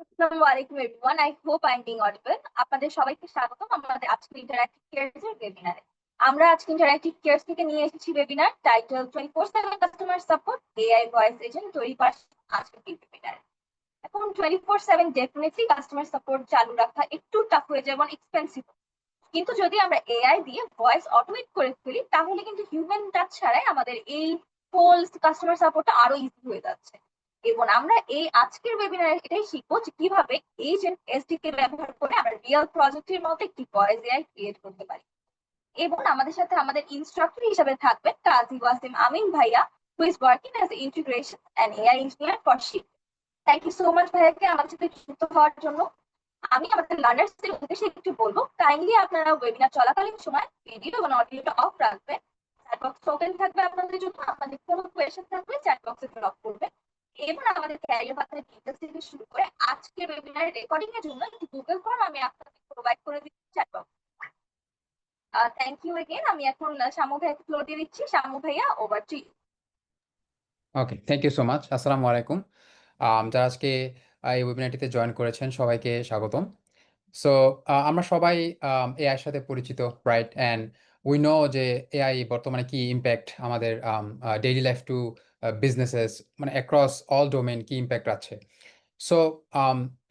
আসসালামু আলাইকুম everyone. I hope I am being audible. আপনাদের সবাইকে স্বাগতম আমাদের আজকের ইন্টারঅ্যাক্টিভ কেয়ারস এর ওয়েবিনারে। আমরা আজকে ইন্টারঅ্যাক্টিভ কেয়ারস থেকে নিয়ে এসেছি webinar title 24/7 customer support AI voice agent তৈরি করার আজকের ওয়েবিনার। এখন 24/7 ডেফিনেটলি কাস্টমার সাপোর্ট চালু রাখা একটু টাফ হয়ে যায় এবং এক্সপেন্সিভ। কিন্তু যদি আমরা এআই দিয়ে ভয়েস অটোমেট করে ফেলি তাহলে কিন্তু হিউম্যান টাচ ছাড়াই আমাদের এই হোল কাস্টমার সাপোর্টটা আরো ইজি হয়ে যাচ্ছে। এবং আমরা এই আজকের ওয়েবিনারে এটাই শিখবো যে কিভাবে এজেন্ট এসডিকে ব্যবহার করে আমরা রিয়েল প্রজেক্টের মতো একটি ভয়েস এআই ক্রিয়েট করতে পারি। এবং আমাদের সাথে আমাদের ইনস্ট্রাক্টর হিসেবে থাকবেন কাজী ওয়াসিম আমিন ভাইয়া, who is working as integration and AI engineer for ship. Thank you so much ভাইয়াকে আমাদের সাথে যুক্ত হওয়ার জন্য। আমি আমাদের লার্নার্সদের উদ্দেশ্যে একটু বলবো, কাইন্ডলি আপনারা ওয়েবিনার চলাকালীন সময় ভিডিও এবং অডিওটা অফ রাখবেন। চ্যাট বক্স ওপেন থাকবে আপনাদের জন্য, আপনাদের কোনো কোয়েশ্চেন থাকলে চ্যাট বক্সে ড্রপ করবেন। এবং আমাদের ক্যারিয়ার পাথের ডিটেলস থেকে শুরু করে আজকের ওয়েবিনারের রেকর্ডিং এর জন্য একটি গুগল ফর্ম আমি আপনাদের প্রোভাইড করে দিচ্ছি chat box. Thank you again. আমি এখন শামু ভাইয়াকে ফ্লোর দিয়ে দিচ্ছি। শামু ভাইয়া, over to you. Okay, thank you so much. আসসালামু আলাইকুম। যারা আজকে এই ওয়েবিনারটিতে জয়েন করেছেন সবাইকে স্বাগতম। সো আমরা সবাই এআই এর সাথে পরিচিত, রাইট? অ্যান্ড উই নো যে এআই বর্তমানে কি ইম্প্যাক্ট আমাদের ডেইলি লাইফ টু বিজনেসেস, মানে অ্যাক্রস অল ডোমেন কি ইম্প্যাক্ট আছে। সো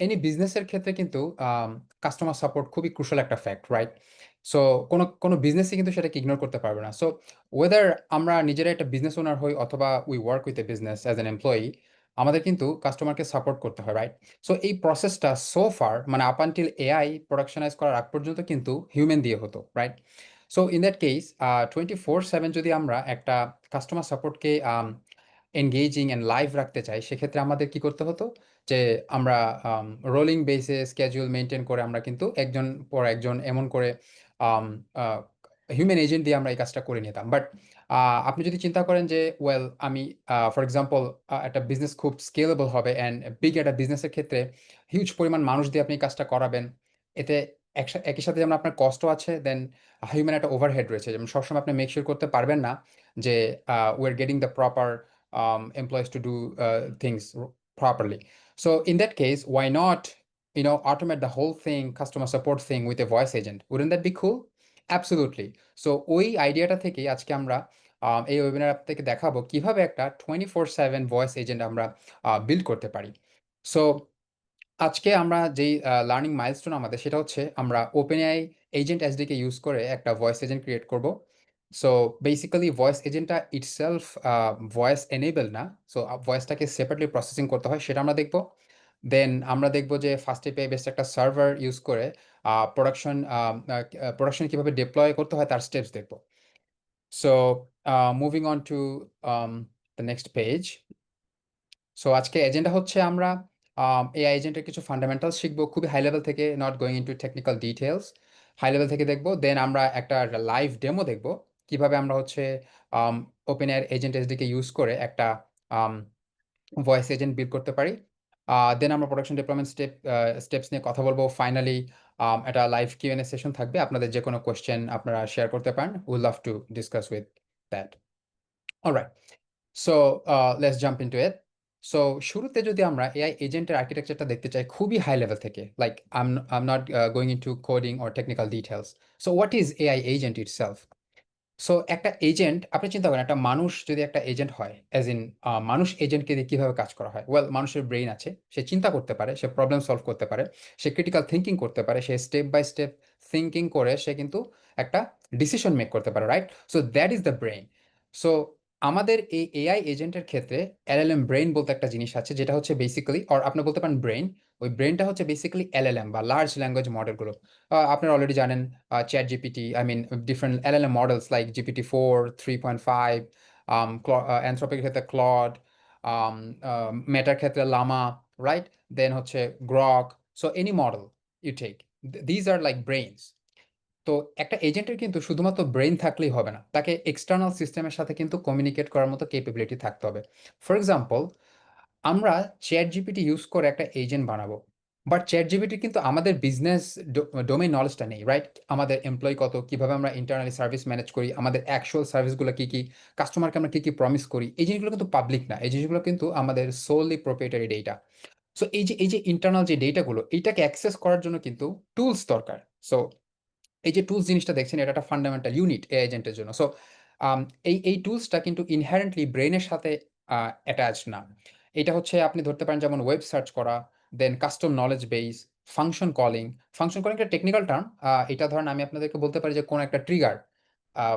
এনি বিজনেসের ক্ষেত্রে কিন্তু কাস্টমার সাপোর্ট খুবই ক্রুশাল একটা ফ্যাক্ট, রাইট? সো কোনো কোনো বিজনেসই কিন্তু সেটাকে ইগনোর করতে পারবে না। সো ওয়েদার আমরা নিজেরা একটা বিজনেস ওনার হই অথবা we work with a business as an employee, আমাদের কিন্তু কাস্টমারকে সাপোর্ট করতে হয়, রাইট? সো এই প্রসেসটা সো ফার, মানে আপ আনটিল এআই প্রোডাকশনাইজ করার আগ পর্যন্ত কিন্তু হিউম্যান দিয়ে হতো, right? So in that case 24/7 যদি আমরা একটা কাস্টমার সাপোর্টকে এনগেজিং অ্যান্ড লাইভ রাখতে চাই, সেক্ষেত্রে আমাদের কি করতে হতো যে আমরা রোলিং বেসে স্কেজুল মেনটেন করে আমরা কিন্তু একজন পর একজন এমন করে হিউম্যান এজেন্ট দিয়ে আমরা এই কাজটা করে নিতাম। বাট আপনি যদি চিন্তা করেন যে ওয়েল আমি ফর এক্সাম্পল একটা বিজনেস খুব স্কেলেবল হবে অ্যান্ড বিগ একটা বিজনেসের ক্ষেত্রে হিউজ পরিমাণ মানুষ দিয়ে আপনি এই কাজটা করাবেন, এতে একই সাথে যেমন আপনার কষ্ট আছে, দেন হিউম্যান একটা ওভারহেড রয়েছে, যেমন সবসময় আপনি মেক শিওর করতে পারবেন না যে we are getting the proper employees to do things properly. So in that case, why not, automate the whole thing, customer support thing with a voice agent? Wouldn't that be cool? Absolutely. So ওই আইডিয়াটা থেকেই আজকে আমরা এই webinar থেকে দেখাবো কিভাবে একটা 24/7 ভয়েস এজেন্ট আমরা বিল্ড করতে পারি। সো আজকে আমরা যেই লার্নিং মাইলস্টোন আমাদের, সেটা হচ্ছে আমরা ওপেনএআই এজেন্ট এসডিকে ইউজ করে একটা ভয়েস এজেন্ট ক্রিয়েট করব। সো বেসিক্যালি ভয়েস এজেন্টটা ইটসেলফ ভয়েস এনেবল না। সো ভয়েসটাকে সেপারেটলি প্রসেসিং করতে হয়, সেটা আমরা দেখব। দেন আমরা দেখব যে ফার্স্ট এপিআই বেসড একটা সার্ভার ইউজ করে প্রোডাকশন কিভাবে ডিপ্লয় করতে হয় তার স্টেপস দেখব। So moving on to the next page. So আজকে এজেন্ডা হচ্ছে আমরা এআই এজেন্টের কিছু ফান্ডামেন্টালস শিখবো, খুবই হাই লেভেল থেকে, not going into technical details. High level থেকে দেখবো, দেন আমরা একটা লাইভ ডেমো দেখবো কিভাবে আমরা হচ্ছে open air agent SDK use করে একটা ভয়েস এজেন্ট বিল্ড করতে পারি। দেন আমরা প্রোডাকশন ডিপ্লয়মেন্ট স্টেপস নিয়ে কথা বলবো। ফাইনালি একটা লাইভ কিউএনএ সেশন থাকবে, আপনাদের যে কোনো কোয়েশ্চেন আপনারা শেয়ার করতে পারেন। Will love to discuss with that. Alright, so let's jump into it. So শুরুতে যদি আমরা এআই এজেন্টের আর্কিটেকচারটা দেখতে চাই খুবই হাই লেভেল থেকে, like I am not going into coding or technical details. So what is AI agent itself? So একটা agent, আপনি চিন্তা করেন একটা মানুষ যদি একটা এজেন্ট হয়, অ্যাজ ইন মানুষ এজেন্টকে দিয়ে কীভাবে কাজ করা হয়? ওয়েল, মানুষের ব্রেইন আছে, সে চিন্তা করতে পারে, সে প্রবলেম সলভ করতে পারে, সে ক্রিটিক্যাল থিঙ্কিং করতে পারে, সে স্টেপ বাই স্টেপ থিঙ্কিং করে সে কিন্তু একটা ডিসিশন মেক করতে পারে, right? So that is the brain. So আমাদের এই এআই এজেন্টের ক্ষেত্রে এলএলএম ব্রেইন বলতে একটা জিনিস আছে, যেটা হচ্ছে বেসিক্যালি, অর আপনি বলতে পারেন ব্রেইন, ওই ব্রেইনটা হচ্ছে বেসিক্যালি এলএলএম বা লার্জ ল্যাঙ্গুয়েজ মডেলগুলো। আপনারা অলরেডি জানেন chat GPT, I mean different LLM models like GPT-4, 3.5, অ্যানথ্রপিকের ক্ষেত্রে ক্লড, মেটার ক্ষেত্রে লামা, রাইট? দেন হচ্ছে Grok. So any model you take, these are like brains. তো একটা এজেন্টের কিন্তু শুধুমাত্র ব্রেইন থাকলেই হবে না, তাকে এক্সটার্নাল সিস্টেমের সাথে কিন্তু কমিউনিকেট করার মতো ক্যাপাবিলিটি থাকতে হবে। ফর এক্সাম্পল, আমরা চ্যাট জিপিটি ইউজ করে একটা এজেন্ট বানাবো, বাট চ্যাট জিপিটি কিন্তু আমাদের বিজনেস ডোমেইন নলেজটা নেই, রাইট? আমাদের এমপ্লয়ি কত, কিভাবে আমরা ইন্টারনালি সার্ভিস ম্যানেজ করি, আমাদের অ্যাকচুয়াল সার্ভিসগুলো কী কী, কাস্টমারকে আমরা কী কী প্রমিস করি, এই জিনিসগুলো কিন্তু পাবলিক না, এই জিনিসগুলো কিন্তু আমাদের সোললি প্রোপ্রিয়েটারি ডেটা। সো এই যে ইন্টারনাল যে ডেটাগুলো এইটাকে অ্যাক্সেস করার জন্য কিন্তু টুলস দরকার। সো এই যে টুলস জিনিসটা দেখছেন এটা একটা ফান্ডামেন্টাল ইউনিট এ এজেন্টের জন্য। সো এই টুলসটা কিন্তু ইনহারেন্টলি ব্রেনের সাথে অ্যাটাচড না। এটা হচ্ছে আপনি ধরতে পারেন যেমন ওয়েব সার্চ করা, then custom knowledge base, function calling. Function calling একটা টেকনিক্যাল টার্ম। এটা ধরেন আমি আপনাদেরকে বলতে পারি যে কোন একটা ট্রিগার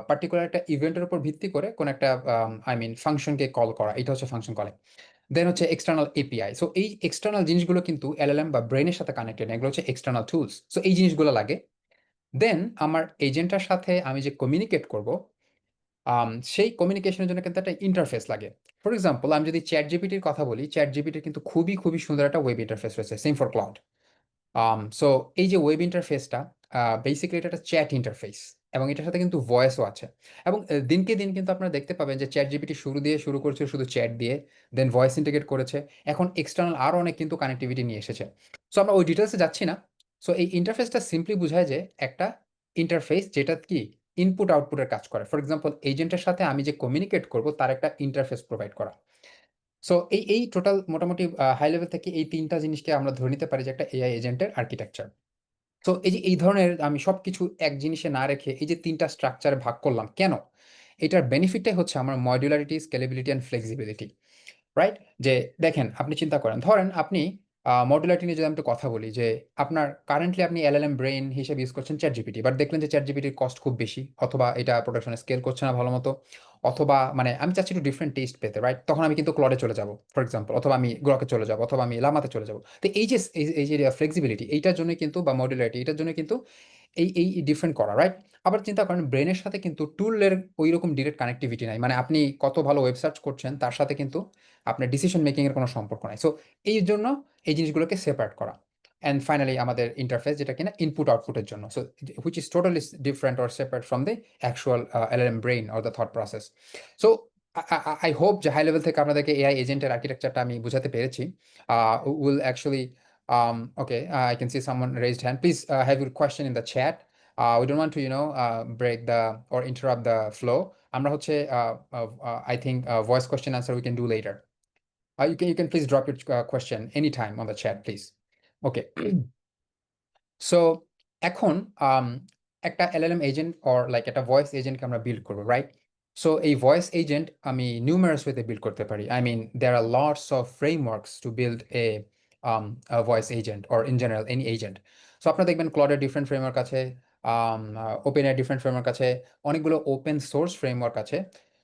পার্টিকুলার একটা ইভেন্টের উপর ভিত্তি করে কোন একটা আই মিন ফাংশনকে কল করা, এটা হচ্ছে ফাংশন কলিং। দেন হচ্ছে এক্সটার্নাল এপিআই। সো এই এক্সটার্নাল জিনিসগুলো কিন্তু এলএলএম বা ব্রেনের সাথে কানেক্টেড, এগুলো হচ্ছে এক্সটার্নাল টুলস। সো এই জিনিসগুলো লাগে। দেন আমার এজেন্টটার সাথে আমি যে কমিউনিকেট করব, সেই কমিউনিকেশনের জন্য কিন্তু একটা ইন্টারফেস লাগে। ফর এক্সাম্পল আমি যদি চ্যাট জিপিটির কথা বলি, চ্যাট জিপিটির কিন্তু খুবই খুবই সুন্দর একটা ওয়েব ইন্টারফেস রয়েছে, সেম ফর ক্লাউড। সো এই যে ওয়েব ইন্টারফেসটা বেসিক্যালি এটা একটা চ্যাট ইন্টারফেস, এবং এটার সাথে কিন্তু ভয়েসও আছে। এবং দিনকে দিন কিন্তু আপনারা দেখতে পাবেন যে চ্যাট জিপিটি শুরু করেছে শুধু চ্যাট দিয়ে, দেন ভয়েস ইন্টিগ্রেট করেছে, এখন এক্সটার্নাল আরও অনেক কিন্তু কানেক্টিভিটি নিয়ে এসেছে। সো আমরা ওই ডিটেলসে যাচ্ছি না। সো এই ইন্টারফেসটা সিম্পলি বোঝায় যে একটা ইন্টারফেস যেটা কি ইনপুট আউটপুটের কাজ করে। ফর এক্সাম্পল এজেন্টের সাথে আমি যে কমিউনিকেট করব তার একটা ইন্টারফেস প্রোভাইড করা। সো এই টোটাল মোটামুটি হাই লেভেল থেকে এই তিনটা জিনিসকে আমরা ধরে নিতে পারি যে একটা এআই এজেন্টের আর্কিটেকচার। সো এই যে এই ধরনের আমি সবকিছু এক জিনিসে না রেখে এই যে তিনটা স্ট্রাকচারে ভাগ করলাম কেন, এটার বেনিফিটটাই হচ্ছে আমার মডুলারিটি, স্কেলেবিলিটি অ্যান্ড ফ্লেক্সিবিলিটি। রাইট? যে দেখেন আপনি চিন্তা করেন, ধরেন আপনি মডুলারিটি নিয়ে যদি আমি একটু কথা বলি, যে আপনার কারেন্টলি আপনি এলএলএম ব্রেইন হিসেবে ইউজ করছেন চ্যাট জিপিটি, বাট দেখলেন যে চ্যাট জিপিটির কস্ট খুব বেশি, অথবা এটা প্রোডাকশনে স্কেল করছে না ভালো মতো, অথবা মানে আমি চাচ্ছি একটু ডিফারেন্ট টেস্ট পেতে, রাইট? তখন আমি কিন্তু ক্লডে চলে যাব ফর এক্সাম্পল, অথবা আমি গ্রকে চলে যাব, অথবা আমি লামাতে চলে যাব। তো এই যে ফ্লেক্সিবিলিটি এইটার জন্য কিন্তু, বা মডুলারিটি এটার জন্য কিন্তু এই ডিফারেন্ট করা, রাইট? আবার চিন্তা করেন ব্রেনের সাথে কিন্তু টুলের ওই রকম ডিরেক্ট কানেক্টিভিটি নাই, মানে আপনি কত ভালো ওয়েব সার্চ করছেন তার সাথে কিন্তু আপনার ডিসিশন মেকিং এর কোনো সম্পর্ক নাই। সো এই জন্য এই জিনিসগুলোকে সেপারেট করা। অ্যান্ড ফাইনালি আমাদের ইন্টারফেস যেটা কিনা ইনপুট আউটপুটের জন্য, so which is totally different or separate from the actual LLM brain or the thought process. So I hope যে হাই লেভেল থেকে আপনাদেরকে এআই এজেন্টের আর্কিটেকচারটা আমি বুঝাতে পেরেছি। Will actually okay, I can see someone raised hand. Please have your question in the chat. We don't want to, break the or interrupt the flow. আমরা হচ্ছে I think voice question answer we can do later. You can please drop your question anytime on the chat, please. Okay. So এখন একটা LLM agent or like একটা voice এজেন্টকে আমরা build করবো, right? So এই voice agent আমি numerous ওয়েতে build করতে পারি। I mean there are lots of frameworks to build a voice agent or in general any agent. So আপনারা দেখবেন ক্লডের ডিফারেন্ট ফ্রেমওয়ার্ক আছে, ওপেন এর ডিফারেন্ট ফ্রেমওয়ার্ক আছে, অনেকগুলো ওপেন সোর্স ফ্রেমওয়ার্ক আছে।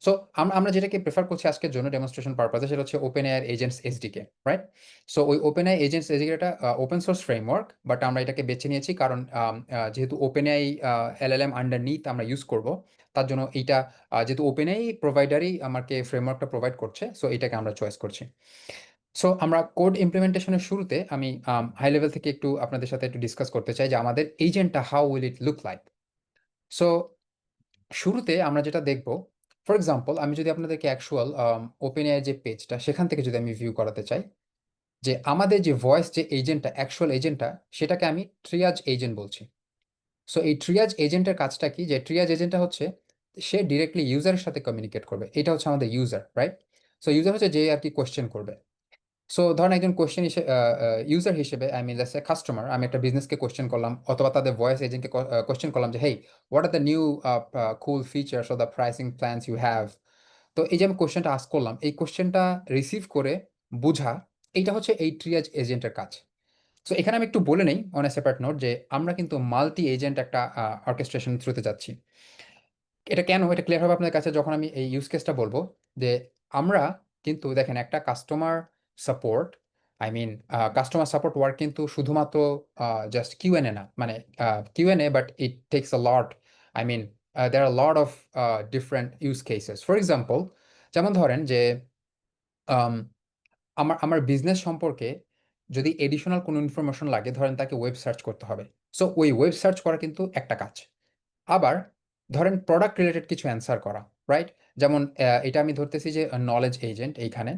সো আমরা যেটাকে প্রেফার করছি আজকের জন্য ডেমনস্ট্রেশন পারপাসে, সেটা হচ্ছে open air agents SDK, right? So ওই ওপেনআই এজেন্টস এসডিকে একটা ওপেন সোর্স ফ্রেমওয়ার্ক, বাট আমরা এটাকে বেছে নিয়েছি কারণ যেহেতু ওপেনআই এলএলএম আন্ডারনিথ আমরা ইউজ করব, তার জন্য এইটা যেহেতু ওপেনআই প্রোভাইডারই আমাকে ফ্রেমওয়ার্কটা প্রোভাইড করছে, সো এটাকে আমরা চয়েস করছি। সো আমরা কোড ইমপ্লিমেন্টেশনের শুরুতে আমি হাই লেভেল থেকে একটু আপনাদের সাথে একটু ডিসকাস করতে চাই যে আমাদের এজেন্টটা how will it look like. So শুরুতে আমরা যেটা দেখব, ফর এক্সাম্পল আমি যদি আপনাদেরকে অ্যাকচুয়াল ওপেনআই যে পেজটা সেখান থেকে যদি আমি ভিউ করাতে চাই, যে আমাদের যে ভয়েস যে এজেন্টটা অ্যাকচুয়াল এজেন্টটা সেটাকে আমি ট্রিয়াজ এজেন্ট বলছি। সো এই ট্রিয়াজ এজেন্টের কাজটা কি, যে ট্রিয়াজ এজেন্টটা হচ্ছে সে ডিরেক্টলি ইউজারের সাথে কমিউনিকেট করবে, এটা হচ্ছে আমাদের ইউজার, রাইট? সো ইউজার হচ্ছে যে আর কি কোয়েশ্চেন করবে। সো ধরেন একজন কোয়েশ্চেন হিসেবে ইউজার হিসেবে আমি লেটস সে কাস্টমার, আমি একটা বিজনেসকে কোয়েশ্চেন করলাম, অথবা তাদের ভয়েস এজেন্টকে কোয়েশ্চেন করলাম যে hey, what are the new cool features or the pricing plans you have. তো এই যে আমি কোয়েশ্চেনটা আস্ক করলাম, এই কোয়েশ্চেনটা রিসিভ করে বোঝা, এইটা হচ্ছে এই ট্রিয়াজ এজেন্টের কাজ। সো এখানে আমি একটু বলে নেই অন এ সেপারেট নোট যে আমরা কিন্তু মাল্টি এজেন্ট একটা অর্কেস্ট্রেশন থ্রুতে যাচ্ছি। এটা কেন, এটা ক্লিয়ার হবে আপনাদের কাছে যখন আমি এই ইউজ কেসটা বলবো। যে আমরা কিন্তু দেখেন একটা customer support, I mean customer support work কিন্তু শুধুমাত্র জাস্ট কিউএনএ না, মানে QnA, but it takes a lot, I mean there are lot of different use cases. For example যেমন ধরেন যে আম, আমার আমার বিজনেস সম্পর্কে যদি এডিশনাল কোনো ইনফরমেশন লাগে, ধরেন তাকে ওয়েব সার্চ করতে হবে, সো ওই ওয়েব সার্চ করা কিন্তু একটা কাজ। আবার ধরেন প্রোডাক্ট রিলেটেড কিছু অ্যান্সার করা, রাইট? যেমন এটা আমি ধরতেছি যে নলেজ এজেন্ট এইখানে,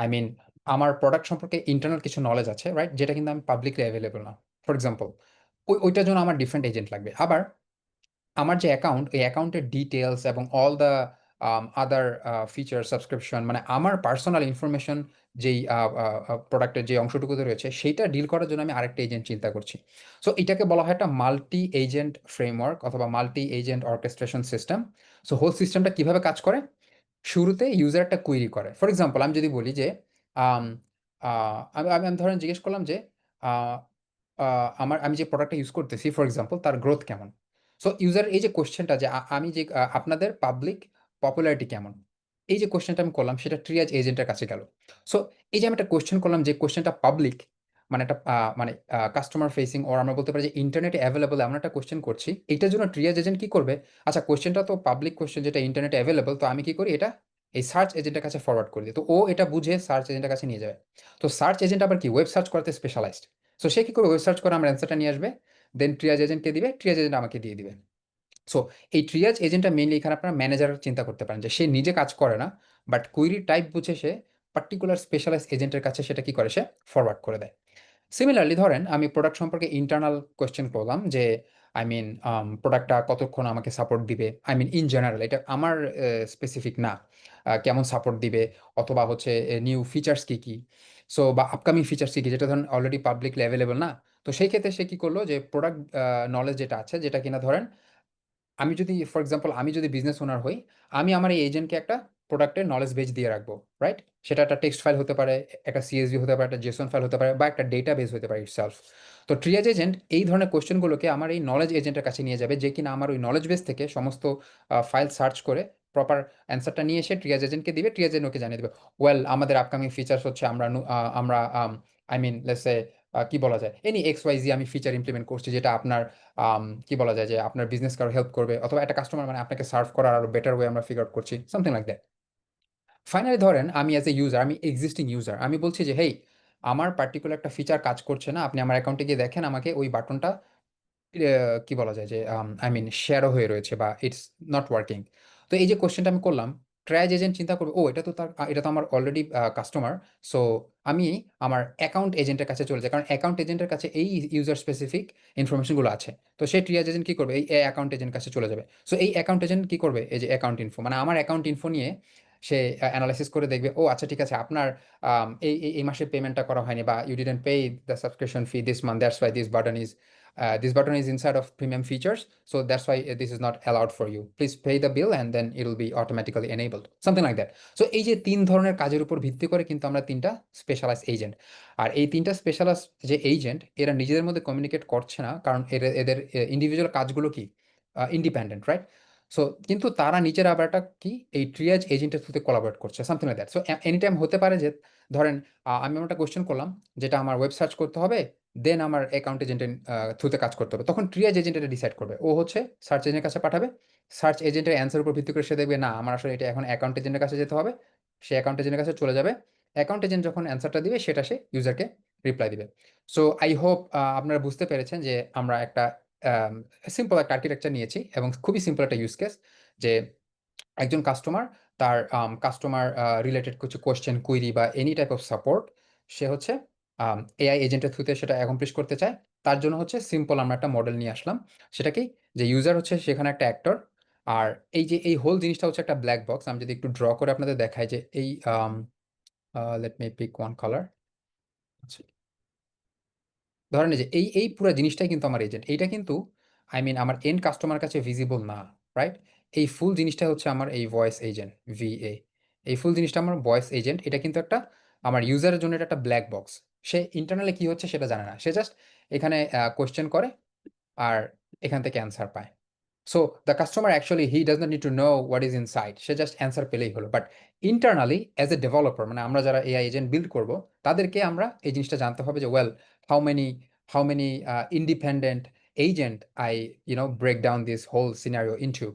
আই মিন আমার প্রোডাক্ট সম্পর্কে ইন্টারনাল কিছু নলেজ আছে, রাইট, যেটা কিন্তু আমি পাবলিকলি অ্যাভেলেবল না, ফর এক্সাম্পল। ওইটার জন্য আমার ডিফারেন্ট এজেন্ট লাগবে। আবার আমার যে অ্যাকাউন্ট, ওই অ্যাকাউন্টের ডিটেলস এবং all the other feature subscription, মানে আমার পার্সোনাল ইনফরমেশন যেই প্রোডাক্টের যে অংশটুকুতে রয়েছে সেইটা ডিল করার জন্য আমি আরেকটা এজেন্ট চিন্তা করছি। সো এটাকে বলা হয় একটা মাল্টি এজেন্ট ফ্রেমওয়ার্ক অথবা multi agent orchestration system. So whole সিস্টেমটা কিভাবে কাজ করে? শুরুতে ইউজার একটা কুইরি করে। ফর এক্সাম্পল আমি যদি বলি যে আম, আমি আমি আমি ধরেন জিজ্ঞেস করলাম যে আহ, আমি যে প্রোডাক্টটা ইউজ করতেছি ফর এক্সাম্পল তার গ্রোথ কেমন। সো ইউজার এই যে কোশ্চেনটা যে আমি যে আপনাদের পাবলিক পপুলারিটি কেমন, এই যে কোশ্চেনটা আমি করলাম সেটা ট্রিয়াজ এজেন্টের কাছে গেল। সো এই যে আমি একটা কোশ্চেন করলাম যে কোশ্চেনটা পাবলিক, মানে একটা মানে কাস্টমার ফেসিং ওর আমরা বলতে পারি যে ইন্টারনেটে অ্যাভেলেবল এমন একটা কোশ্চেন করছি, এইটার জন্য ট্রিয়াজ এজেন্ট কি করবে? আচ্ছা কোশ্চেনটা তো পাবলিক কোশ্চেন যেটা ইন্টারনেটে অ্যাভেলেবল, তো আমি কি করি এটা এই সার্চ এজেন্টের কাছে ফরওয়ার্ড করে দিই, তো ও এটা বুঝে সার্চ এজেন্টের কাছে নিয়ে যাবে। তো সার্চ এজেন্ট আবার কি ওয়েব সার্চ করতে স্পেশালাইজড। সো সে কি করে ওয়েব সার্চ করে আমার অ্যান্সারটা নিয়ে আসবে, দেন ট্রিয়াজ এজেন্টকে দিবে, ট্রিয়াজ এজেন্ট আমাকে দিয়ে দিবে। সো এই ট্রিয়াজ এজেন্টটা মেইনলি এখানে আপনারা ম্যানেজার চিন্তা করতে পারেন যে সে নিজে কাজ করে না, বাট কুইরি টাইপ বুঝে সে পার্টিকুলার স্পেশালাইজড এজেন্টের কাছে সেটা কি করে, সে ফরওয়ার্ড করে দেয়। সিমিলারলি ধরেন আমি প্রোডাক্ট সম্পর্কে ইন্টারনাল কোয়েশ্চেন করলাম যে আই মিন প্রোডাক্টটা কতক্ষণ আমাকে সাপোর্ট দিবে, আই মিন ইন জেনারেল, এটা আমার স্পেসিফিক না, কেমন সাপোর্ট দিবে, অথবা হচ্ছে নিউ ফিচার্স কি কি, সো বা আপকামিং ফিচার্স কি কি যেটা ধরেন অলরেডি পাবলিকলি অ্যাভেলেবল না। তো সেই ক্ষেত্রে সে কি করলো যে প্রোডাক্ট নলেজ যেটা আছে, যেটা কিনা ধরেন আমি যদি ফর এক্সাম্পল আমি যদি বিজনেস ওনার হই, আমি আমার এই এজেন্টকে একটা প্রোডাক্টের নলেজ বেজ দিয়ে রাখবো, রাইট? সেটা একটা টেক্সট ফাইল হতে পারে, একটা সিএসভি হতে পারে, একটা জেসন ফাইল হতে পারে, বা একটা ডেটা বেস হতে পারে ইটসেলফ। তো ট্রিয়াজ এজেন্ট এই ধরনের কোশ্চেনগুলোকে আমার এই নলেজ এজেন্টের কাছে নিয়ে যাবে, যে কিনা আমার ওই নলেজ বেস থেকে সমস্ত ফাইল সার্চ করে প্রপার অ্যান্সারটা নিয়ে এসে ট্রিয়াজ এজেন্টকে দিবে, ট্রিয়াজ এজেন্ট ওকে জানিয়ে দেবে ওয়েল আমাদের আপকামিং ফিচার্স হচ্ছে আমরা আই মিন লেটস সে কি বলা যায় এনি এক্স ওয়াই জি আমি ফিচার ইমপ্লিমেন্ট করছি, যেটা আপনার কি বলা যায় যে আপনার বিজনেস কারো হেল্প করবে, অথবা একটা কাস্টমার মানে আপনাকে সার্ভ করার আরো বেটার ওয়ে আমরা ফিগার আউট করছি, সামথিং লাইক দ্যাট। ফাইনালি ধরেন আমি অ্যাজ এ ইউজার, আমি এক্সিস্টিং ইউজার, আমি বলছি যে হেই আমার পার্টিকুলার একটা ফিচার কাজ করছে না, আপনি আমার অ্যাকাউন্টে গিয়ে দেখেন আমাকে ওই বাটনটা কি বলা যায় যে আই মিন শেয়ারও হয়ে রয়েছে বা ইটস নট ওয়ার্কিং। তো এই যে কোশ্চেনটা আমি করলাম, ট্রায়াজ এজেন্ট চিন্তা করবে ও এটা তো তার এটা তো আমার অলরেডি কাস্টমার, সো আমি আমার অ্যাকাউন্ট এজেন্টের কাছে চলে যাই, কারণ অ্যাকাউন্ট এজেন্টের কাছে এই ইউজার স্পেসিফিক ইনফরমেশনগুলো আছে। তো সেই ট্রিয়াজ এজেন্ট কি করবে, এই অ্যাকাউন্ট এজেন্ট কাছে চলে যাবে। সো এই অ্যাকাউন্ট এজেন্ট কি করবে, এই যে অ্যাকাউন্ট ইনফো মানে আমার অ্যাকাউন্ট ইনফো নিয়ে সে অ্যানালাইসিস করে দেখবে ও আচ্ছা ঠিক আছে আপনার এই মাসে পেমেন্টটা করা হয়নি, বা you didn't pay the subscription fee this month, that's why this button is inside of premium features, so that's why this is not allowed for you, please pay the bill and then it will be automatically enabled, something like that. So এই যে তিন ধরনের কাজের উপর ভিত্তি করে কিন্তু আমরা তিনটা স্পেশালাইজ এজেন্ট, আর এই তিনটা স্পেশালাইজ যে এজেন্ট এরা নিজেদের মধ্যে কমিউনিকেট করছে না, কারণ এদের ইন্ডিভিজুয়াল কাজগুলো কি ইন্ডিপেন্ডেন্ট, রাইট? সো কিন্তু তারা নিজেরা আবার একটা কি এই ট্রিয়াজ এজেন্টের থ্রুতে কোলাবরেট করছে, something like that. So any time হতে পারে যে ধরেন আমি আমার একটা কোয়েশ্চেন করলাম যেটা আমার ওয়েব সার্চ করতে হবে, দেন আমার অ্যাকাউন্ট এজেন্টের থ্রুতে কাজ করতে হবে, তখন ট্রিয়াজ এজেন্ট এটা ডিসাইড করবে, ও হচ্ছে সার্চ এজেন্টের কাছে পাঠাবে, সার্চ এজেন্টের অ্যান্সার উপর ভিত্তি করে সে দেখবে না আমার আসলে এটা এখন অ্যাকাউন্ট এজেন্টের কাছে যেতে হবে, সে অ্যাকাউন্ট এজেন্টের কাছে চলে যাবে, অ্যাকাউন্ট এজেন্ট যখন অ্যান্সারটা দিবে সেটা সে ইউজারকে রিপ্লাই দিবে। সো আই হোপ আপনারা বুঝতে পেরেছেন যে আমরা একটা সিম্পল একটা আর্কিটেকচার নিয়েছি এবং খুবই সিম্পল একটা ইউজ কেস, যে একজন কাস্টমার তার কাস্টমার রিলেটেড কিছু কোয়েশ্চেন কুইরি বা এনি টাইপ অফ সাপোর্ট সে হচ্ছে এআই এজেন্টের থ্রুতে সেটা অ্যাকমপ্লিশ করতে চায়। তার জন্য হচ্ছে সিম্পল আমরা একটা মডেল নিয়ে আসলাম, সেটা কি যে ইউজার হচ্ছে সেখানে একটা অ্যাক্টর, আর এই যে এই হোল জিনিসটা হচ্ছে একটা ব্ল্যাক বক্স। আমি যদি একটু ড্র করে আপনাদের দেখাই যে এই let me pick one colour. ধরেন এই যে এই পুরো জিনিসটাই কিন্তু আমার এজেন্ট, এইটা কিন্তু আই মিন আমার এন্ড কাস্টমার কাছে ভিজিবল না, রাইট? এই ফুল জিনিসটা হচ্ছে আমার এই ভয়েস এজেন্ট ভিএ, এই ফুল জিনিসটা আমার ভয়েস এজেন্ট, এটা কিন্তু একটা আমার ইউজারের জন্য এটা একটা ব্ল্যাক বক্স। সে ইন্টারনালি কি হচ্ছে সেটা জানে না, সে জাস্ট এখানে কোয়েশ্চেন করে আর এখান থেকে অ্যান্সার পায়। So the customer actually he does not need to know what is inside, say just answer পেলেই হলো। But internally as a developer মানে আমরা যারা এআই এজেন্ট বিল্ড করব, তাদেরকে আমরা এই জিনিসটা জানতে হবে যে well how many how many independent agent I break down this whole scenario into,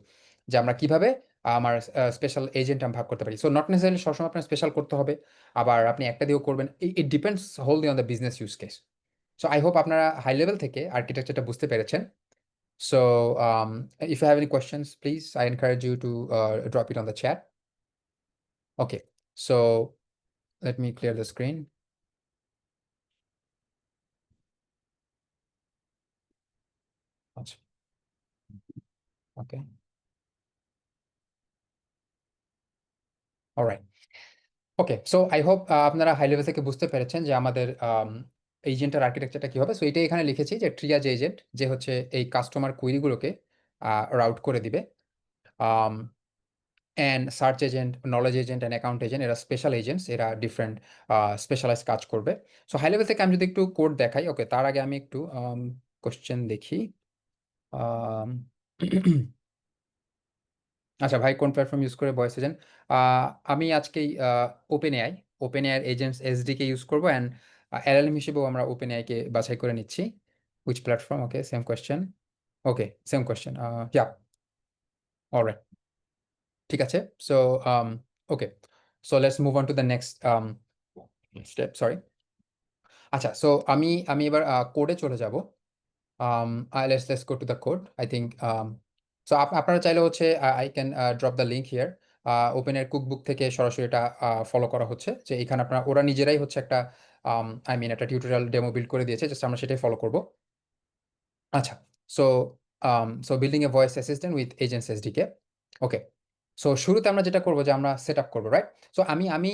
যে আমরা কিভাবে আমার স্পেশাল এজেন্ট আমি ভাগ করতে পারি। সো নট নেসেসারিলি সবসময় আপনার স্পেশাল করতে হবে, আবার আপনি একটা দিয়েও করবেন, it depends wholly on the business use case. So I hope আপনারা হাই লেভেল থেকে আর্কিটেকচারটা বুঝতে পেরেছেন। So, if you have any questions, please, I encourage you to drop it on the chat. Okay, so let me clear the screen. আচ্ছা, okay. Alright. Okay, so I hope আপনারা high level থেকে বুঝতে পেরেছেন যে আমাদের এজেন্টের আর্কিটেকচারটা কি হবে। সো এটাই এখানে লিখেছি যে ট্রিয়াজ এজেন্ট, যে হচ্ছে এই কাস্টমার কুইরিগুলোকে রাউট করে দিবে। And search agent, knowledge agent and account agent, এরা স্পেশাল এজেন্টস, এরা ডিফারেন্ট স্পেশালাইজ কাজ করবে। সো হাই লেভেল থেকে আমি যদি একটু কোড দেখাই, ওকে, তার আগে আমি একটু কোশ্চেন দেখি। আম, আচ্ছা ভাই, কোন প্ল্যাটফর্ম ইউজ করে ভয়েস এজেন্ট? আমি আজকেই open AI, open AI agents SDK use করবো, অ্যান্ড এলএলএম হিসেবেও আমরা ওপেন এআই কে বাছাই করে নিচ্ছি। Which platform? Okay, same question. Okay, same question. Yeah, alright, ঠিক আছে। So okay, so let's move on to the next step, sorry. আচ্ছা, so আমি আমি এবার কোডে চলে যাব। let's go to the code. I think so আপনারা চাইলে হচ্ছে I can drop the link here. ওপেনের কুকবুক থেকে সরাসরি এটা ফলো করা হচ্ছে, যে এখানে আপনারা, ওরা নিজেরাই হচ্ছে একটা আই মিন একটা টিউটোরিয়াল ডেমো বিল্ড করে দিয়েছে, জাস্ট আমরা সেটাই ফলো করব। আচ্ছা, so so building A voice assistant with agents SDK. Okay, so শুরুতে আমরা যেটা করবো যে আমরা সেট আপ করবো, রাইট? সো আমি আমি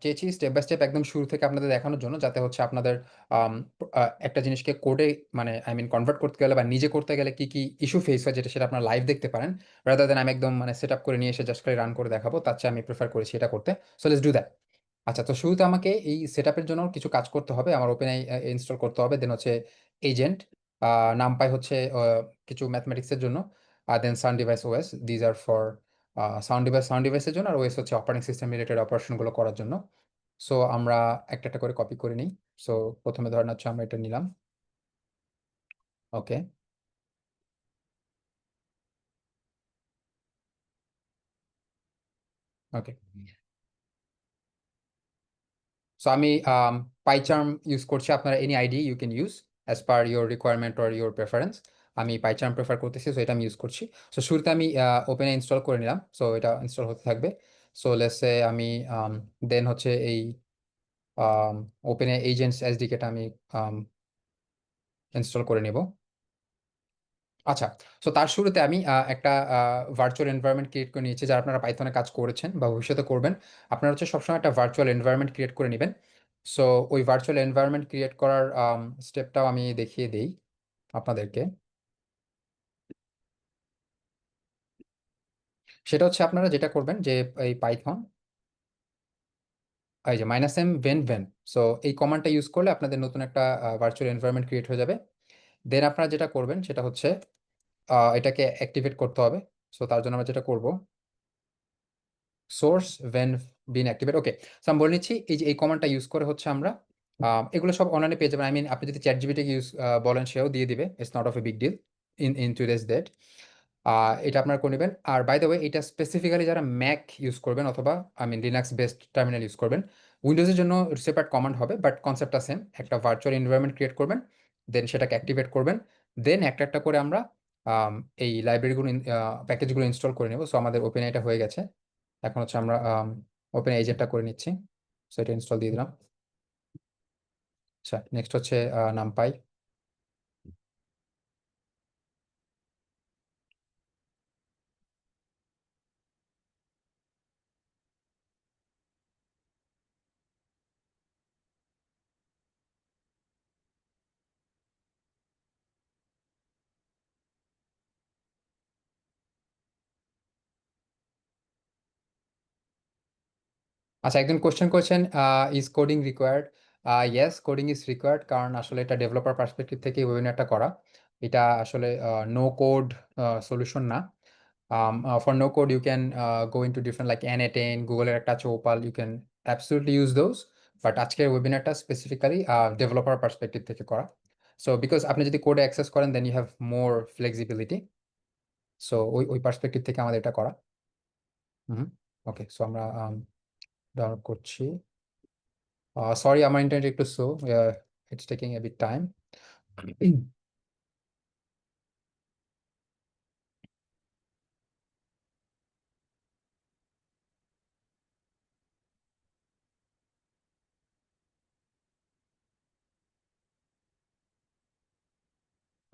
চেয়েছি স্টেপ বাই স্টেপ একদম শুরু থেকে আপনাদের দেখানোর জন্য, যাতে হচ্ছে আপনাদের আম, একটা জিনিসকে কোডে, মানে আই মিন কনভার্ট করতে গেলে বা নিজে করতে গেলে কি কি ইস্যু ফেস হয়, যেটা সেটা আপনারা লাইভ দেখতে পারেন, রাদার দেন আমি একদম মানে সেট আপ করে নিয়ে এসে জাস্ট করে রান করে দেখাবো। তার চেয়ে আমি প্রেফার করেছি এটা করতে। So let's do that. আচ্ছা, তো শুরুতে আমাকে এই সেট আপের জন্য কিছু কাজ করতে হবে, আমার ওপেন ইনস্টল করতে হবে, দেন হচ্ছে এজেন্ট, নাম পাই হচ্ছে কিছু ম্যাথমেটিক্সের জন্য, then sound device OS, these are for sound ডিভাইসের জন্য, আর ওএস হচ্ছে অপারেটিং সিস্টেম রিলেটেড অপারেশনগুলো করার জন্য। সো আমরা একটা একটা করে কপি করে নিই। সো প্রথমে ধরেন হচ্ছে আমরা এটা নিলাম। ওকে, ওকে, সো আমি পাইচার্ম ইউজ করছি, আপনারা any IDE you can use as per your requirement or your preference. আমি পাইচার্ম প্রেফার করতেছি, সো এটা আমি ইউজ করছি। সো শুরুতে আমি ওপেনে ইনস্টল করে নিলাম, সো এটা ইনস্টল হতে থাকবে। সো লেটস সে আমি দেন হচ্ছে এই ওপেনে এজেন্টস এসডিকেটা আমি ইনস্টল করে নিব। আচ্ছা, সো তার শুরুতে আমি একটা ভার্চুয়াল এনভায়রনমেন্ট ক্রিয়েট করে নিয়েছি, যারা আপনারা পাইথনে কাজ করেছেন বা ভবিষ্যতে করবেন, আপনারা হচ্ছে সবসময় একটা ভার্চুয়াল এনভায়রনমেন্ট ক্রিয়েট করে নেবেন। সো ওই ভার্চুয়াল এনভায়রনমেন্ট ক্রিয়েট করার স্টেপটাও আমি দেখিয়ে দিই আপনাদেরকে। সেটা হচ্ছে আপনারা যেটা করবেন যে এই পাইথন, এই যে -m সো এই কমান্ডটা ইউজ করলে আপনাদের নতুন একটা ভার্চুয়াল এনভায়রনমেন্ট ক্রিয়েট হয়ে যাবে। দেন আপনারা যেটা করবেন সেটা হচ্ছে এটাকে অ্যাক্টিভেট করতে হবে। সো তার জন্য আমরা যেটা করব, source venv bin activate. Okay, so আমি বলে নিচ্ছি, এই যে এই কমান্ডটা ইউজ করে হচ্ছে আমরা এগুলো সব অনলাইনে পেয়ে যাবেন। আই মিন আপনি যদি চ্যাট জিপিটিকে ইউজ বলেন, সেও দিয়ে দিবে, it's not of a big deal in today's date. এটা আপনারা করে নেবেন। আর বাই দ্য ওয়ে, এটা স্পেসিফিক্যালি যারা ম্যাক ইউজ করবেন অথবা I mean Linux based terminal use করবেন, উইন্ডোজের জন্য সেপারেট কমান্ড হবে, বাট কনসেপ্টটা সেম। একটা ভার্চুয়াল এনভায়রনমেন্ট ক্রিয়েট করবেন, দেন সেটাকে অ্যাক্টিভেট করবেন, দেন একটা একটা করে আমরা এই লাইব্রেরিগুলো, প্যাকেজগুলো ইনস্টল করে নেব। সো আমাদের ওপেন এটা হয়ে গেছে। এখন হচ্ছে আমরা ওপেন এজেন্টটা করে নিচ্ছি। সো এটা ইনস্টল দিয়ে দিলাম। আচ্ছা, নেক্সট হচ্ছে নামপাই। আচ্ছা, একজন কোশ্চেন করেছেন, is coding required? Yes, coding is required, কারণ আসলে এটা ডেভেলপার পার্সপেক্টিভ থেকে ওয়েবিনারটা করা। এটা আসলে নো কোড সলিউশন না। For no code you can go into different like N8N, গুগলের একটা আছে Opal, you can absolutely use those. But আজকের ওয়েবিনারটা স্পেসিফিক্যালি ডেভেলপার পার্সপেক্টিভ থেকে করা। সো বিকজ আপনি যদি কোডে অ্যাক্সেস করেন, then you have more flexibility. So ওই ওই পার্সপেক্টিভ থেকে আমাদের এটা করা। হুম, ওকে, সো আমরা ডাউনলোড করছি। সরি, আমার ইন্টারনেট একটু slow, it's taking a bit time.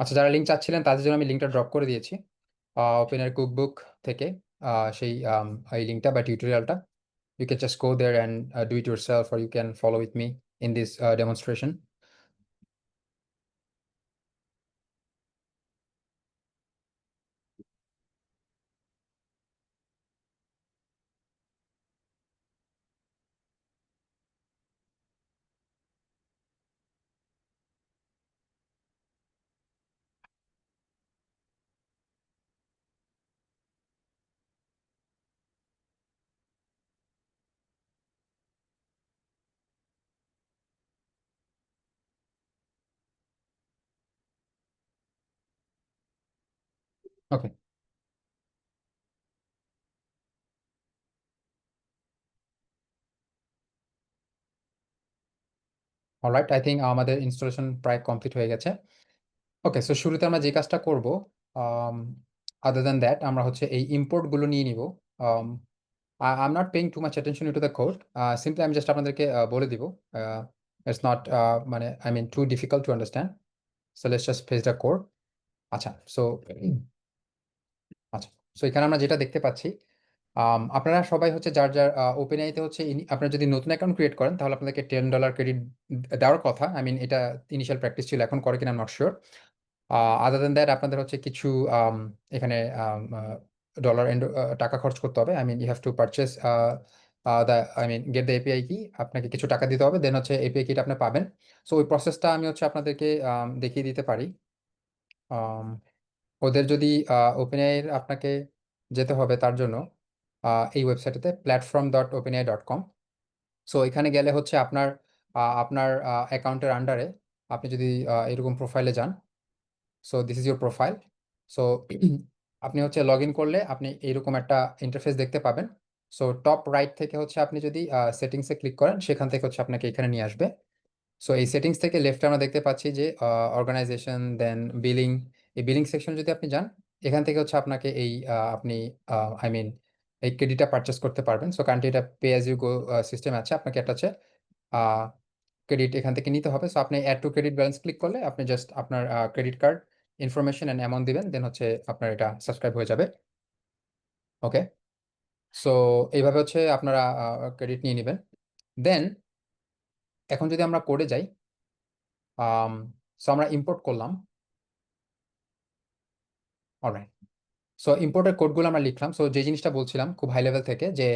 আচ্ছা, যারা লিঙ্ক চাচ্ছিলেন তাদের জন্য আমি লিঙ্কটা ড্রপ করে দিয়েছি ওপেনের কুকবুক থেকে, সেই এই লিঙ্কটা বা টিউটোরিয়ালটা। you can just go there and do it yourself, or you can follow with me in this demonstration. Okay. Alright, I think আমাদের ইনস্টলেশন প্রায় কমপ্লিট হয়ে গেছে। ওকে, সো শুরুতে আমরা যে কাজটা করব, আদার দ্যান দ্যাট, আমরা হচ্ছে এই ইম্পোর্টগুলো নিয়ে নিব। I am not paying too much attention to the code, simply আমি জাস্ট আপনাদেরকে বলে দিব। ইটস নট মানে I mean too difficult to understand. So let's just face the code. আচ্ছা, সো আচ্ছা, সো এখানে আমরা যেটা দেখতে পাচ্ছি, আপনারা সবাই হচ্ছে যার যার ওপেন আইতে হচ্ছে আপনারা যদি নতুন অ্যাকাউন্ট ক্রিয়েট করেন তাহলে আপনাদেরকে $10 ক্রেডিট দেওয়ার কথা। আই মিন এটা ইনিশিয়াল প্র্যাকটিস ছিল, এখন করে কিনা not sure. Other than that আপনাদের হচ্ছে কিছু এখানে ডলার এন্ড টাকা খরচ করতে হবে। I mean you have to purchase the I mean get the API key, আপনাকে কিছু টাকা দিতে হবে, দেন হচ্ছে এপিআই কিটা আপনি পাবেন। সো ওই প্রসেসটা আমি হচ্ছে আপনাদেরকে দেখিয়ে দিতে পারি। আম, ওদের যদি ওপেনআই আপনাকে যেতে হবে তার জন্য এই ওয়েবসাইটে platform.openai.com। সো এখানে গেলে হচ্ছে আপনার আপনার অ্যাকাউন্টের আন্ডারে আপনি যদি এরকম প্রোফাইলে যান, so this is your profile. So আপনি হচ্ছে লগ ইন করলে আপনি এইরকম একটা ইন্টারফেস দেখতে পাবেন। সো টপ রাইট থেকে হচ্ছে আপনি যদি সেটিংসে ক্লিক করেন, সেখান থেকে হচ্ছে আপনাকে এখানে নিয়ে আসবে। সো এই সেটিংস থেকে লেফটে আমরা দেখতে পাচ্ছি যে অর্গানাইজেশন, দেন বিলিং। এই বিলিং সেকশন যদি আপনি যান, এখান থেকে হচ্ছে আপনাকে এই আপনি আই মিন এই ক্রেডিটটা পারচেস করতে পারবেন। সো কারণ এটা pay as you go system আছে, আপনাকে একটা হচ্ছে ক্রেডিট এখান থেকে নিতে হবে। সো আপনি add to credit balance click করলে আপনি জাস্ট আপনার credit card information and amount দিবেন, দেন হচ্ছে আপনার এটা সাবস্ক্রাইব হয়ে যাবে। ওকে, সো এইভাবে হচ্ছে আপনারা ক্রেডিট নিয়ে নেবেন। দেন এখন যদি আমরা কোডে যাই, সো আমরা ইম্পোর্ট করলাম। অলরাইট, সো ইম্পোর্টের কোডগুলো আমরা লিখলাম। সো যে জিনিসটা বলছিলাম খুব হাই লেভেল থেকে যে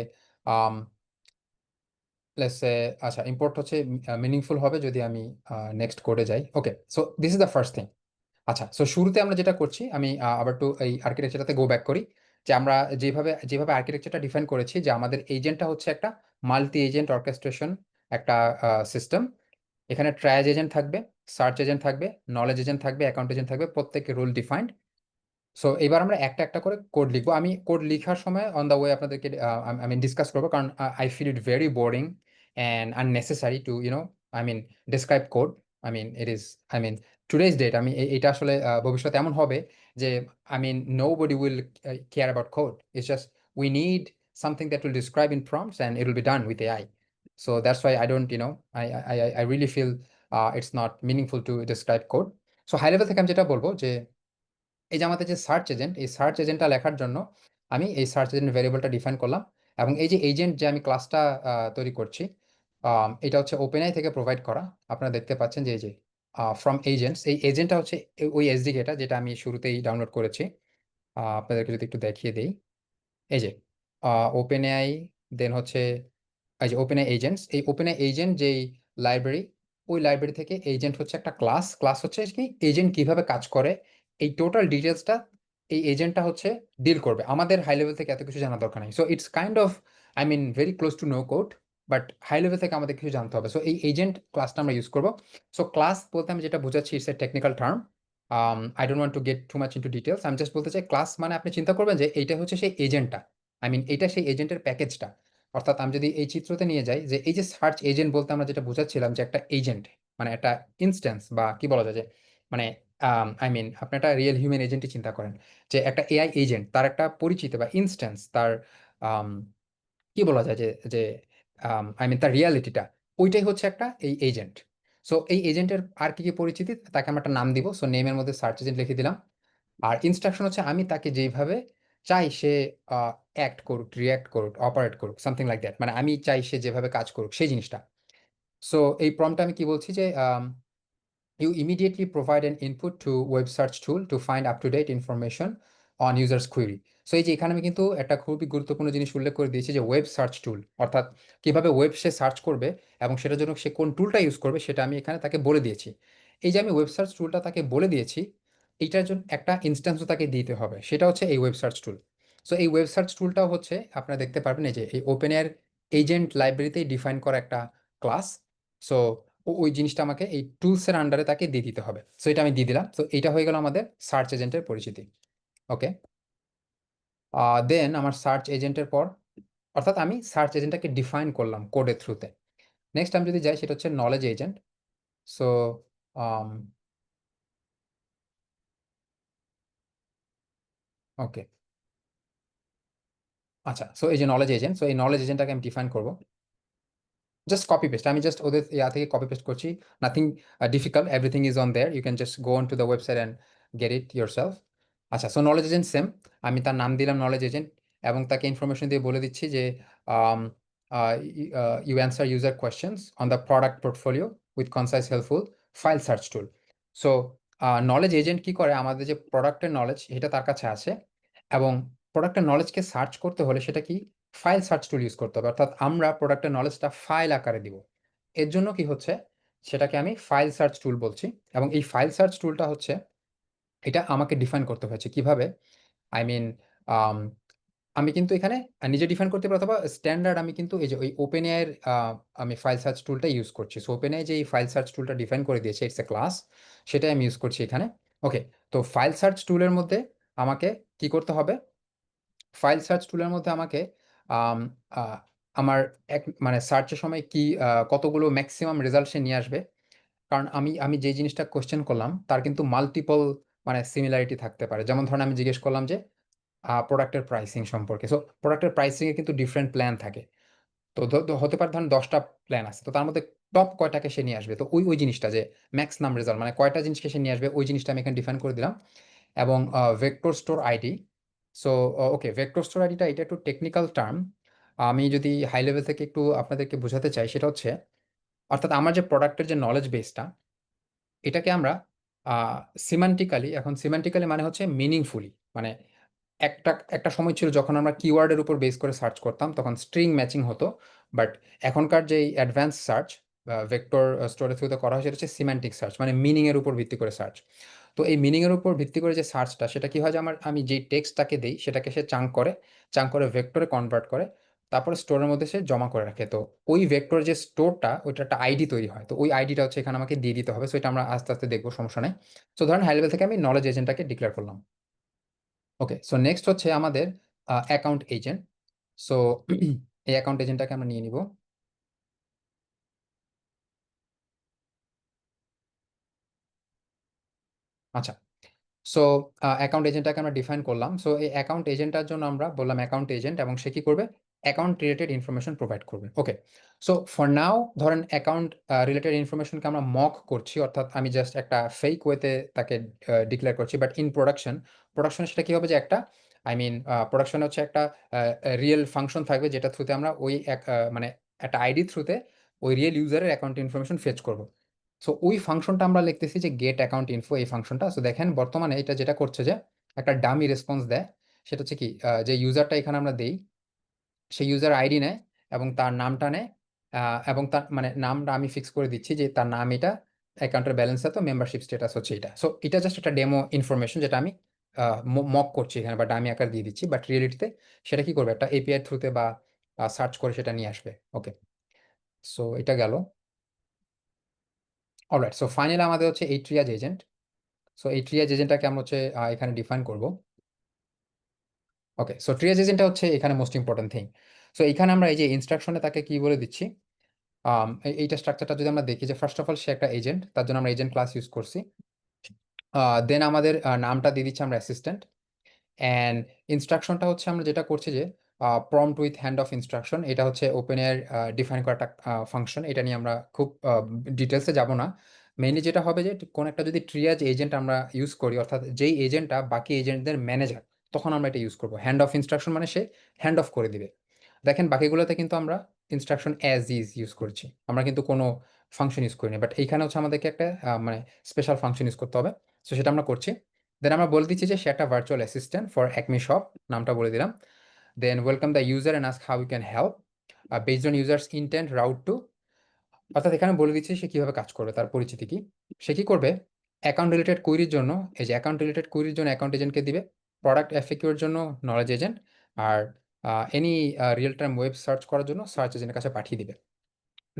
লেটস সে, আচ্ছা ইম্পোর্ট হচ্ছে মিনিংফুল হবে যদি আমি নেক্সট কোডে যাই। Okay, so this is the first thing. আচ্ছা, সো শুরুতে আমরা যেটা করছি, আমি আবার একটু এই আর্কিটেকচারটাতে গো ব্যাক করি, যে আমরা যেভাবে যেভাবে আর্কিটেকচারটা ডিফাইন করেছি, যে আমাদের এজেন্টটা হচ্ছে একটা মাল্টি এজেন্ট অর্কেস্ট্রেশন একটা সিস্টেম। এখানে ট্রায়াজ এজেন্ট থাকবে, সার্চ এজেন্ট থাকবে, নলেজ এজেন্ট থাকবে, অ্যাকাউন্ট এজেন্ট থাকবে, প্রত্যেকের রোল ডিফাইন্ড। সো এবার আমরা একটা একটা করে কোড লিখবো। আমি কোড লেখার সময় অন দ্য ওয়ে আপনাদেরকে আমি ডিসকাস করবো, কারণ I feel it very boring and unnecessary to I mean describe code. I mean it is, I mean today's date, আমি এটা আসলে ভবিষ্যতে এমন হবে যে I mean nobody will care about code. It's just we need something that will describe in prompts and it will be done with AI. So that's why I don't, I really feel it's not meaningful to describe code. So high level থেকে আমি যেটা বলবো যে এই যে আমাদের যে search agent, এই সার্চ এজেন্টটা লেখার জন্য আমি এই সার্চ এজেন্ট ভেরিয়েবলটা ডিফাইন করলাম। এবং এই যে এজেন্ট যে আমি ক্লাসটা তৈরি করছি, এটা হচ্ছে ওপেনআই থেকে প্রোভাইড করা। আপনারা দেখতে পাচ্ছেন যে এই যে ফ্রম এজেন্টস, এই এজেন্টটা হচ্ছে ওই এসডিকেটা যেটা আমি শুরুতেই ডাউনলোড করেছি। আপনাদেরকে যদি একটু দেখিয়ে দিই, এই যে ওপেন এআই, দেন হচ্ছে এই যে ওপেন এজেন্টস, এই ওপেন এজেন্ট যেই লাইব্রেরি, ওই লাইব্রেরি থেকে এজেন্ট হচ্ছে একটা ক্লাস। ক্লাস হচ্ছে কি এজেন্ট কিভাবে কাজ করে, এই টোটাল ডিটেলসটা এই এজেন্টটা হচ্ছে ডিল করবে। আমাদের হাই লেভেল থেকে এত কিছু জানার দরকার নেই। So it's kind of I mean very close to no code, but high level থেকে আমাদের কিছু জানতে হবে। সো এই এজেন্ট ক্লাসটা আমরা ইউজ করবো। সো ক্লাস বলতে আমি যেটা বোঝাচ্ছি, it's a technical term. I don't want to get too much into details. আমি জাস্ট বলতে চাই ক্লাস মানে আপনি চিন্তা করবেন যে এইটা হচ্ছে সেই এজেন্টটা, আই মিন এটা সেই এজেন্টের প্যাকেজটা। অর্থাৎ আমি যদি এই চিত্রতে নিয়ে যাই, যে এই যে সার্চ এজেন্ট বলতে আমরা যেটা বোঝাচ্ছিলাম যে একটা এজেন্ট মানে একটা ইনস্ট্যান্স, বা কি বলা যায় যে মানে আই মিন আপনি একটা রিয়েল হিউম্যান এজেন্টই চিন্তা করেন, যে একটা এআই এজেন্ট তার একটা পরিচিত বা ইনস্ট্যান্স, তার আম, কি বলা যায় যে যে আই মিন তার রিয়ালিটিটা, ওইটাই হচ্ছে একটা এই এজেন্ট। সো এই এজেন্টের আর কি কি পরিচিতি, তাকে আমরা একটা নাম দিব। সো নেমের মধ্যে সার্চ এজেন্ট লিখে দিলাম। আর ইনস্ট্রাকশন হচ্ছে আমি তাকে যেইভাবে চাই সে অ্যাক্ট করুক, রিয়্যাক্ট করুক, অপারেট করুক, সামথিং লাইক দ্যাট, মানে আমি চাই সে যেভাবে কাজ করুক সেই জিনিসটা। সো এই প্রম্পটটা আমি কি বলছি যে you immediately provide an input to web search tool to find up-to-date information on user's query. So এই যে এখানে আমি কিন্তু একটা খুবই গুরুত্বপূর্ণ জিনিস উল্লেখ করে দিয়েছি যে ওয়েব সার্চ টুল, অর্থাৎ কিভাবে ওয়েব সে সার্চ করবে এবং সেটার জন্য সে কোন টুলটা ইউজ করবে সেটা আমি এখানে তাকে বলে দিয়েছি। এই যে আমি ওয়েব সার্চ টুলটা তাকে বলে দিয়েছি, এইটার জন্য একটা ইনস্ট্যান্সও তাকে দিতে হবে, সেটা হচ্ছে এই ওয়েব সার্চ টুল। সো এই ওয়েব সার্চ টুলটাও হচ্ছে আপনারা দেখতে পারবেন এই যে এই ওপেন এয়ার এজেন্ট লাইব্রেরিতেই ডিফাইন করা একটা ক্লাস। সো ওই জিনিসটা আমাকে এই টুলসের আন্ডারে তাকে দিয়ে দিতে হবে। সো এটা আমি দিয়ে দিলাম। সো এটা হয়ে গেল আমাদের সার্চ এজেন্টের পরিচিতি। ওকে, দেন আমার সার্চ এজেন্টের পর, অর্থাৎ আমি সার্চ এজেন্টটাকে ডিফাইন করলাম কোডের থ্রুতে। নেক্সট আমি যদি যাই সেটা হচ্ছে নলেজ এজেন্ট। সো ওকে, আচ্ছা, সো এই যে নলেজ এজেন্ট, সো এই নলেজ এজেন্টটাকে আমি ডিফাইন করবো। জাস্ট কপি পেস্ট, আমি জাস্ট ওদের ইয়া থেকে কপি পেস্ট করছি, nothing difficult, everything is on there, you can just go on to the website and get it yourself. আচ্ছা, সো নলেজ এজেন্ট সেম, আমি তার নাম দিলাম নলেজ এজেন্ট এবং তাকে ইনফরমেশন দিয়ে বলে দিচ্ছি যে you answer user questions on the product portfolio with concise helpful file search tool. So knowledge agent কি করে, আমাদের যে প্রোডাক্টের নলেজ এটা তার কাছে আছে এবং প্রোডাক্টের নলেজকে সার্চ করতে হলে সেটা কি ফাইল সার্চ টুল ইউজ করতে হবে, অর্থাৎ আমরা প্রোডাক্টের নলেজটা ফাইল আকারে দিব। এর জন্য কি হচ্ছে, সেটাকে আমি ফাইল সার্চ টুল বলছি এবং এই ফাইল সার্চ টুলটা হচ্ছে এটা আমাকে ডিফাইন করতে হয়েছে কিভাবে, আই মিন আমি কিন্তু এখানে নিজে ডিফাইন করতে পারি অথবা স্ট্যান্ডার্ড আমি কিন্তু এই যে ওই ওপেন এআই এর আমি ফাইল সার্চ টুলটা ইউজ করছি। সো ওপেন এআই যে এই ফাইল সার্চ টুলটা ডিফাইন করে দিয়েছে, ইটস এ ক্লাস, সেটাই আমি ইউজ করছি এখানে। ওকে, তো ফাইল সার্চ টুলের মধ্যে আমাকে কি করতে হবে, ফাইল সার্চ টুলের মধ্যে আমাকে আম, আহ, আমার এক মানে সার্চের সময় কি কতগুলো ম্যাক্সিমাম রেজাল্ট সে নিয়ে আসবে, কারণ আমি আমি যে জিনিসটা কোশ্চেন করলাম তার কিন্তু মাল্টিপল মানে সিমিলারিটি থাকতে পারে। যেমন ধরুন আমি জিজ্ঞেস করলাম যে প্রোডাক্টের প্রাইসিং সম্পর্কে, সো প্রোডাক্টের প্রাইসিংয়ে কিন্তু ডিফারেন্ট প্ল্যান থাকে। তো হতে পারে ধরুন 10টা প্ল্যান আছে, তো তার মধ্যে টপ কয়টাকে সে নিয়ে আসবে, তো ওই ওই জিনিসটা যে ম্যাক্সিমাম রেজাল্ট মানে কয়টা জিনিসকে সে নিয়ে আসবে ওই জিনিসটা আমি এখানে ডিফাইন করে দিলাম। এবং vector store ID, so okay, vector store আইডিটা এটা একটু টেকনিক্যাল টার্ম, আমি যদি হাই লেভেল থেকে একটু আপনাদেরকে বোঝাতে চাই সেটা হচ্ছে, অর্থাৎ আমার যে প্রোডাক্টের যে নলেজ বেসটা এটাকে আমরা সিমান্টিক্যালি, এখন সিমান্টিক্যালি মানে হচ্ছে মিনিংফুলি, মানে একটা একটা সময় ছিল যখন আমরা কিওয়ার্ডের উপর বেস করে সার্চ করতাম তখন স্ট্রিং ম্যাচিং হতো, বাট এখনকার যে অ্যাডভান্স সার্চ ভেক্টর স্টোরের থ্রুতে করা হয় সেটা হচ্ছে সিম্যান্টিক সার্চ, মানে মিনিং এর উপর ভিত্তি করে সার্চ। তো এই মিনিং এর উপর ভিত্তি করে যে সার্চটা সেটা কি হয় যে আমি যেই টেক্সটটাকে দেই সেটাকে সে চাঙ্ক করে ভেক্টরে কনভার্ট করে, তারপরে স্টোরের মধ্যে সে জমা করে রাখে। তো ওই ভেক্টর যে স্টোরটা ওইটা একটা আইডি তৈরি হয়, তো ওই আইডিটা হচ্ছে এখানে আমাকে দিয়ে দিতে হবে। সো এটা আমরা আস্তে আস্তে দেখবো, সমস্যা নেই। সো ধরেন হাই লেভেল থেকে আমি নলেজ এজেন্টটাকে ডিক্লেয়ার করলাম। ওকে, সো নেক্সট হচ্ছে আমাদের অ্যাকাউন্ট এজেন্ট। সো এই অ্যাকাউন্ট এজেন্টটাকে আমরা নিয়ে নিব। আচ্ছা, সো অ্যাকাউন্ট এজেন্টটাকে আমরা ডিফাইন করলাম। সো এই অ্যাকাউন্ট এজেন্টটার জন্য আমরা বললাম অ্যাকাউন্ট এজেন্ট এবং সে কি করবে, অ্যাকাউন্ট রিলেটেড ইনফরমেশন প্রোভাইড করবে। ওকে, সো ফর নাও ধরেন অ্যাকাউন্ট রিলেটেড ইনফরমেশনকে আমরা মক করছি, অর্থাৎ আমি জাস্ট একটা ফেক ওয়েতে তাকে ডিক্লেয়ার করছি, বাট ইন প্রোডাকশনে সেটা কি হবে যে একটা, আই মিন প্রোডাকশনে হচ্ছে একটা রিয়েল ফাংশন থাকবে যেটা থ্রুতে আমরা ওই মানে একটা আইডি থ্রুতে ওই রিয়েল ইউজারের অ্যাকাউন্ট ইনফরমেশন ফেচ করব। সো ওই ফাংশনটা আমরা লিখতেছি যে গেট অ্যাকাউন্ট ইনফো, এই ফাংশনটা। সো দেখেন বর্তমানে এটা যেটা করছে যে একটা ডামি রেসপন্স দেয়, সেটা হচ্ছে কি যে ইউজারটা এখানে আমরা দেই সেই ইউজার আইডি নেয় এবং তার নামটা নেয়, এবং তার মানে নামটা আমি ফিক্স করে দিচ্ছি যে তার নাম এটা, অ্যাকাউন্টের ব্যালেন্স এত, মেম্বারশিপ স্ট্যাটাস হচ্ছে এটা। সো এটা জাস্ট একটা ডেমো ইনফরমেশন যেটা আমি মক করছি এখানে বা ডামি আকার দিয়ে দিচ্ছি, বাট রিয়েলিটিতে সেটা কি করবে, একটা এপিআই থ্রুতে বা সার্চ করে সেটা নিয়ে আসবে। ওকে, সো এটা গেল। অলরাইট, সো ফাইনালি আমাদের হচ্ছে এই ট্রিয়াজ এজেন্ট। সো এই ট্রিয়াজ এজেন্টটাকে আমরা হচ্ছে এখানে ডিফাইন করব। ওকে, সো ট্রিয়াজ এজেন্টটা হচ্ছে এখানে মোস্ট ইম্পর্টেন্ট থিং। সো এখানে আমরা এই যে ইনস্ট্রাকশনে তাকে কি বলে দিচ্ছি, এইটা স্ট্রাকচারটা যদি আমরা দেখি যে ফার্স্ট অফ অল সে একটা এজেন্ট, তার জন্য আমরা এজেন্ট ক্লাস ইউজ করছি। দেন আমাদের নামটা দিয়ে দিচ্ছি আমরা অ্যাসিস্ট্যান্ট, অ্যান্ড ইনস্ট্রাকশনটা হচ্ছে আমরা যেটা করছি যে prompt with hand of instruction, এটা হচ্ছে ওপেন এর ডিফাইন করা একটা ফাংশন। এটা নিয়ে আমরা খুব ডিটেলসে যাব না। মেইনলি যেটা হবে যে কোন একটা যদি ট্রিয়াজ এজেন্ট আমরা ইউজ করি, অর্থাৎ যেই এজেন্টটা বাকি এজেন্টদের ম্যানেজার, তখন আমরা এটা ইউজ করবো। হ্যান্ড অফ ইনস্ট্রাকশন মানে সে হ্যান্ড অফ করে দিবে। দেখেন বাকিগুলোতে কিন্তু আমরা ইনস্ট্রাকশন অ্যাজ ইজ ইউজ করছি, আমরা কিন্তু কোনো ফাংশন ইউজ করিনি, বাট এইখানে হচ্ছে আমাদেরকে একটা মানে স্পেশাল ফাংশন ইউজ করতে হবে। সো সেটা আমরা করছি। দেন আমরা বলে দিচ্ছি যে সে একটা virtual assistant for Acme shop, নামটা বলে দিলাম। Then welcome the user and ask how you can help based on user's intent route to. অর্থাৎ এখানে বলে দিচ্ছি সে কিভাবে কাজ করবে, তার পরিচিতি কি। সে কি করবে, অ্যাকাউন্ট রিলেটেড কুইরির জন্য এই যে অ্যাকাউন্ট রিলেটেড কুইরির জন্য অ্যাকাউন্ট এজেন্টকে দিবে, প্রোডাক্ট এফএকিউর জন্য নলেজ এজেন্ট, আর any real time web search করার জন্য সার্চ এজেন্টের কাছে পাঠিয়ে দিবে।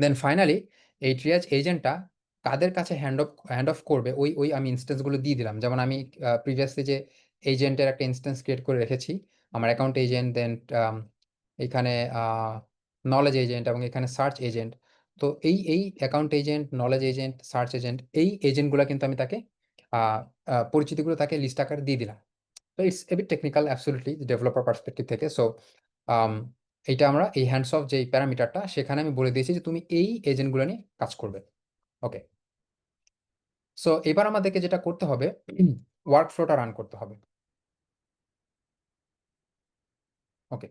দেন ফাইনালি এই ট্রিয়াজ এজেন্টটা কাদের কাছে হ্যান্ড অফ করবে, ওই ওই আমি ইনস্ট্যান্সগুলো দিয়ে দিলাম। যেমন আমি প্রিভিয়াসলি যে এজেন্টের একটা ইনস্ট্যান্স ক্রিয়েট করে রেখেছি, আমার অ্যাকাউন্ট এজেন্ট, দেন এখানে নলেজ এজেন্ট এবং এখানে সার্চ এজেন্ট। তো এই এই account agent, knowledge agent, search agent, এই এজেন্টগুলো কিন্তু আমি তাকে পরিচিতিগুলো তাকে লিস্ট আকারে দিয়ে দিলাম। তো it's a bit technical absolutely developer perspective থেকে। সো এইটা আমরা এই হ্যান্ডস অফ যেই প্যারামিটারটা সেখানে আমি বলে দিয়েছি যে তুমি এই এজেন্টগুলো নিয়ে কাজ করবে। ওকে, সো এবার আমাদেরকে যেটা করতে হবে, ওয়ার্ক ফ্লোটা রান করতে হবে। ওকে,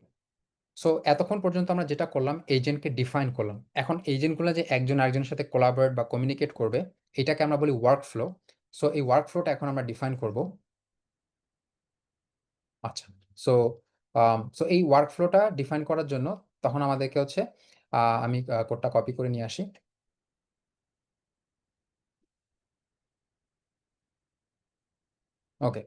সো এতক্ষণ পর্যন্ত আমরা যেটা করলাম, এজেন্টকে ডিফাইন করলাম। এখন এজেন্টগুলো যে একজন আরেকজনের সাথে কোলাবরেট বা কমিউনিকেট করবে, এটাকে আমরা বলি ওয়ার্ক ফ্লো। সো এই ওয়ার্ক ফ্লোটা এখন আমরা ডিফাইন করব। আচ্ছা, সো সো এই ওয়ার্ক ফ্লোটা ডিফাইন করার জন্য তখন আমাদেরকে হচ্ছে আমি কোডটা কপি করে নিয়ে আসি। ওকে,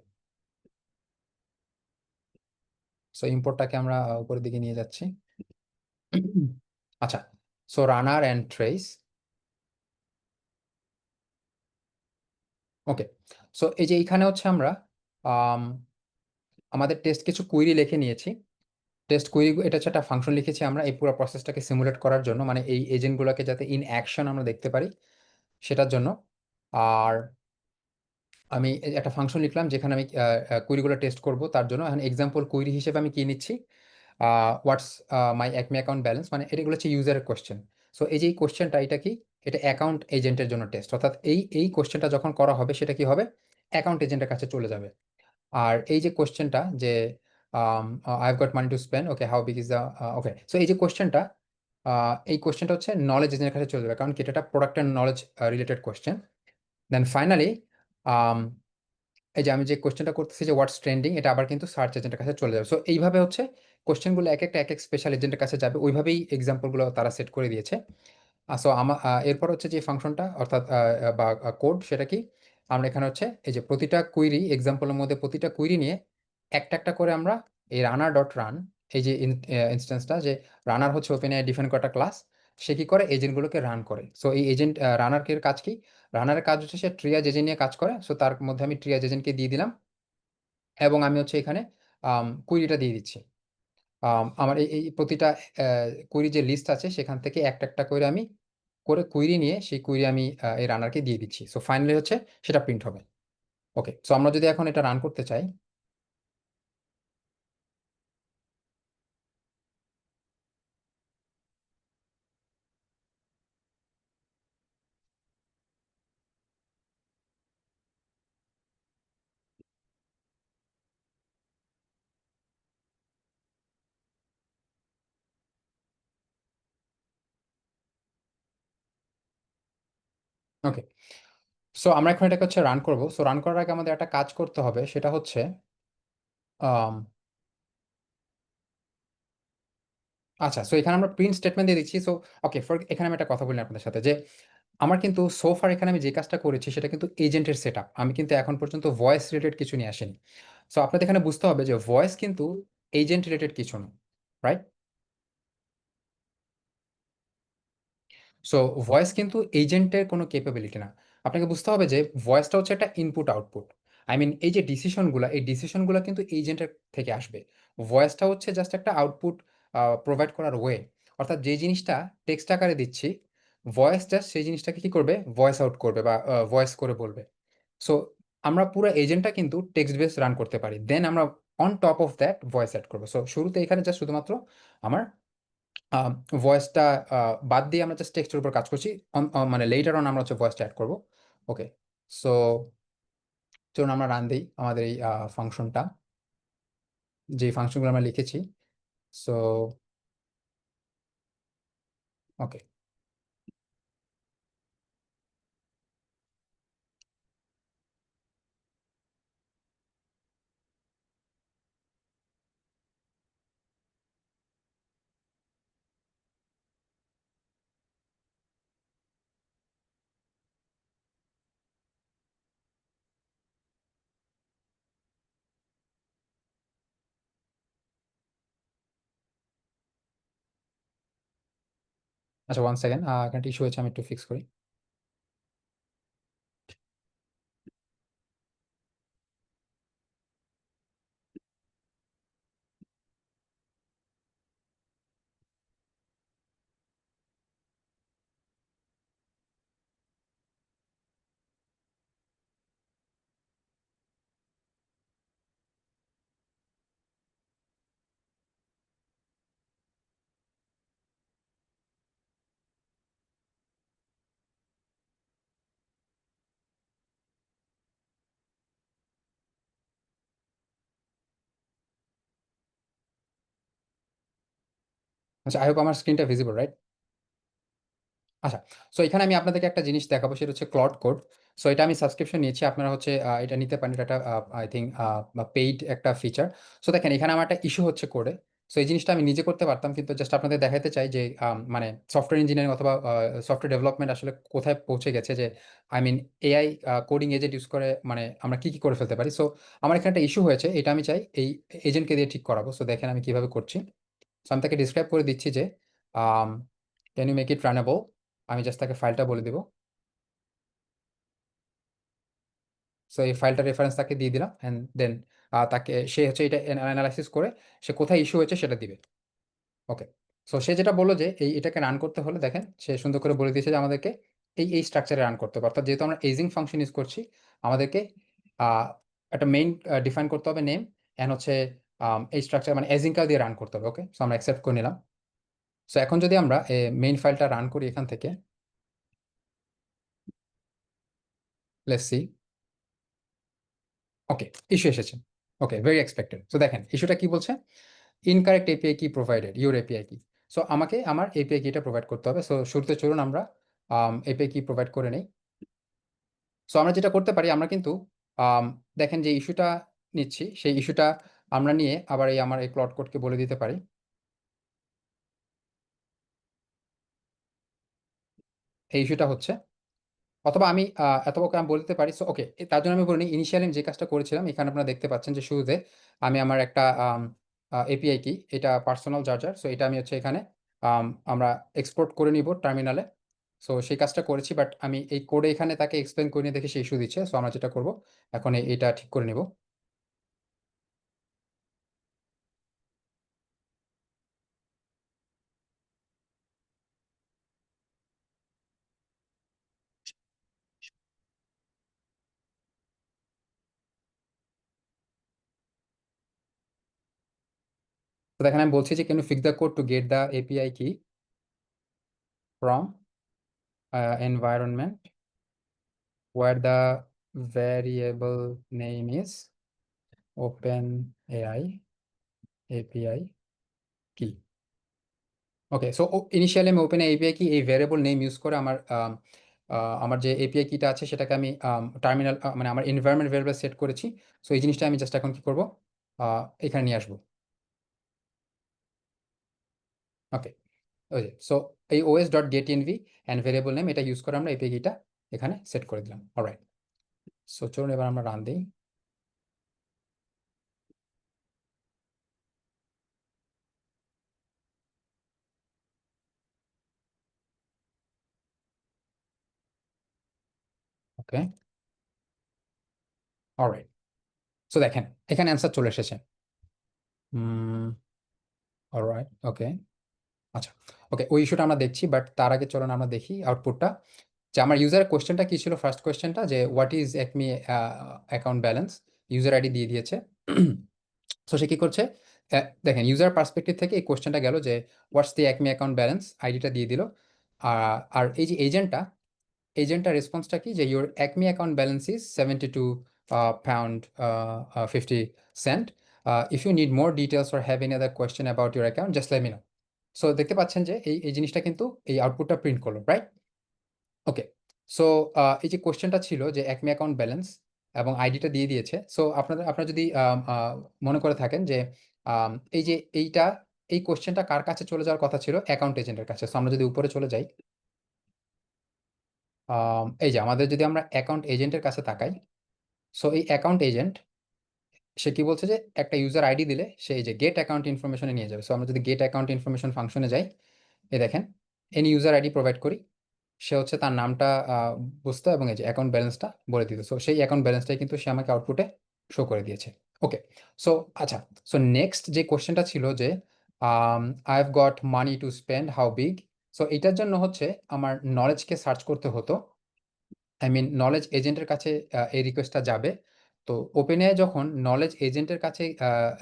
সো ইম্পোর্টটাকে আমরা উপরের দিকে নিয়ে যাচ্ছি। আচ্ছা, so runner and trace. Okay, so এই যে এইখানে হচ্ছে আমরা আম, আমাদের টেস্ট কিছু কুইরি লিখে নিয়েছি। টেস্ট কুইরি এটা হচ্ছে একটা ফাংশন লিখেছি আমরা এই পুরো প্রসেসটাকে সিমুলেট করার জন্য, মানে এই এজেন্টগুলোকে যাতে ইন অ্যাকশন আমরা দেখতে পারি সেটার জন্য। আর আমি একটা ফাংশন লিখলাম যেখানে আমি কুইরিগুলো টেস্ট করব তার জন্য। এখন এক্সাম্পল কুইরি হিসেবে আমি কি নিচ্ছি, হোয়াটস মাই একমি অ্যাকাউন্ট ব্যালেন্স, মানে এগুলো হচ্ছে ইউজারের কোশ্চেন। সো এই যে এই কোশ্চেনটা, এটা কি, এটা অ্যাকাউন্ট এজেন্টের জন্য টেস্ট, অর্থাৎ এই এই কোশ্চেনটা যখন করা হবে সেটা কি হবে, অ্যাকাউন্ট এজেন্টের কাছে চলে যাবে। আর এই যে কোশ্চেনটা যে I have got money to spend, okay how big is the, okay, so এই যে কোশ্চেনটা, এই কোশ্চেনটা হচ্ছে নলেজ এজেন্টের কাছে চলে যাবে, কারণ কি এটা একটা প্রোডাক্টের knowledge related question. Then finally এই যে আমি যে কোশ্চেনটা করতেছি যে হোয়াটস ট্রেন্ডিং, এটা আবার কিন্তু সার্চ এজেন্টের কাছে চলে যাবে। সো এইভাবে হচ্ছে কোশ্চেনগুলো এক একটা এক এক স্পেশাল এজেন্টের কাছে যাবে, ওইভাবেই এক্সাম্পলগুলো তারা সেট করে দিয়েছে। সো এরপর হচ্ছে যে ফাংশনটা অর্থাৎ বা কোড, সেটা কি, আমরা এখানে হচ্ছে এই যে প্রতিটা কুইরি এক্সাম্পলের মধ্যে প্রতিটা কুইরি নিয়ে একটা একটা করে আমরা এই রানার ডট রান, এই যে ইনস্ট্যান্সটা, যে রানার হচ্ছে ওপেন এআই ডিফাইন করা একটা ক্লাস, সে কি করে এজেন্টগুলোকে রান করে। সো এই এজেন্ট রানারের কাজ কি, রানারের কাজ হচ্ছে সে ট্রিয়াজ এজেন্ট নিয়ে কাজ করে। সো তার মধ্যে আমি ট্রিয়াজ এজেন্টকে দিয়ে দিলাম এবং আমি হচ্ছে এখানে কুইরিটা দিয়ে দিচ্ছি। আমার এই এই প্রতিটা কুইরি যে লিস্ট আছে সেখান থেকে একটা একটা করে আমি করে কুইরি নিয়ে সেই কুইরি আমি এই রানারকে দিয়ে দিচ্ছি। সো ফাইনালি হচ্ছে সেটা প্রিন্ট হবে। ওকে, সো আমরা যদি এখন এটা রান করতে চাই, ওকে, সো আমরা এখন এটাকে হচ্ছে রান করব। সো রান করার আগে আমাদের একটা কাজ করতে হবে, সেটা হচ্ছে আম, আচ্ছা, সো এখানে আমরা প্রিন্ট স্টেটমেন্ট দিয়ে দিচ্ছি। সো ওকে, ফর এখানে আমি একটা কথা বলি আপনাদের সাথে, যে আমার কিন্তু সোফার এখানে আমি যে কাজটা করেছি সেটা কিন্তু এজেন্টের সেট আপ, আমি কিন্তু এখন পর্যন্ত ভয়েস রিলেটেড কিছু নিয়ে আসিনি। সো আপনাদের এখানে বুঝতে হবে যে ভয়েস কিন্তু এজেন্ট রিলেটেড কিছু না, রাইট? সো ভয়েস কিন্তু এজেন্টের কোনো ক্যাপাবিলিটি না। আপনাকে বুঝতে হবে যে ভয়েসটা হচ্ছে একটা ইনপুট আউটপুট। আই মিন এই যে ডিসিশনগুলো, এই ডিসিশনগুলো কিন্তু এজেন্টের থেকে আসবে। ভয়েসটা হচ্ছে জাস্ট একটা আউটপুট প্রোভাইড করার ওয়ে। অর্থাৎ যে জিনিসটা টেক্সট আকারে দিচ্ছি, ভয়েস জাস্ট সেই জিনিসটাকে কি করবে, ভয়েস আউট করবে বা ভয়েস করে বলবে। সো আমরা পুরো এজেন্টটা কিন্তু টেক্সট বেস রান করতে পারি, দেন আমরা on top of that voice add করবো। সো শুরুতে এখানে জাস্ট শুধুমাত্র আমার ভয়েসটা বাদ দিয়ে আমরা জাস্ট টেক্সটের উপর কাজ করছি। মানে লেটার অন আমরা হচ্ছে ভয়েসটা অ্যাড করবো। ওকে, সো চলুন আমরা রান দিই আমাদের এই ফাংশনটা। যে ফাংশনগুলো আমরা লিখেছি। সো ওকে, আচ্ছা 1 সেকেন্ড, এখানে ইস্যু হয়েছে, আমি একটু ফিক্স করি। আচ্ছা, আই হোপ আমার স্ক্রিনটা ভিজিবল, রাইট? আচ্ছা, সো এখানে আমি আপনাদেরকে একটা জিনিস দেখাবো, সেটা হচ্ছে ক্লড কোড। সো এটা আমি সাবস্ক্রিপশন নিয়েছি, আপনারা হচ্ছে এটা নিতে পারেন। এটা একটা আই থিঙ্ক পেইড একটা ফিচার। সো দেখেন এখানে আমার একটা ইস্যু হচ্ছে কোডে। সো এই জিনিসটা আমি নিজে করতে পারতাম, কিন্তু জাস্ট আপনাদের দেখাতে চাই যে মানে সফটওয়্যার ইঞ্জিনিয়ারিং অথবা সফটওয়্যার ডেভেলপমেন্ট আসলে কোথায় পৌঁছে গেছে, যে I mean AI coding agent use করে মানে আমরা কি কি করে ফেলতে পারি। সো আমার এখানে একটা ইস্যু হয়েছে, এটা আমি চাই এই এজেন্টকে দিয়ে ঠিক করাবো। সো দেখেন আমি কিভাবে করছি। সো আমি তাকে ডিসক্রাইব করে দিচ্ছি যে can you make it runnable. আমি জাস্ট তাকে ফাইলটা বলে দিব। সো এই ফাইলটা রেফারেন্স তাকে দিয়ে দিলাম, অ্যান্ড দেন তাকে সে হচ্ছে এটা অ্যানালাইসিস করে সে কোথায় ইস্যু হয়েছে সেটা দিবে। ওকে, সো সে যেটা বললো যে এটাকে রান করতে হলে দেখেন সে সুন্দর করে বলে দিয়েছে যে আমাদেরকে এই স্ট্রাকচারে রান করতে হবে। অর্থাৎ যেহেতু আমরা এজিং ফাংশন ইউজ করছি, আমাদেরকে আহ, একটা মেইন ডিফাইন করতে হবে, নেম, অ্যান্ড হচ্ছে এই স্ট্রাকচার মানে এজিংকাও দিয়ে রান করতে হবে। ওকে, সো আমরা অ্যাকসেপ্ট করে নিলাম। সো এখন যদি আমরা মেইন ফাইলটা রান করি এখান থেকে, লেটস সি। ওকে, ইস্যু এসেছে। ওকে, ভেরি এক্সপেক্টেড। সো দেখেন ইস্যুটা কি বলছে, ইনকারেক্ট এপিআই কি প্রোভাইডেড, ইউর এপিআই কি। সো আমাকে আমার এপিআই কিটা প্রোভাইড করতে হবে। সো শুরুতে চলুন আমরা এপিআই কি প্রোভাইড করে নেই। সো আমরা যেটা করতে পারি, আমরা কিন্তু আম, দেখেন যে ইস্যুটা নিচ্ছি, সেই ইস্যুটা আমরা নিয়ে আবার এই আমার এই প্লট কোডকে বলে দিতে পারি এই ইস্যুটা হচ্ছে, অথবা আমি এতটুকু আমি বলতে পারি। সো ওকে, তার জন্য আমি বলিনি, ইনিশিয়ালি আমি যে কাজটা করেছিলাম এখানে আপনারা দেখতে পাচ্ছেন যে শুরুতে আমি আমার একটা এপিআই কি, এটা পার্সোনাল চার্জার। সো এটা আমি হচ্ছে এখানে আমরা এক্সপোর্ট করে নিব টার্মিনালে। সো সেই কাজটা করেছি, বাট আমি এই কোডে এখানে তাকে এক্সপ্লেন করে নিয়ে দেখে সে ইস্যু দিচ্ছে। সো আমরা যেটা করব এখন এটা ঠিক করে নিব। তো দেখেন আমি বলছি যে can you fix the code to get the API key from environment where the variable name is OpenAI API key. Okay, so initially আমি ওপেন এপিআই কি এই ভ্যারিয়েবল নেম ইউজ করে আমার আমার যে এপিআই কিটা আছে সেটাকে আমি টার্মিনাল মানে আমার এনভায়রনমেন্ট ভ্যারিয়েবল সেট করেছি। সো এই জিনিসটা আমি জাস্ট এখন কি করব, এখানে নিয়ে আসবো। ওকে, ওই সো এই OS dot get env and variable name এটা ইউজ করে আমরা এপিআই কিটা এখানে সেট করে দিলাম। অলরাইট, সো চলুন এবার আমরা রান দিই। ওকে, অলরাইট, সো দেখেন এখানে অ্যান্সার চলে এসেছে। অলরাইট, ওকে, আচ্ছা, ওকে, ওই ইস্যুটা আমরা দেখছি, বাট তার আগে চলুন আমরা দেখি আউটপুটটা। যে আমার ইউজারের কোয়েশ্চেনটা কি ছিল, ফার্স্ট কোয়েশ্চেনটা যে what is Acme account balance, user ID দিয়ে দিয়েছে। সো সে কি করছে, দেখেন ইউজার পার্সপেক্টিভ থেকে এই কোয়েশ্চেনটা গেল যে হোয়াটস দি একমি অ্যাকাউন্ট ব্যালেন্স, আইডিটা দিয়ে দিল। আর এই যে এজেন্টটার রেসপন্সটা কি, যে your Acme account balance is 72 pound 50 cent. If you need more details or have any other question about your account just let me know. So দেখতে পাচ্ছেন যে এই জিনিসটা কিন্তু এই আউটপুটটা প্রিন্ট করলো, রাইট? ওকে। সো এই যে কোশ্চেনটা ছিল যে একমি অ্যাকাউন্ট ব্যালেন্স এবং আইডিটা দিয়ে দিয়েছে। সো আপনারা যদি মনে করে থাকেন যে এই যে এই কোশ্চেনটা কার কাছে চলে যাওয়ার কথা ছিল? অ্যাকাউন্ট এজেন্টের কাছে। সো আমরা যদি উপরে চলে যাই, এই যে আমাদের যদি আমরা অ্যাকাউন্ট এজেন্টের কাছে তাকাই, সো এই অ্যাকাউন্ট এজেন্ট সে কি বলছে যে একটা ইউজার আইডি দিলে সে এই যে গেট অ্যাকাউন্ট ইনফরমেশনে নিয়ে যাবে। সো আমরা যদি গেট অ্যাকাউন্ট ইনফরমেশন ফাংশনে যাই, এই দেখেন এনি ইউজার আইডি প্রোভাইড করি, সে হচ্ছে তার নামটা বুঝতো এবং এই যে অ্যাকাউন্ট ব্যালেন্সটা বলে দিত। সো সেই অ্যাকাউন্ট ব্যালেন্সটাই কিন্তু সে আমাকে আউটপুটে শো করে দিয়েছে। ওকে। সো আচ্ছা, সো নেক্সট যে কোশ্চেনটা ছিল যে I have got money to spend, how big. So এটার জন্য হচ্ছে আমার নলেজকে সার্চ করতে হতো, আই মিন নলেজ এজেন্টের কাছে এই রিকোয়েস্টটা যাবে। তো ওপেনএআই যখন নলেজ এজেন্টের কাছে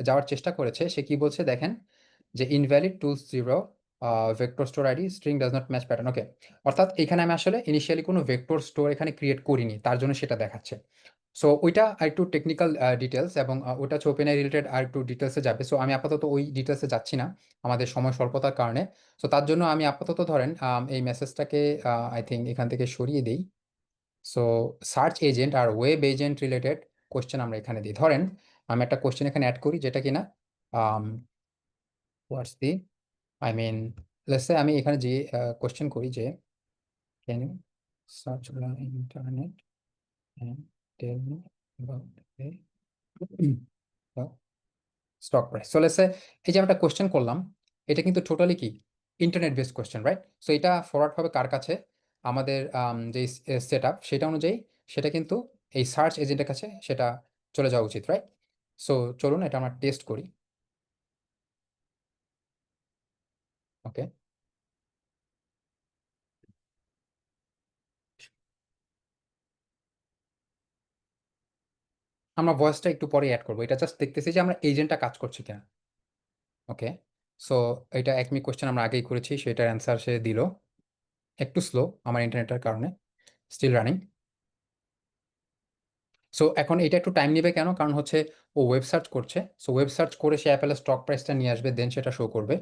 যাওয়ার চেষ্টা করেছে, সে কি বলছে দেখেন যে invalid tools zero, vector store ID string does not match pattern. Okay, অর্থাৎ এখানে আমি আসলে ইনিশিয়ালি কোনো ভেক্টর স্টোর এখানে ক্রিয়েট করিনি, তার জন্য সেটা দেখাচ্ছে। সো ওইটা আর একটু টেকনিক্যাল ডিটেলস এবং ওটা হচ্ছে ওপেনএআই রিলেটেড আর একটু ডিটেলসে যাবে। সো আমি আপাতত ওই ডিটেলসে যাচ্ছি না আমাদের সময় স্বল্পতার কারণে। সো তার জন্য আমি আপাতত ধরেন এই মেসেজটাকে আই থিঙ্ক এখান থেকে সরিয়ে দিই। সো সার্চ এজেন্ট আর ওয়েব এজেন্ট রিলেটেড কোশ্চেন আমরা এখানে দিই। ধরেন আমি একটা কোশ্চেন এখানে অ্যাড করি যেটা কিনা হোয়াটস দি, আই মিন লেটস সে আমি এখানে যে কোশ্চেন করি যে can you search on internet and tell me about stock price. So let's say এই যে আমরা একটা কোশ্চেন করলাম, এটা কিন্তু টোটালি কি internet based question, right? So এটা ফরওয়ার্ড হবে কার কাছে? আমাদের যে সেট আপ সেটা অনুযায়ী সেটা কিন্তু এই সার্চ এজেন্টের কাছে সেটা চলে যাওয়া উচিত, রাইট? সো চলুন এটা আমরা টেস্ট করি। ওকে, আমরা ভয়েসটা একটু পরে অ্যাড করবো, এটা জাস্ট দেখতেছি যে আমরা এজেন্টটা কাজ করছে কিনা। ওকে। সো এটা একমি কোশ্চেন আমরা আগেই করেছি, সেটার অ্যান্সার সে দিল। একটু স্লো আমার ইন্টারনেটের কারণে, স্টিল রানিং। সো এখন এটা একটু টাইম নেবে কেন? কারণ হচ্ছে ও ওয়েব সার্চ করছে। সো ওয়েব সার্চ করে সে অ্যাপেলের স্টক প্রাইসটা নিয়ে আসবে, দেন সেটা শো করবে।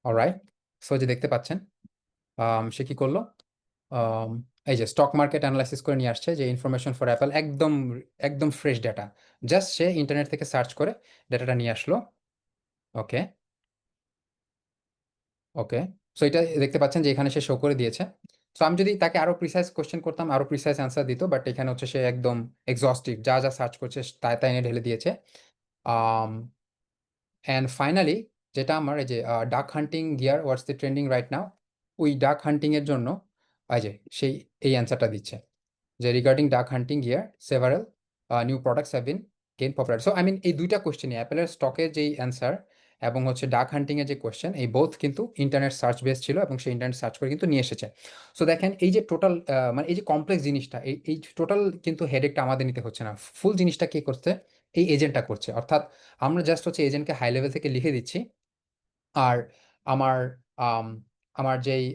অলরাইট। সো যে দেখতে পাচ্ছেন সে কি করলো, আম, এই যে স্টক মার্কেট অ্যানালাইসিস করে নিয়ে আসছে যে ইনফরমেশন ফর অ্যাপেল, একদম একদম ফ্রেশ ডেটা। জাস্ট সে ইন্টারনেট থেকে সার্চ করে ডেটাটা নিয়ে আসলো। ওকে, ওকে। সো এটা দেখতে পাচ্ছেন যে এখানে সে শো করে দিয়েছে। সো আমি যদি তাকে আরো প্রিসাইজ কোশ্চেন করতাম, আরো প্রিসাইজ অ্যান্সার দিত, বাট এখানে হচ্ছে সে একদম এক্সস্টিভ, যা যা সার্চ করছে তাই তাই এনে ঢেলে দিয়েছে। অ্যান্ড ফাইনালি যেটা আমার এই যে duck hunting gear what's the trending right now, ওই ডাক হান্টিং এর জন্য এই যে সেই এই অ্যান্সারটা দিচ্ছে যে regarding duck hunting gear several new products have been gain popular. So I mean এই দুইটা কোশ্চেনই অ্যাপেলের স্টকের যেই অ্যান্সার এবং হচ্ছে ডাক হান্টিং এর যে কোশ্চেন, এই বোথ কিন্তু ইন্টারনেট সার্চ বেস ছিল এবং সেই ইন্টারনেট সার্চ করে কিন্তু নিয়ে এসেছে। সো দেখেন এই যে টোটাল মানে এই যে কমপ্লেক্স জিনিসটা, এই টোটাল কিন্তু হেডেকটা আমাদের নিতে হচ্ছে না, ফুল জিনিসটা কে করছে? এই এজেন্টটা করছে। অর্থাৎ আমরা জাস্ট হচ্ছে এজেন্টকে হাই লেভেল থেকে লিখে দিচ্ছি, আর আমার আম, আমার যেই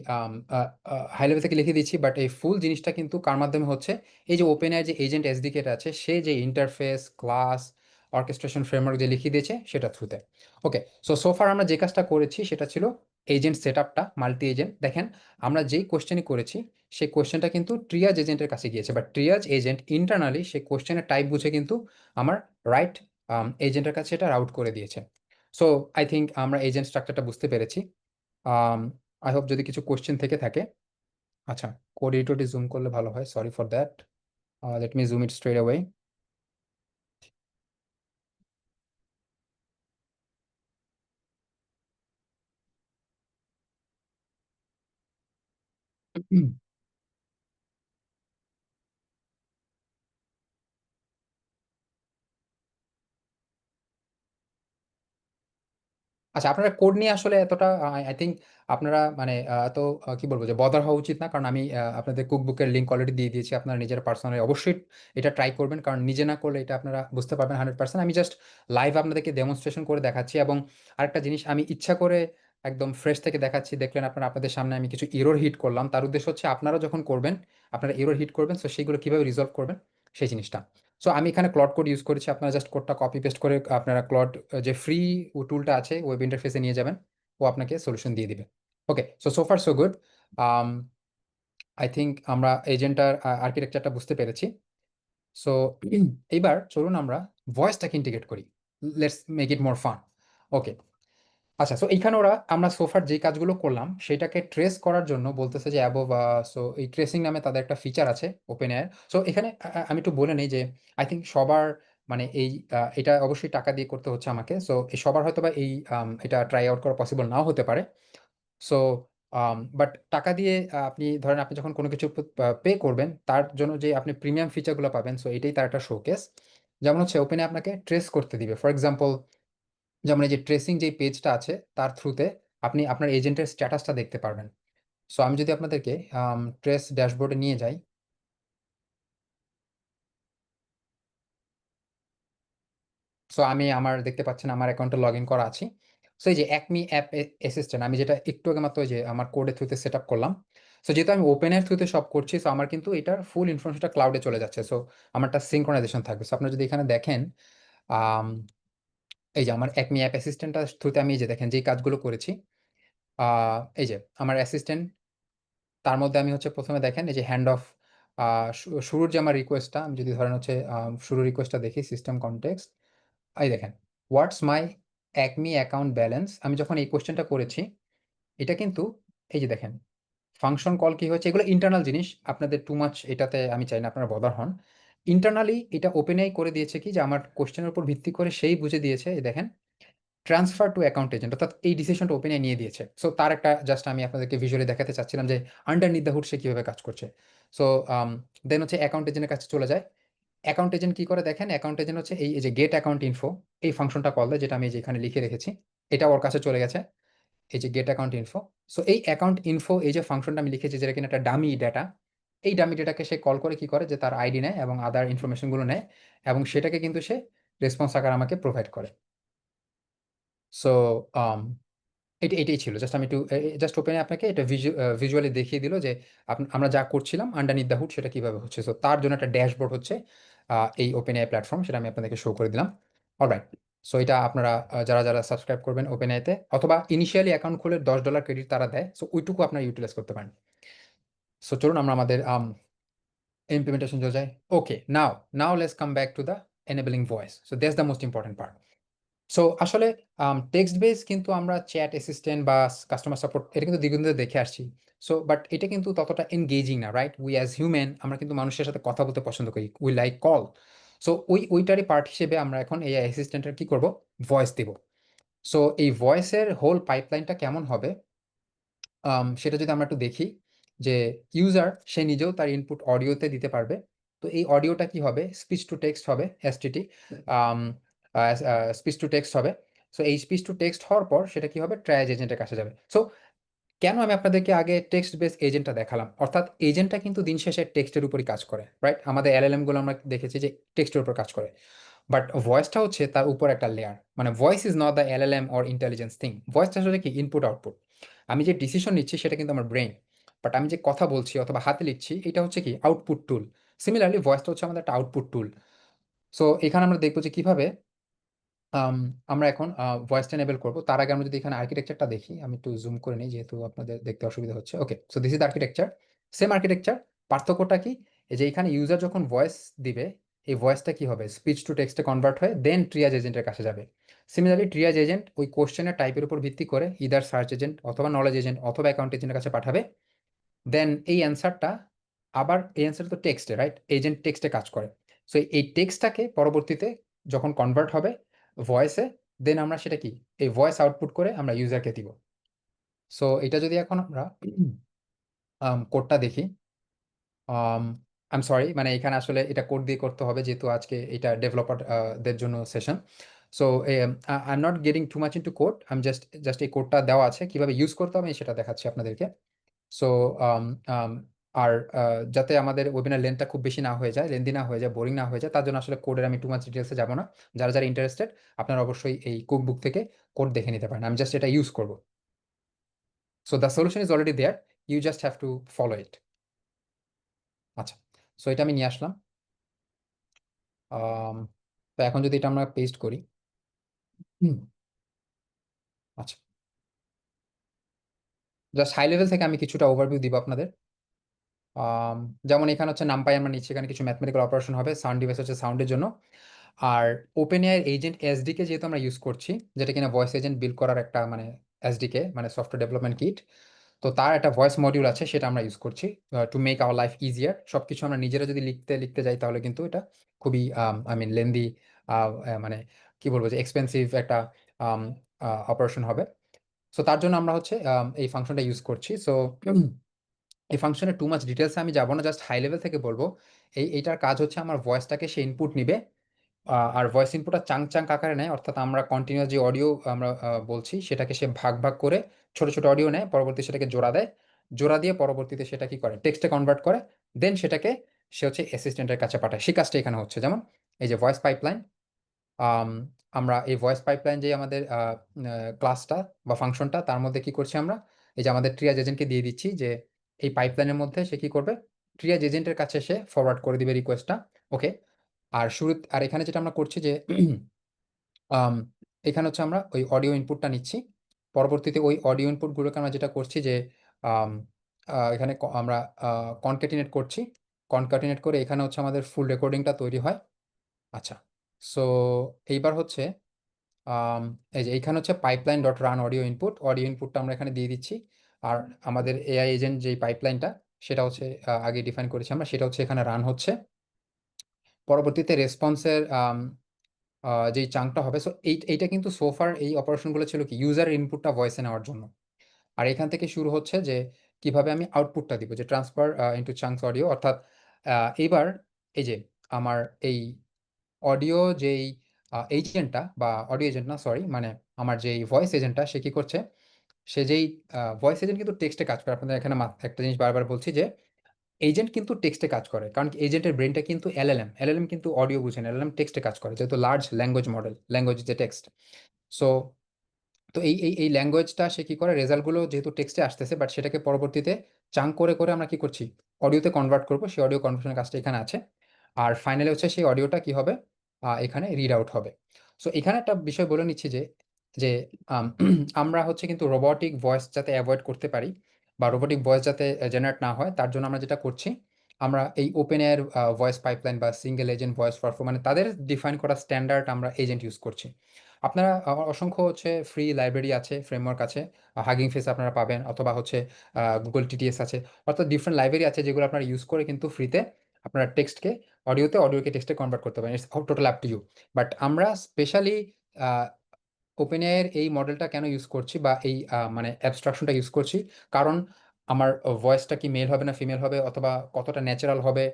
হাই লেভেল থেকে লিখে দিচ্ছি, বাট এই ফুল জিনিসটা কিন্তু কার মাধ্যমে হচ্ছে? এই যে ওপেন এর যে এজেন্ট এসডিকেটা আছে, সে যে ইন্টারফেস ক্লাস অর্কেস্ট্রেশন ফ্রেমওয়ার্ক যে লিখিয়ে দিয়েছে সেটা থ্রুতে। ওকে। সো সোফার আমরা যে কাজটা করেছি সেটা ছিল এজেন্ট সেট আপটা মাল্টি এজেন্ট। দেখেন আমরা যেই কোশ্চেনই করেছি সেই কোশ্চেনটা কিন্তু ট্রিয়াজ এজেন্টের কাছে গিয়েছে, বাট ট্রিয়াজ এজেন্ট ইন্টারনালি সেই কোশ্চেনের টাইপ বুঝে কিন্তু আমার রাইট এজেন্টের কাছে এটা রাউট করে দিয়েছে। সো আই থিঙ্ক আমরা এজেন্ট স্ট্রাকচারটা বুঝতে পেরেছি। আই হোপ যদি কিছু কোশ্চেন থেকে থাকে। আচ্ছা, কোড এডিটরটি জুম করলে ভালো হয়, sorry for that. Let me zoom it straight away. আচ্ছা, আপনারা কোড নিয়ে আসলে এতটা আই থিঙ্ক আপনারা মানে এত কি বলবো যে বদার হওয়া উচিত না, কারণ আমি আপনাদের কুকবুকের লিঙ্ক অলরেডি দিয়ে দিয়েছি। আপনারা নিজের পার্সোনালি অবশ্যই এটা ট্রাই করবেন, কারণ নিজে না করলে এটা আপনারা বুঝতে পারবেন 100%। আমি জাস্ট লাইভ আপনাদেরকে ডেমনস্ট্রেশন করে দেখাচ্ছি। এবং আরেকটা জিনিস আমি ইচ্ছা করে একদম ফ্রেশ থেকে দেখাচ্ছি, দেখলেন আপনারা আপনাদের সামনে আমি কিছু এরর হিট করলাম, তার উদ্দেশ্য হচ্ছে আপনারা যখন করবেন, আপনারা এরর হিট করবেন, তো সেইগুলো কিভাবে রিজলভ করবেন সেই জিনিসটা। সো আমি এখানে ক্লড কোড ইউজ করেছি, আপনারা জাস্ট কোডটা কপি পেস্ট করে আপনারা ক্লড যে ফ্রি টুলটা আছে ওয়েব ইন্টারফেসে নিয়ে যাবেন, ও আপনাকে সলিউশন দিয়ে দিবে। Okay, so far so good. I think আমরা এজেন্টার আর্কিটেকচারটা বুঝতে পেরেছি। সো এইবার চলুন আমরা ভয়েসটাকে ইন্টিগ্রেট করি, let's make it more fun. Okay, আচ্ছা, সো এইখানে ওরা আমরা সোফার যে কাজগুলো করলাম সেটাকে ট্রেস করার জন্য বলতেছে যে অ্যাবোভ, সো এই ট্রেসিং নামে তাদের একটা ফিচার আছে ওপেন এআই। সো এখানে আমি একটু বলে নিই যে আই থিঙ্ক সবার মানে এই এটা অবশ্যই টাকা দিয়ে করতে হচ্ছে আমাকে। সো এই সবার হয়তো বা এই এটা ট্রাই আউট করা পসিবল নাও হতে পারে। সো বাট টাকা দিয়ে আপনি ধরেন আপনি যখন কোনো কিছু পে করবেন তার জন্য যে আপনি প্রিমিয়াম ফিচারগুলো পাবেন, সো এটাই তার একটা শোকেস। যেমন হচ্ছে ওপেনে আপনাকে ট্রেস করতে দিবে, ফর এক্সাম্পল যেমন এই যে ট্রেসিং যে পেজটা আছে তার থ্রুতে আপনি আপনার এজেন্টের স্ট্যাটাসটা দেখতে পারবেন। সো আমি যদি আপনাদেরকে ট্রেস ড্যাশবোর্ডে নিয়ে যাই, সো আমি আমার দেখতে পাচ্ছেন আমার অ্যাকাউন্টে লগ ইন করা আছি। সো এই যে অ্যাকমি অ্যাপ অ্যাসিস্ট্যান্ট আমি যেটা একটু আগে মাত্র ওই যে আমার কোডের থ্রুতে সেট আপ করলাম, সো যেহেতু আমি ওপেনের থ্রুতে সব করছি, সো আমার কিন্তু এটার ফুল ইনফরমেশনটা ক্লাউডে চলে যাচ্ছে। সো আমারটা সিঙ্ক্রোনাইজেশন থাকবে। সো আপনারা যদি এখানে দেখেন, আম, এই যে আমার অ্যাকমি অ্যাপ অ্যাসিস্ট্যান্টটার থ্রুতে আমি এই যে দেখেন যেই কাজগুলো করেছি, এই যে আমার অ্যাসিস্ট্যান্ট, তার মধ্যে আমি হচ্ছে প্রথমে দেখেন এই যে হ্যান্ড অফ শুরুর যে আমার রিকোয়েস্টটা, আমি যদি ধরেন হচ্ছে শুরুর রিকোয়েস্টটা দেখি সিস্টেম কনটেক্সট, এই দেখেন হোয়াটস মাই অ্যাকমি অ্যাকাউন্ট ব্যালেন্স, আমি যখন এই কোয়েশ্চেনটা করেছি এটা কিন্তু এই যে দেখেন ফাংশন কল কি হয়েছে, এগুলো ইন্টারনাল জিনিস, আপনাদের টু মাচ এটাতে আমি চাই না আপনারা বদার হন। ইন্টারনালি এটা ওপেনআই করে দিয়েছে কি যে আমার কোশ্চেনের উপর ভিত্তি করে সেই বুঝে দিয়েছে, এই দেখেন ট্রান্সফার টু অ্যাকাউন্ট এজেন্ট, অর্থাৎ এই ডিসিশনটা ওপেনআই নিয়ে দিয়েছে। সো তার একটা জাস্ট আমি আপনাদেরকে ভিজুয়ালি দেখাতে চাচ্ছিলাম যে আন্ডারনিথ দ্য হুড সে কীভাবে কাজ করছে। সো দেন হচ্ছে অ্যাকাউন্ট এজেন্টের কাছে চলে যায়। অ্যাকাউন্ট এজেন্ট কি করে দেখেন, অ্যাকাউন্ট এজেন্ট হচ্ছে এই যে গেট অ্যাকাউন্ট ইনফো, এই ফাংশনটা কল দেয় যেটা আমি যেখানে লিখে রেখেছি, এটা ওর কাছে চলে গেছে, এই যে গেট অ্যাকাউন্ট ইনফো। সো এই অ্যাকাউন্ট ইনফো এই যে ফাংশনটা আমি লিখেছি যেটা কিনা একটা ডামি ডেটা, এই ডামি ডেটাকে সে কল করে কি করে যে তার আইডি নেয় এবং আদার ইনফরমেশনগুলো নেয় এবং সেটাকে কিন্তু সে রেসপন্স আকার আমাকে প্রোভাইড করে। সো এটাই ছিল, জাস্ট আমি একটু জাস্ট ওপেনে আপনাকে এটা ভিজুয়ালি দেখিয়ে দিল যে আমরা যা করছিলাম আন্ডারনিথ দ্য হুড সেটা কিভাবে হচ্ছে। সো তার জন্য একটা ড্যাশবোর্ড হচ্ছে এই ওপেন এআই প্ল্যাটফর্ম, সেটা আমি আপনাদেরকে শো করে দিলাম। অলরাইট, সো এটা আপনারা যারা যারা সাবস্ক্রাইব করবেন ওপেন এআইতে, অথবা ইনিশিয়ালি অ্যাকাউন্ট খুলে $10 ক্রেডিট তারা দেয়, সো ওইটুকু আপনারা ইউটিলাইজ করতে পারেন। সো চলুন আমরা আমাদের ইমপ্লিমেন্টেশন চলে যাই। Okay, now let's come back to the enabling voice. So that's the most important part. So আসলে টেক্সট বেস কিন্তু আমরা চ্যাট অ্যাসিস্ট্যান্ট বা কাস্টমার সাপোর্ট এটা কিন্তু দীর্ঘদিন ধরে দেখে আসছি। সো বাট এটা কিন্তু ততটা এনগেজিং না, রাইট? উই অ্যাজ হিউম্যান আমরা কিন্তু মানুষের সাথে কথা বলতে পছন্দ করি, উই লাইক কল। সো ওইটারই পার্ট হিসেবে আমরা এখন এই অ্যাসিস্ট্যান্টের কি করব, ভয়েস দেব। সো এই ভয়েসের হোল পাইপলাইনটা কেমন হবে সেটা যদি আমরা একটু দেখি, যে ইউজার সে নিজেও তার ইনপুট অডিওতে দিতে পারবে। তো এই অডিওটা কি হবে, স্পিচ টু টেক্সট হবে, এসটিটি, স্পিচ টু টেক্সট হবে। সো এই স্পিচ টু টেক্সট হওয়ার পর সেটা কি হবে, ট্রায়াজ এজেন্টের কাছে যাবে। সো কেন আমি আপনাদেরকে আগে টেক্সট বেস এজেন্টটা দেখালাম, অর্থাৎ এজেন্টটা কিন্তু দিন শেষে টেক্সটের উপরই কাজ করে, রাইট? আমাদের এলএলএম গুলো আমরা দেখেছি যে টেক্সটের উপর কাজ করে, বাট ভয়েসটা হচ্ছে তার উপর একটা লেয়ার। মানে voice is not the LLM or intelligence thing, ভয়েসটা আসলে কি ইনপুট আউটপুট। আমি যে ডিসিশন নিচ্ছি সেটা কিন্তু আমার ব্রেন, বাট আমি যে কথা বলছি অথবা হাতে লিখছি এটা হচ্ছে কি আউটপুট টুল। সিমিলারলি ভয়েসটা হচ্ছে আমাদের একটা আউটপুট টুল। সো এখানে আমরা দেখবো যে কিভাবে আম, আমরা এখন ভয়েসটা এনেবল করবো। তার আগে আমরা যদি এখানে আর্কিটেকচারটা দেখি, আমি একটু জুম করে নিই যেহেতু আপনাদের দেখতে অসুবিধা হচ্ছে। Okay, so this is architecture, same architecture. পার্থক্যটা কি, এই যে এখানে ইউজার যখন ভয়েস দিবে এই ভয়েসটা কি হবে, স্পিচ টু টেক্সটে কনভার্ট হয়ে দেন ট্রিয়াজ এজেন্টের কাছে যাবে। সিমিলারলি ট্রিয়াজ এজেন্ট ওই কোশ্চেনের টাইপের উপর ভিত্তি করে ইদার সার্চ এজেন্ট অথবা নলেজ এজেন্ট অথবা অ্যাকাউন্ট এজেন্টের কাছে পাঠাবে। দেন এই অ্যান্সারটা, আবার এই অ্যান্সার তো টেক্সটে, রাইট? এজেন্ট টেক্সটে কাজ করে। সো এই টেক্সটটাকে পরবর্তীতে যখন কনভার্ট হবে ভয়েসে, দেন আমরা সেটা কি এই ভয়েস আউটপুট করে আমরা ইউজারকে দিব। সো এটা যদি এখন আমরা কোডটা দেখি, আই এম সরি, মানে এখানে আসলে এটা কোড দিয়ে করতে হবে যেহেতু আজকে এটা ডেভেলপার দের জন্য session. So I am not getting too much into code, আমি জাস্ট এই কোডটা দেওয়া আছে, কিভাবে ইউজ করতে হবে আমি সেটা দেখাচ্ছি আপনাদেরকে। সো আর যাতে আমাদের ওয়েবিনার লেন্থটা খুব বেশি না হয়ে যায়, লেন্দি না হয়ে যায়, বোরিং না হয়ে যায়, তার জন্য আসলে কোডের আমি টু মাচ ডিটেলসে যাবো না। যারা যারা ইন্টারেস্টেড আপনারা অবশ্যই এই কুকবুক থেকে কোড দেখে নিতে পারেন, আমি জাস্ট এটা ইউজ করবো। So the solution is already there, you just have to follow it. আচ্ছা, সো এটা আমি নিয়ে আসলাম। তো এখন যদি এটা আমরা পেস্ট করি, আচ্ছা, জাস্ট হাই লেভেল থেকে আমি কিছুটা ওভারভিউ দিব আপনাদের। আম, যেমন এখানে হচ্ছে নামপাই আমরা নিচ্ছি, এখানে কিছু ম্যাথমেটিক্যাল অপারেশন হবে, সাউন্ড ডিভাইস হচ্ছে সাউন্ডের জন্য। আর ওপেন এআই এজেন্ট এসডিকে যেহেতু আমরা ইউজ করছি, যেটা কিনা ভয়েস এজেন্ট বিল্ড করার একটা মানে এসডিকে মানে সফটওয়্যার ডেভেলপমেন্ট কিট, তো তার একটা ভয়েস মডিউল আছে, সেটা আমরা ইউজ করছি to make our life easier. সবকিছু আমরা নিজেরা যদি লিখতে লিখতে যাই তাহলে কিন্তু এটা খুবই আই মিন লেন্দি, মানে কি বলবো যে এক্সপেন্সিভ একটা অপারেশন হবে। সো তার জন্য আমরা হচ্ছে এই ফাংশনটা ইউজ করছি। সো এই ফাংশনের টু মাচ ডিটেলসে আমি যাব না, জাস্ট হাই লেভেল থেকে বলবো। এইটার কাজ হচ্ছে আমার ভয়েসটাকে সে ইনপুট নিবে, আর ভয়েস ইনপুটটা চাঙ্ক চাঙ্ক আকারে নেয়, অর্থাৎ আমরা কন্টিনিউয়াস যে অডিও আমরা বলছি সেটাকে সে ভাগ ভাগ করে ছোট ছোট অডিও নেয়, পরবর্তী সেটাকে জোড়া দেয়, জোড়া দিয়ে পরবর্তীতে সেটা কি করে টেক্সটে কনভার্ট করে, দেন সেটাকে সে হচ্ছে অ্যাসিস্ট্যান্টের কাছে পাঠায়। সেই কাজটা এখানে হচ্ছে, যেমন এই যে ভয়েস পাইপলাইন, আম, আমরা এই ভয়েস পাইপলাইন যে আমাদের ক্লাসটা বা ফাংশনটা, তার মধ্যে কি করছি আমরা, এই যে আমাদের ট্রিয়াজ এজেন্টকে দিয়ে দিচ্ছি যে এই পাইপলাইনের মধ্যে সে কি করবে, ট্রিয়াজ এজেন্টের কাছে সে ফরওয়ার্ড করে দিবে রিকোয়েস্টটা। ওকে, আর এখানে যেটা আমরা করছি যে আম, এখানে হচ্ছে আমরা ওই অডিও ইনপুটটা নিচ্ছি, পরবর্তীতে ওই অডিও ইনপুটগুলোকে আমরা যেটা করছি যে আম, এখানে আমরা কনক্যাটিনেট করছি, কনক্যাটিনেট করে এখানে হচ্ছে আমাদের ফুল রেকর্ডিংটা তৈরি হয়। আচ্ছা, সো এইবার হচ্ছে আম, এই যে এইখানে হচ্ছে pipeline dot run audio input, audio ইনপুটটা আমরা এখানে দিয়ে দিচ্ছি। আর আমাদের এআই এজেন্ট যেই পাইপলাইনটা সেটা হচ্ছে আগে ডিফাইন করেছি আমরা, সেটা হচ্ছে এখানে রান হচ্ছে। পরবর্তীতে রেসপন্সের যেই চাংটা হবে, সো এইটা কিন্তু সোফার এই অপারেশনগুলো ছিল কি ইউজার ইনপুটটা ভয়েসে নেওয়ার জন্য। আর এখান থেকে শুরু হচ্ছে যে কিভাবে আমি আউটপুটটা দিব, যে ট্রান্সফার ইনটু চাংস অডিও, অর্থাৎ এইবার এই যে আমার এই অডিও যেই এজেন্টটা বা অডিও এজেন্ট না সরি, মানে আমার যেই ভয়েস এজেন্টটা সে কি করছে, সে যেই ভয়েস এজেন্ট কিন্তু টেক্সটে কাজ করে। আপনাদের এখানে একটা জিনিস বারবার বলছি যে এজেন্ট কিন্তু টেক্সটে কাজ করে, কারণ এজেন্টের ব্রেনটা কিন্তু এলএলএম, এলএলএম কিন্তু অডিও বুঝে না, এলএলএম টেক্সটে কাজ করে, যেহেতু লার্জ ল্যাঙ্গুয়েজ মডেল, ল্যাঙ্গুয়েজ যে টেক্সট। সো তো এই ল্যাঙ্গুয়েজটা সে কি করে, রেজাল্টগুলো যেহেতু টেক্সটে আসতেছে, বাট সেটাকে পরবর্তীতে চাঙ্ক করে করে আমরা কি করছি, অডিওতে কনভার্ট করবো, সেই অডিও কনভার্সনের কাজটা এখানে আছে। আর ফাইনালি হচ্ছে সেই অডিওটা কি হবে, এখানে রিড আউট হবে। সো এখানে একটা বিষয় বলে নিচ্ছি যে যে আম, আমরা হচ্ছে কিন্তু রোবটিক ভয়েস যাতে অ্যাভয়েড করতে পারি বা রোবটিক ভয়েস যাতে জেনারেট না হয়, তার জন্য আমরা যেটা করছি, আমরা এই ওপেন এয়ার ভয়েস পাইপলাইন বা সিঙ্গেল এজেন্ট ভয়েস পারফর্ম মানে তাদের ডিফাইন করা স্ট্যান্ডার্ড আমরা এজেন্ট ইউজ করছি। আপনারা অসংখ্য হচ্ছে ফ্রি লাইব্রেরি আছে, ফ্রেমওয়ার্ক আছে, হাগিং ফেস আপনারা পাবেন, অথবা হচ্ছে গুগল টিটিএস আছে, অর্থাৎ ডিফারেন্ট লাইব্রেরি আছে যেগুলো আপনারা ইউজ করে কিন্তু ফ্রিতে আপনারা টেক্সটকে অডিওতে, অডিওকে টেক্সটে কনভার্ট করতে পারেন। It's total up to you. But আমরা স্পেশালি ওপেন এআইয়ের এই মডেলটা কেন ইউজ করছি বা এই মানে অ্যাবস্ট্রাকশনটা ইউজ করছি, কারণ আমার ভয়েসটা কি মেল হবে না ফিমেল হবে, অথবা কতটা ন্যাচারাল হবে,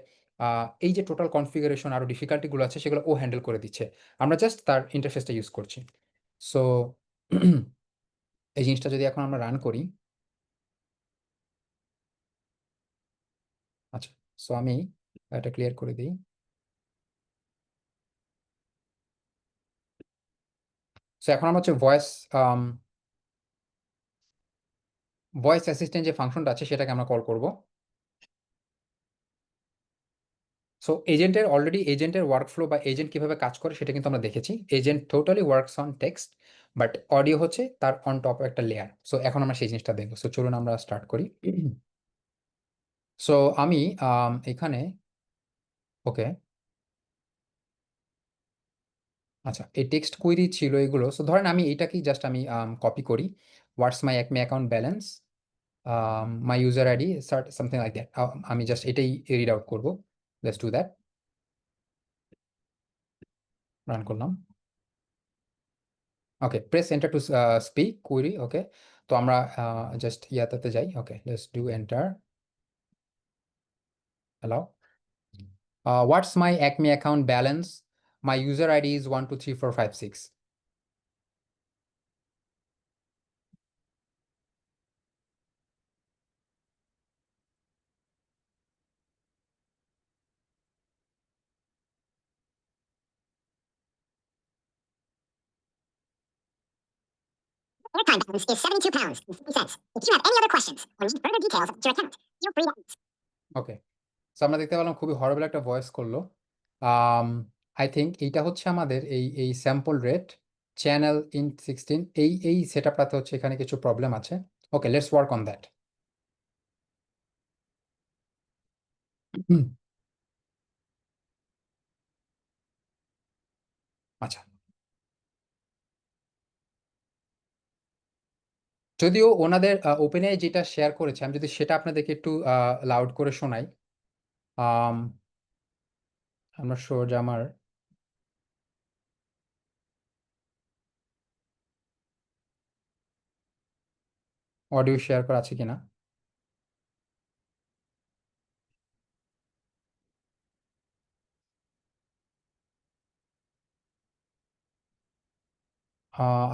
এই যে টোটাল কনফিগারেশন আরও ডিফিকাল্টিগুলো আছে সেগুলো ও হ্যান্ডেল করে দিচ্ছে, আমরা জাস্ট তার ইন্টারফেসটা ইউজ করছি। সো এই জিনিসটা যদি এখন আমরা রান করি, আচ্ছা, সো আমি এটা ক্লিয়ার করে দিই। সো এখন আমরা হচ্ছে ভয়েস অ্যাসিস্ট্যান্ট যে ফাংশনটা আছে সেটাকে আমরা কল করব। সো এজেন্টের ওয়ার্কফ্লো বা এজেন্ট কিভাবে কাজ করে সেটা কিন্তু আমরা দেখেছি। Agent totally works on text, but audio হচ্ছে তার অন টপ একটা লেয়ার। সো এখন আমরা সেই জিনিসটা দেখবো। সো চলুন আমরা স্টার্ট করি। সো আমি এখানে ওকে, আচ্ছা, এই টেক্সট কুইরি ছিল এগুলো। সো ধরেন আমি এইটাকেই জাস্ট আমি কপি করি, what's my Acme account balance, my user ID something like that. আমি জাস্ট এটাই রিড আউট করবো। Let's do that. রান করলাম। Okay, press enter to speak query. Okay, তো আমরা জাস্ট ইয়াতে যাই। Okay, let's do enter. Hello, what's my Acme account balance, my user ID is 123456। Airtime balance is £72 and 50 cents. If you have any other questions or need further details of your account, feel free to ask. Okay, so আমরা দেখতে পেলাম খুবই horrible একটা voice করলো। I think এইটা হচ্ছে আমাদের এই স্যাম্পল রেট চ্যানেল ইন 16 এই সেটআপটাতে হচ্ছে এখানে কিছু প্রবলেম আছে। ওকে, লেটস ওয়ার্ক অন দ্যাট। আচ্ছা, যদিও ওনাদের ওপেন এআই যেটা শেয়ার করেছে, আমি যদি সেটা আপনাদেরকে একটু লাউড করে শোনাই, আমরা শিওর যে আমার অডিও শেয়ার করা আছে কিনা।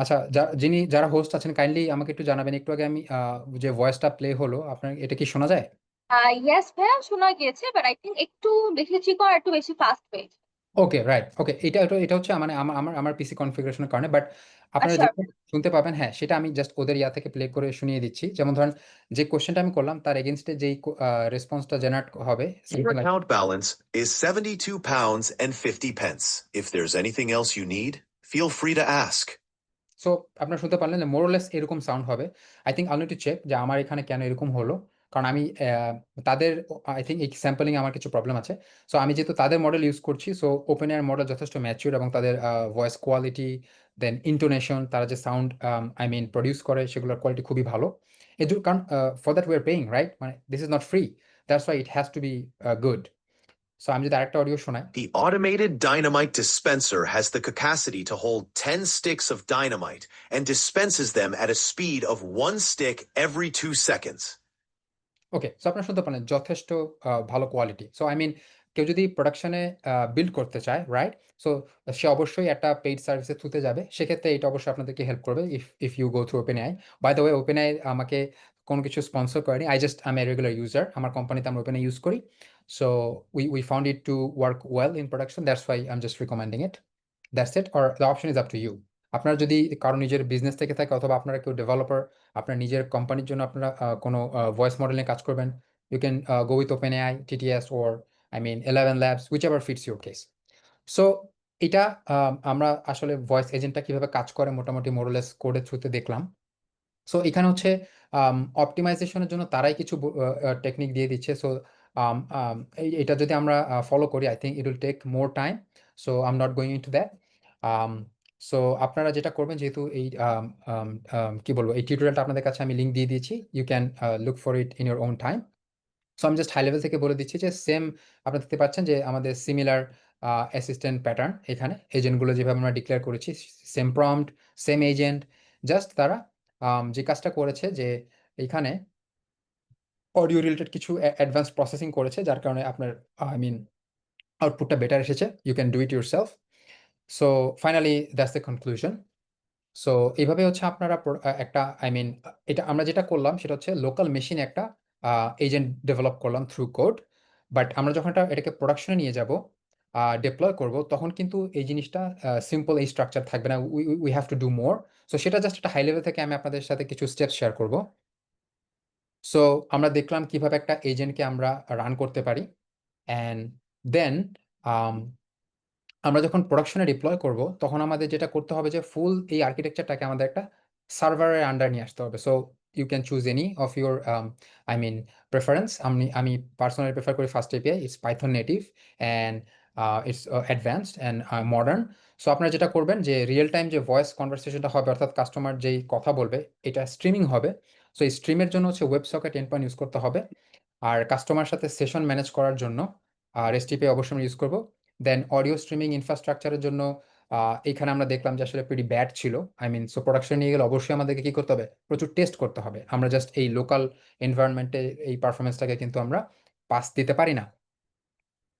আচ্ছা, যারা হোস্ট আছেন কাইন্ডলি আমাকে একটু জানাবেন। একটু আগে আমি যে ভয়েসটা প্লে হলো, আপনার এটা কি শোনা যায়? ইয়েস ভাইয়া, শোনা গিয়েছে, বাট আই থিঙ্ক একটু বেশি চিকন আর একটু বেশি ফাস্ট পেজ। ওকে, রাইট, ওকে, এটা হচ্ছে মানে আমার পিসি কনফিগারেশনের কারণে, বাট আপনারা আচ্ছা, যেটা শুনতে পাবেন, হ্যাঁ, সেটা আমি জাস্ট ওদের ইয়া থেকে প্লে করে শুনিয়ে দিচ্ছি। যেমন ধরেন, যে কোশ্চেনটা আমি করলাম তার এগেনস্টে যেই রেসপন্সটা জেনারেট হবে, Your account balance is 72 pounds and 50 pence. If there's anything else you need, feel free to ask. So আপনারা শুনতে পারলেন যে মোরলেস এরকম সাউন্ড হবে। I think I need to check যে আমার এখানে কেন এরকম হলো, কারণ আমি তাদের আই থিঙ্ক এই স্যাম্পলিং আমার কিছু প্রবলেম আছে। সো আমি যেহেতু তাদের মডেল ইউজ করছি, সো ওপেন এয়ার মডেল যথেষ্ট ম্যাচিউর এবং তাদের ভয়েস কোয়ালিটি, দেন ইন্টোনেশন, তারা যে সাউন্ড আই মিন প্রডিউস করে সেগুলোর কোয়ালিটি খুবই ভালো। কারণ for that we are paying, right, মানে this is not free, that's why it has to be good. So আমি যদি আরেকটা অডিও শোনাই, The automated dynamite dispenser has the capacity to hold 10 sticks of dynamite and dispenses them at a speed of 1 stick every 2 seconds. Okay, so আপনারা শুনতে পারেন যথেষ্ট ভালো quality. So I মিন কেউ যদি প্রোডাকশনে বিল্ড করতে চায়, রাইট, সো সে অবশ্যই একটা পেইড সার্ভিসের থ্রুতে যাবে। সেক্ষেত্রে এটা অবশ্যই আপনাদেরকে হেল্প করবে if you go through open AI. By the way, open AI আমাকে কোনো কিছু স্পন্সর করেনি, আই এ রেগুলার ইউজার। আমার কোম্পানিতে আমরা ওপেন এআই ইউজ করি। So we found it to work well in production, that's why I am just recommending it. That's it, or the option is up to you. আপনার যদি কারো নিজের business থেকে থাকে, অথবা আপনারা কেউ ডেভেলপার, আপনার নিজের কোম্পানির জন্য আপনারা কোনো ভয়েস মডেল নিয়ে কাজ করবেন, you can go with OpenAI, TTS, or I mean 11 Labs, whichever fits your case. So এটা আমরা আসলে ভয়েস এজেন্টটা কিভাবে কাজ করে মোটামুটি মোরলেস কোডের থ্রুতে দেখলাম। সো এখানে হচ্ছে অপটিমাইজেশনের জন্য তারাই কিছু টেকনিক দিয়ে দিচ্ছে। সো এটা যদি আমরা ফলো করি, I think it will take more time. So I am not going into that. So আপনারা যেটা করবেন, যেহেতু এই কি বলবো, এই টিউটোরিয়ালটা আপনাদের কাছে আমি লিঙ্ক দিয়ে দিয়েছি, you can look for it in your own time. So আমি জাস্ট হাই লেভেল থেকে বলে দিচ্ছি যে সেম আপনারা দেখতে পাচ্ছেন যে আমাদের সিমিলার অ্যাসিস্ট্যান্ট প্যাটার্ন, এখানে এজেন্টগুলো যেভাবে আমরা ডিক্লেয়ার করেছি, same prompt, same agent. Just তারা যে কাজটা করেছে যে এইখানে অডিও রিলেটেড কিছু অ্যাডভান্স প্রসেসিং করেছে, যার কারণে আপনার আই মিন আউটপুটটা বেটার এসেছে। You can do it yourself. So finally that's the conclusion. So এইভাবে হচ্ছে আপনারা একটা আই মিন এটা আমরা যেটা করলাম সেটা হচ্ছে লোকাল মেশিনে একটা এজেন্ট ডেভেলপ করলাম থ্রু কোড। বাট আমরা যখন এটাকে প্রোডাকশনে নিয়ে যাব, ডিপ্লয় করব, তখন কিন্তু এই জিনিসটা সিম্পল এই স্ট্রাকচার থাকবে না, we have to do more. So সেটা জাস্ট একটা হাই লেভেল থেকে আমি আপনাদের সাথে কিছু স্টেপস শেয়ার করব। সো আমরা দেখলাম কিভাবে একটা এজেন্টকে আমরা রান করতে পারি, অ্যান্ড দেন আমরা যখন প্রোডাকশনে ডিপ্লয় করব, তখন আমাদের যেটা করতে হবে যে ফুল এই আর্কিটেকচারটাকে আমাদের একটা সার্ভারের আন্ডার নিয়ে আসতে হবে। So you can choose any of your I mean preference. আমি পার্সোনালি প্রেফার করি first API, it's Python native and it's advanced and modern. So আপনারা যেটা করবেন যে রিয়েল টাইম যে ভয়েস কনভারসেশনটা হবে, অর্থাৎ কাস্টমার যেই কথা বলবে, এটা স্ট্রিমিং হবে। সো এই স্ট্রিমের জন্য হচ্ছে ওয়েবসকেট এন্ডপয়েন্ট ইউজ করতে হবে। আর কাস্টমার সাথে সেশন ম্যানেজ করার জন্য REST API অবশ্যই আমরা ইউজ করব। দেন অডিও স্ট্রিমিং ইনফ্রাস্ট্রাকচারের জন্য এখানে আমরা দেখলাম যে আসলে প্রিটি ব্যাড ছিল। আই মিন সো প্রোডাকশন নিয়ে গেলে অবশ্যই আমাদেরকে কি করতে হবে, প্রচুর টেস্ট করতে হবে। আমরা জাস্ট এই লোকাল এনভায়রনমেন্টে এই পারফরমেন্সটাকে কিন্তু আমরা পাস দিতে পারি না।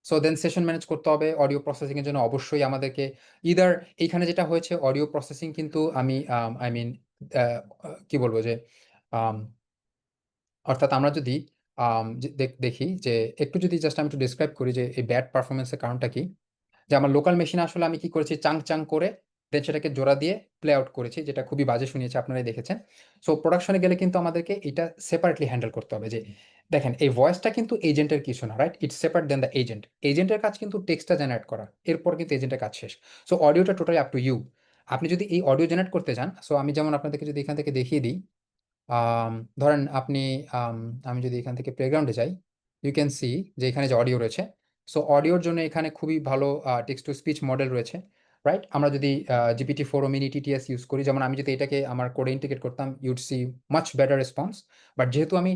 সো দেন সেশন ম্যানেজ করতে হবে। অডিও প্রসেসিং এর জন্য অবশ্যই আমাদেরকে ইদার এইখানে যেটা হয়েছে অডিও প্রসেসিং কিন্তু আমি আই মিন কি বলবো যে অর্থাৎ আমরা যদি দেখি যে একটু যদি জাস্ট আমি একটু ডিসক্রাইব করি যে এই ব্যাড পারফরমেন্সের কারণটা কি, যে আমার লোকাল মেশিনে আসলে আমি কি করেছি, চাং চাং করে দেন সেটাকে জোড়া দিয়ে প্লে আউট করেছি, যেটা খুবই বাজে শুনিয়েছে, আপনারাই দেখেছেন। সো প্রোডাকশনে গেলে কিন্তু আমাদেরকে এটা সেপারেটলি হ্যান্ডেল করতে হবে। যে দেখেন, এই ভয়েসটা কিন্তু এজেন্টের কিছু না, right? It's separate than the agent. এজেন্টের কাজ কিন্তু টেক্সটটা জেনারেট করা, এরপর কিন্তু এজেন্টের কাজ শেষ। সো অডিওটা টোটালি আপ টু ইউ। আপনি যদি এই অডিও জেনারেট করতে চান, সো আমি যেমন আপনাদেরকে যদি এখান থেকে দেখিয়ে দিই, ধরেন আপনি, আমি যদি এখান থেকে প্লেগ্রাউন্ডে যাই, ইউ ক্যান সি যে এখানে যে অডিও রয়েছে। সো অডিওর জন্য এখানে খুবই ভালো টেক্সট টু স্পিচ মডেল রয়েছে, রাইট? আমরা যদি GPT-4 ও মিনি TTS ইউজ করি, যেমন আমি যদি এটাকে আমার কোডে ইন্টিগ্রেট করতাম, you'd see much better response. But যেহেতু আমি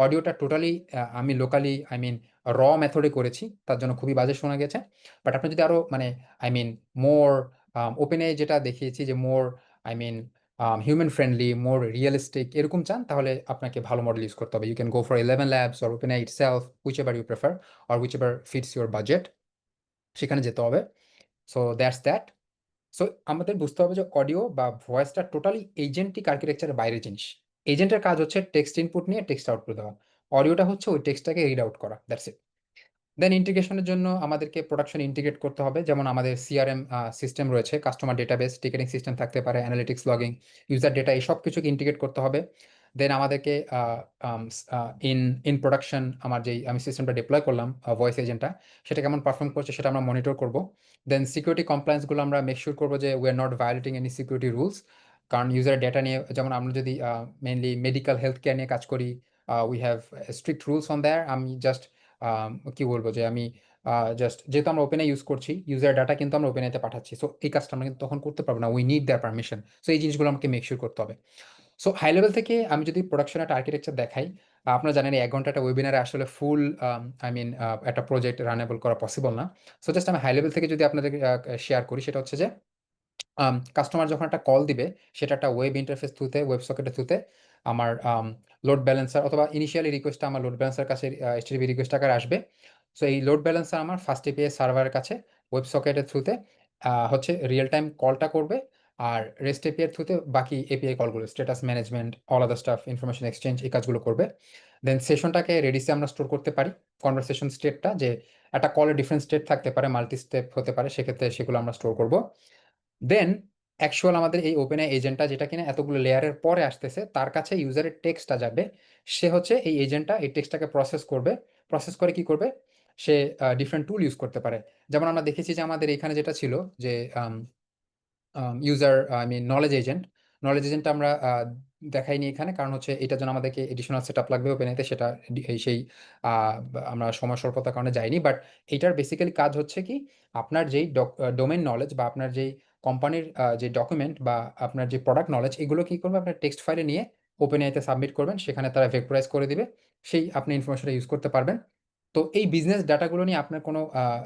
অডিওটা টোটালি আমি লোকালি, আই মিন র মেথডে করেছি, তার জন্য খুবই বাজে শোনা গেছে। বাট আপনি যদি আরও মানে আই মিন মোর ওপেনে যেটা দেখিয়েছি যে more I mean human friendly, more realistic এরকম চান, তাহলে আপনাকে ভালো মডেল ইউজ করতে হবে। You can go for 11 Labs or OpenAI itself, whichever you prefer or whichever fits your budget, সেখানে যেতে হবে। So that's that. সো আমাদের বুঝতে হবে যে অডিও বা ভয়েসটা টোটালি এজেন্টিক আর্কিটেকচারের বাইরের জিনিস। এজেন্টের কাজ হচ্ছে টেক্সট ইনপুট নিয়ে টেক্সট আউটপুট দেওয়া, অডিওটা হচ্ছে ওই টেক্সটটাকে রিড আউট করা, দ্যাটস ইট। দেন ইন্টিগ্রেশনের জন্য আমাদেরকে প্রোডাকশন ইন্টিগ্রেট করতে হবে, যেমন আমাদের CRM সিস্টেম রয়েছে, কাস্টমার ডেটাবেস, টিকেটিং সিস্টেম থাকতে পারে, অ্যানালিটিক্স, লগিং, ইউজার ডেটা, এই সব কিছুকে ইন্টিগ্রেট করতে হবে। দেন আমাদেরকে ইন ইন প্রোডাকশন আমার যেই আমি সিস্টেমটা ডিপ্লয় করলাম, ভয়েস এজেন্টটা, সেটা কেমন পারফর্ম করছে সেটা আমরা মনিটর করব। দেন সিকিউরিটি কমপ্লায়েন্সগুলো আমরা মেক শিওর করবো যে we are not violating any security rules. কারণ ইউজারের ডেটা নিয়ে, যেমন আমরা যদি মেইনলি মেডিকেল হেলথ কেয়ার নিয়ে কাজ করি, we have strict rules on their. আমি জাস্ট কি বলবো যে আমি জাস্ট, যেহেতু আমরা ওপেনে ইউজ করছি, ইউজার ডাটা কিন্তু আমরা ওপেনেতে পাঠাচ্ছি, সো এই কাজটা আমরা কিন্তু তখন করতে পারবো না, we need their permission. So এই জিনিসগুলো আমাকে মেক শিওর করতে হবে। সো হাই লেভেল থেকে আমি যদি প্রোডাকশন একটা আর্কিটেকচার দেখাই, আপনারা জানেন 1 ঘন্টা একটা ওয়েবিনারে আসলে ফুল আই মিন একটা প্রজেক্ট রানেবল করা পসিবল না। সো জাস্ট আমি হাই লেভেল থেকে যদি আপনাদের শেয়ার করি, সেটা হচ্ছে যে কাস্টমার যখন একটা কল দিবে, সেটা একটা ওয়েব ইন্টারফেস থ্রুতে, ওয়েব সকেটের থ্রুতে আমার লোড ব্যালেন্সার অথবা ইনিশিয়ালি রিকোয়েস্টটা আমার লোড ব্যালেন্সার কাছে HTTP রিকোয়েস্ট আকারে আসবে। সো এই লোড ব্যালেন্সার আমার ফার্স্ট API সার্ভারের কাছে ওয়েব সকেটের থ্রুতে হচ্ছে রিয়েল টাইম কলটা করবে, আর রেস্ট API এর থ্রুতে বাকি API কলগুলো, status management, all other staff, information exchange, এই কাজগুলো করবে। দেন সেশনটাকে রেডিসে আমরা স্টোর করতে পারি, কনভারসেশন স্টেটটা, যে একটা কলের ডিফারেন্ট স্টেট থাকতে পারে, মাল্টি স্টেপ হতে পারে, সেক্ষেত্রে সেগুলো আমরা স্টোর করব। দেন অ্যাকচুয়াল আমাদের এই ওপেন এজেন্টটা, যেটা কিনা এতগুলো লেয়ারের পরে আসতেছে, তার কাছে ইউজারের টেক্সটটা যাবে, সে হচ্ছে এই এজেন্টটা এই টেক্সটটাকে প্রসেস করবে। প্রসেস করে কি করবে, সে ডিফারেন্ট টুল ইউজ করতে পারে। যেমন আমরা দেখেছি যে আমাদের এখানে যেটা ছিল যে user I mean knowledge agent, knowledge এজেন্টটা আমরা দেখাইনি এখানে, কারণ হচ্ছে এটার জন্য আমাদেরকে এডিশনাল সেটআপ লাগবে ওপেনেতে, সেটা সেই আমরা সময় স্বল্পতার কারণে যাইনি। বাট এটার বেসিক্যালি কাজ হচ্ছে কি, আপনার যেই ডোমেন নলেজ বা আপনার যেই কোম্পানির যে ডকুমেন্ট বা আপনার যে প্রোডাক্ট নলেজ, এগুলো কি করবে, আপনার টেক্সট ফাইলে নিয়ে ওপেনএআইতে সাবমিট করবেন, সেখানে তারা ভেক্টরাইজ করে দিবে, সেই আপনি ইনফরমেশনটা ইউজ করতে পারবেন। তো এই বিজনেস ডাটাগুলো নিয়ে আপনার কোনো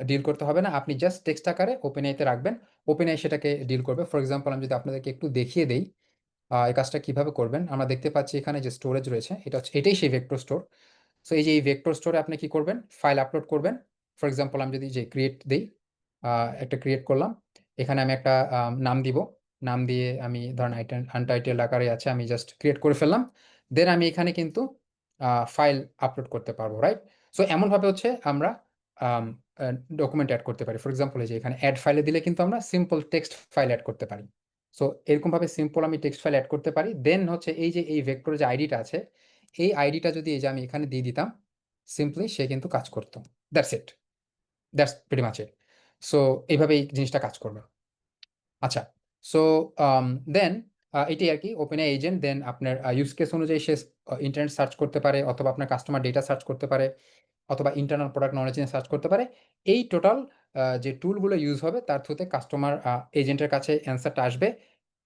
ডিল করতে হবে না, আপনি জাস্ট টেক্সট আকারে ওপেনএআইতে রাখবেন, ওপেনএআই সেটাকে ডিল করবে। ফর এক্সাম্পল আমি যদি আপনাদেরকে একটু দেখিয়ে দেই এই কাজটা কিভাবে করবেন। আমরা দেখতে পাচ্ছি এখানে যে স্টোরেজ রয়েছে, এটাই সেই ভেক্টর স্টোর। সো এই যে এই ভেক্টর স্টোরে আপনি কি করবেন, ফাইল আপলোড করবেন। ফর এক্সাম্পল আমি যদি যে ক্রিয়েট দেই, একটা ক্রিয়েট করলাম, এখানে আমি একটা নাম দিব, নাম দিয়ে আমি ধরেন আনটাইটেল আকারে আছে, আমি জাস্ট ক্রিয়েট করে ফেললাম। দেন আমি এখানে কিন্তু ফাইল আপলোড করতে পারবো, রাইট? সো এমনভাবে হচ্ছে আমরা ডকুমেন্ট অ্যাড করতে পারি। ফর এক্সাম্পল এই যে এখানে অ্যাড ফাইলে দিলে কিন্তু আমরা সিম্পল টেক্সট ফাইল অ্যাড করতে পারি। সো এরকমভাবে সিম্পল আমি টেক্সট ফাইল অ্যাড করতে পারি। দেন হচ্ছে এই যে এই ভেক্টরের যে আইডিটা আছে, এই আইডিটা যদি এই যে আমি এখানে দিয়ে দিতাম, সিম্পলি সে কিন্তু কাজ করতো। That's it, that's pretty much it. So এইভাবে এই জিনিসটা কাজ করবে। আচ্ছা, সো দেন এটাই আর কি ওপেনএআই এজেন্ট। দেন আপনার ইউজ কেস অনুযায়ী সে ইন্টারনেট সার্চ করতে পারে, অথবা আপনার কাস্টমার ডেটা সার্চ করতে পারে, অথবা ইন্টারনাল প্রোডাক্ট নলেজ নিয়ে সার্চ করতে পারে। এই টোটাল যে টুলগুলো ইউজ হবে, তার থ্রুতে কাস্টমার এজেন্টের কাছে অ্যান্সারটা আসবে।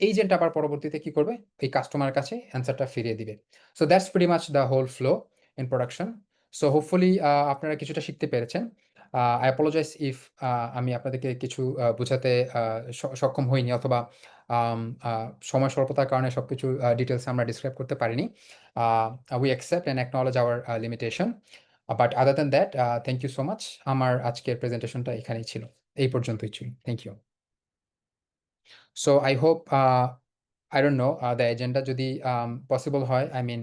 এজেন্ট আবার পরবর্তীতে কি করবে, এই কাস্টমার কাছে অ্যান্সারটা ফিরিয়ে দিবে। So that's pretty much the whole flow in production. So hopefully আপনারা কিছুটা শিখতে পেরেছেন। আই অ্যাপোলোজাইজ ইফ আমি আপনাদেরকে কিছু বোঝাতে সক্ষম হইনি, অথবা সময় স্বল্পতার কারণে সবকিছু ডিটেলস আমরা ডিসক্রাইব করতে পারিনি। We accept and acknowledge our limitation. But other than that, thank you so much. আমার আজকের প্রেজেন্টেশনটা এখানেই ছিল, এই পর্যন্তই ছিল। Thank you. So I hope, I don't know the agenda যদি পসিবল হয়, আই মিন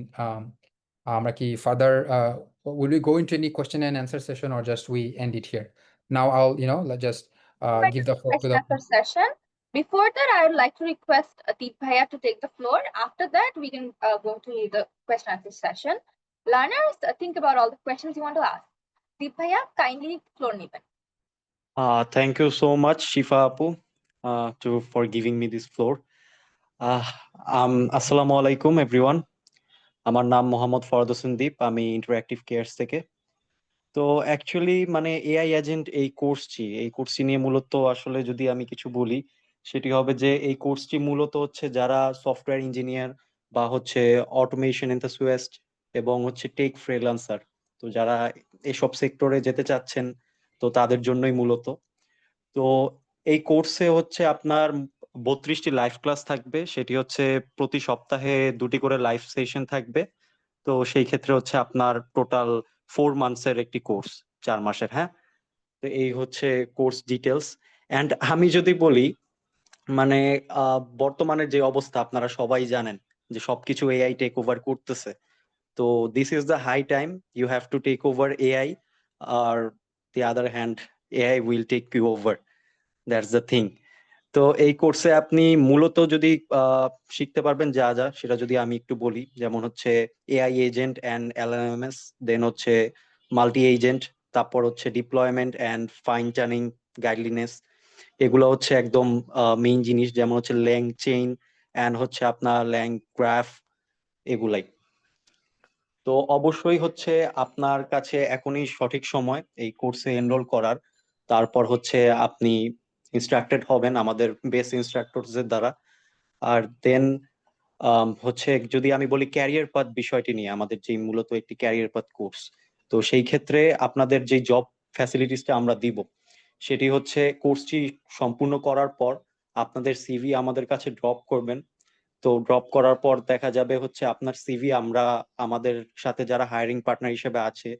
আমরা কি further will we go into any question and answer session, or just we end it here? Now I'll just give the floor to Question the answer session. Before that, I would like to request Deep Bhaiya to take the floor. After that, we can go to the question answer session. Learners, think about all the questions you want to ask. Deep Bhaiya, kindly floor neben. Thank you so much, Shifa Apu, for giving me this floor. Assalamu alaikum, everyone. আমার নাম মোহাম্মদ ফরদ হোসেন দীপ, আমি interactive cares থেকে। তো actually মানে AI agent এই কোর্সটি নিয়ে মূলত আসলে যদি আমি কিছু বলি, সেটি হবে যে এই কোর্সটি মূলত হচ্ছে যারা সফটওয়্যার ইঞ্জিনিয়ার বা হচ্ছে অটোমেশন এনথুসিয়াস্ট এবং হচ্ছে টেক ফ্রিল্যান্সার, তো যারা এসব সেক্টরে যেতে চাচ্ছেন, তো তাদের জন্যই মূলত। তো এই কোর্সে হচ্ছে আপনার 32টি লাইভ ক্লাস থাকবে, সেটি হচ্ছে প্রতি সপ্তাহে 2টি করে লাইভ সেশন থাকবে। তো সেই ক্ষেত্রে হচ্ছে আপনার টোটাল 4 মান্থসের একটি কোর্স, 4 মাসের। হ্যাঁ, তো এই হচ্ছে কোর্স ডিটেলস। অ্যান্ড আমি যদি বলি মানে বর্তমানের যে অবস্থা আপনারা সবাই জানেন যে সবকিছু এআই টেক ওভার করতেছে। তো this is the high time you have to take over AI, আর the other hand AI will take you over, that's the thing. তো এই কোর্সে আপনি মূলত যদি শিখতে পারবেন যা যা, সেটা যদি আমি একটু বলি, যেমন হচ্ছে এআই এজেন্ট অ্যান্ড এলএমএস, দেন হচ্ছে মাল্টি এজেন্ট, তারপর হচ্ছে ডিপ্লয়মেন্ট অ্যান্ড ফাইন টার্নিং গাইডলিনেস। এগুলো হচ্ছে একদম মেইন জিনিস, যেমন হচ্ছে ল্যাং চেইন অ্যান্ড হচ্ছে আপনার ল্যাং গ্রাফ, এগুলাই। তো অবশ্যই হচ্ছে আপনার কাছে এখনই সঠিক সময় এই কোর্সে এনরোল করার। তারপর হচ্ছে আপনি ইনস্ট্রাক্টেড হবেন আমাদের বেস্ট ইনস্ট্রাক্টরদের দ্বারা। আর দেন হচ্ছে যদি আমি বলি ক্যারিয়ার পাথ বিষয়টি নিয়ে, আমাদের যে মূলত একটি ক্যারিয়ার পাথ কোর্স, তো সেই ক্ষেত্রে আপনাদের যে জব ফ্যাসিলিটিসটা আমরা দিব, সেটি হচ্ছে কোর্সটি সম্পূর্ণ করার পর আপনাদের সিভি আমাদের কাছে ড্রপ করবেন। তো ড্রপ করার পর দেখা যাবে হচ্ছে আপনার সিভি আমরা আমাদের সাথে যারা হায়ারিং পার্টনার হিসেবে আছে,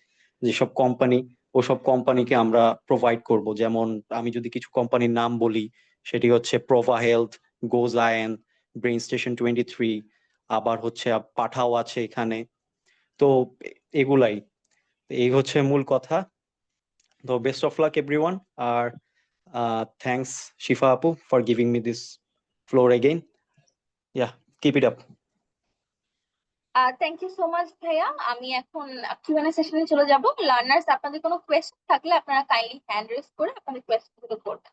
যেসব কোম্পানি, ওসব কোম্পানিকে আমরা প্রোভাইড করব। যেমন আমি যদি কিছু কোম্পানির নাম বলি, সেটি হচ্ছে প্রোভা হেলথ, গোজ আয়ন, ব্রেইন স্টেশন 23, আবার হচ্ছে পাঠাও আছে এখানে। তো এগুলাই, এই হচ্ছে মূল কথা। তো বেস্ট অফ লাক এভরিওয়ান, আর থ্যাঙ্কস শিফা আপু for giving me this floor again. Yeah, keep it up. Thank you so much ভাইয়া। আমি এখন কিউএনএ সেশনে চলে যাব। লার্নার্স, আপনাদের কোনো কোয়েশ্চেন থাকলে আপনারা কাইন্ডলি হ্যান্ড রেজ করে আপনাদের কোয়েশ্চেন গুলো করবেন।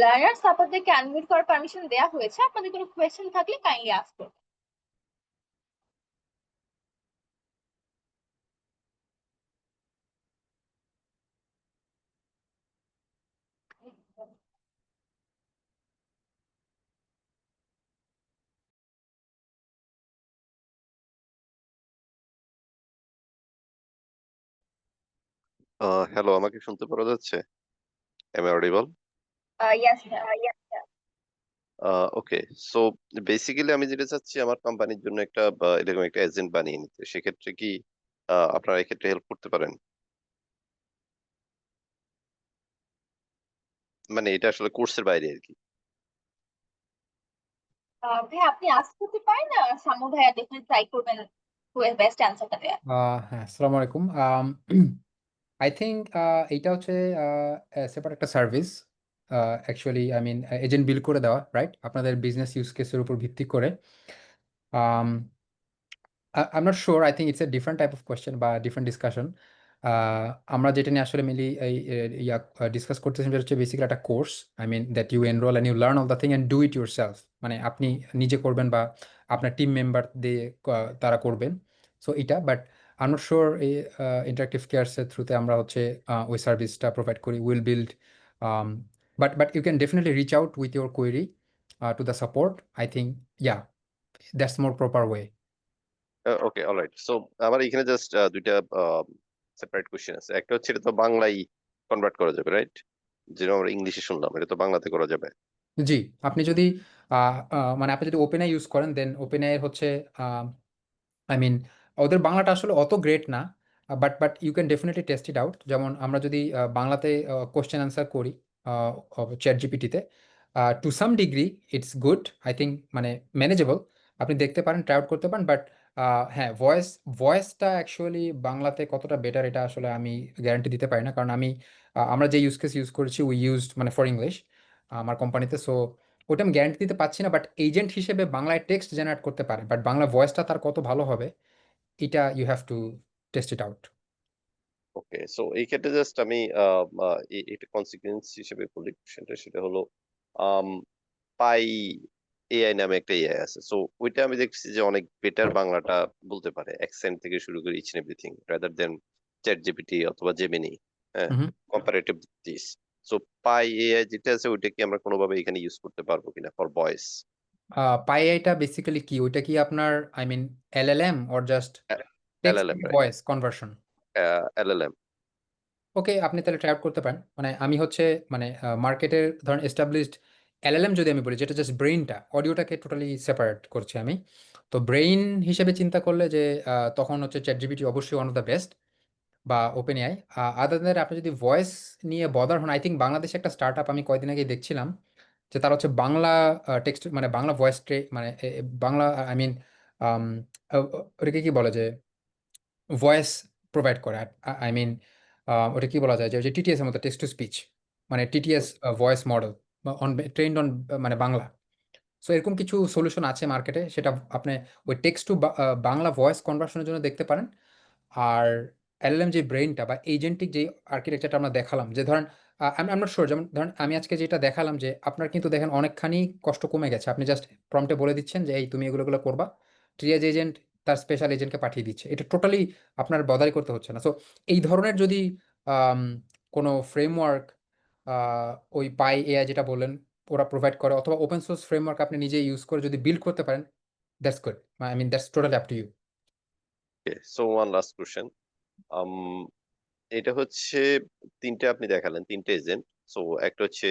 লার্নার্স, আপনাদেরকে আনমিউট করার পারমিশন দেওয়া হয়েছে। আপনাদের কোনো কোয়েশ্চেন থাকলে কাইন্ডলি আস্ক করবেন। হ্যালো, আমাকে শুনতে পাওয়া যাচ্ছে? Am I audible? Yes. Okay, so basically আমি যেটা চাচ্ছি আমার কোম্পানির জন্য একটা এরকম একটা এজেন্ট বানিয়ে নিতে। সেক্ষেত্রে কি আপনারা এক্ষেত্রে হেল্প করতে পারেন? মানে এটা আসলে কোর্সের বাইরে আর কি। ভাইয়া আপনি আস্ক করতে পারেন না, সামু ভাইয়া দেখে ট্রাই করবেন বেস্ট অ্যান্সারটা দেয়া। হ্যাঁ, আসসালামু আলাইকুম। আই থিঙ্ক এইটা হচ্ছে সেপারেট একটা service. Actually I mean agent bill করে দেওয়া, রাইট, আপনাদের বিজনেস ইউজ কেসের উপর ভিত্তি করে। I'm not sure. I think it's a different type of question বা different discussion. আমরা যেটা নিয়ে আসলে মেনলি ডিসকাস করতেছি সেটা হচ্ছে বেসিক্যালি একটা course. I mean that you enroll and you learn all the thing and do it yourself. মানে আপনি নিজে করবেন বা আপনার টিম মেম্বার দিয়ে তারা করবেন। সো এটা, বাট আই নট শিওর এই ইন্টারেক্টিভ কেয়ার্সের থ্রুতে আমরা হচ্ছে ওই সার্ভিসটা প্রোভাইড করি, will build. But you can definitely reach out with your query to the support. I think, yeah, that's more proper way. Okay, alright. So আমার এখানে জাস্ট দুইটা সেপারেট কোশ্চেন আছে। একটা হচ্ছে এটা তো বাংলায় কনভার্ট করা যাবে, রাইট? যেটা আমরা ইংলিশে শুনলাম, এটা তো বাংলাতে করা যাবে। জি, আপনি যদি মানে আপনি যদি ওপেনআই ইউজ করেন দেন ওপেনআই এর হচ্ছে আই মিন ওদের বাংলাটা আসলে অত গ্রেট না, but you can definitely test it out. যেমন আমরা যদি বাংলাতে কোশ্চেন আনসার করি চ্যাট জিপিটিতে, to some degree it's good, I think, মানে ম্যানেজেবল। আপনি দেখতে পারেন, ট্রাই আউট করতে পারেন, বাট হ্যাঁ, ভয়েসটা অ্যাকচুয়ালি বাংলাতে কতটা বেটার এটা আসলে আমি গ্যারান্টি দিতে পারি না, কারণ আমরা যে ইউজ কেস ইউজ করেছি উই ইউজড মানে ফর ইংলিশ আমার কোম্পানিতে। সো ওটা আমি গ্যারান্টি দিতে পারছি না, বাট এজেন্ট হিসেবে বাংলায় টেক্সট জেনারেট করতে পারে, বাট বাংলা ভয়েসটা তার কত ভালো হবে এটা you have to test it out. Okay, so এই ক্ষেত্রে জাস্ট আমি এটা কনসিকুয়েন্স হিসেবে বলি কোশ্চেনটা, সেটা হলো আম, পাই এআই নামে একটা এআই আছে। সো ওইটা আমি দেখছি যে অনেক বেটার বাংলাটা বলতে পারে, অ্যাকসেন্ট থেকে শুরু করে each and everything, rather than chat GPT অথবা জেমিনি। হ্যাঁ, comparative this. So Pi AI যেটা আছে ওইটা কি আমরা কোনোভাবে এখানে ইউজ করতে পারবো কিনা ফর ভয়েস? পাইআইটা বেসিক্যালি কি, ওইটা কি আপনার I mean LLM or just text LLM, to right? Voice conversion? LLM. Okay, আপনি তাহলে ট্রাই আউট করতে পারেন। মানে আমি হচ্ছে মানে মার্কেটের ধরেন এস্টাবলিশড এলএলএম যদি আমি বলি, যেটা জাস্ট ব্রেইনটা অডিওটাকে টোটালি সেপারেট করছি আমি, তো ব্রেইন হিসেবে চিন্তা করলে যে তখন হচ্ছে চ্যাট জিপিটি অবশ্যই ওয়ান অফ দ্য বেস্ট, বা ওপেন এআই। আদার দ্যান আপনি যদি ভয়েস নিয়ে বদার হন, আই থিঙ্ক বাংলাদেশে একটা স্টার্ট আপ আমি কয়েকদিন আগে দেখছিলাম যে তারা হচ্ছে বাংলা টেক্সট মানে বাংলা ভয়েস মানে বাংলা আই মিন ওটাকে কি বলে যে ভয়েস প্রোভাইড করে, আই মিন ওটা কি বলা যায় যে টিটিএস এর মতো টেক্সট টু স্পিচ, মানে TTS voice model on trend on মানে বাংলা। সো এরকম কিছু সলিউশন আছে মার্কেটে, সেটা আপনি ওই টেক্সট টু বাংলা ভয়েস কনভার্সনের জন্য দেখতে পারেন। আর এলএলএম যে ব্রেইনটা বা এজেন্টিক যে আর্কিটেকচারটা আমরা দেখালাম, যে ধরেন আমি নট শিওর, যেমন ধরেন আমি আজকে যেটা দেখালাম যে আপনার কিন্তু দেখেন অনেকখানি কষ্ট কমে গেছে, আপনি জাস্ট প্রম্পটে বলে দিচ্ছেন যে এই তুমি এগুলো করবা, ট্রিয়াজ এজেন্ট তার স্পেশাল এজেন্টকে পাঠিয়ে দিচ্ছে, এটা টোটালি আপনার বদারি করতে হচ্ছে না। সো এই ধরনের যদি আম, কোনো ফ্রেমওয়ার্ক ওই পাই এআই যেটা বললেন ওরা প্রোভাইড করে, অথবা ওপেন সোর্স ফ্রেমওয়ার্ক আপনি নিজে ইউজ করে যদি বিল্ড করতে পারেন, that's good, I mean that's totally up to you. Okay, so one last question. এটা হচ্ছে তিনটে আপনি দেখালেন, তিনটে এজেন্ট। সো একটা হচ্ছে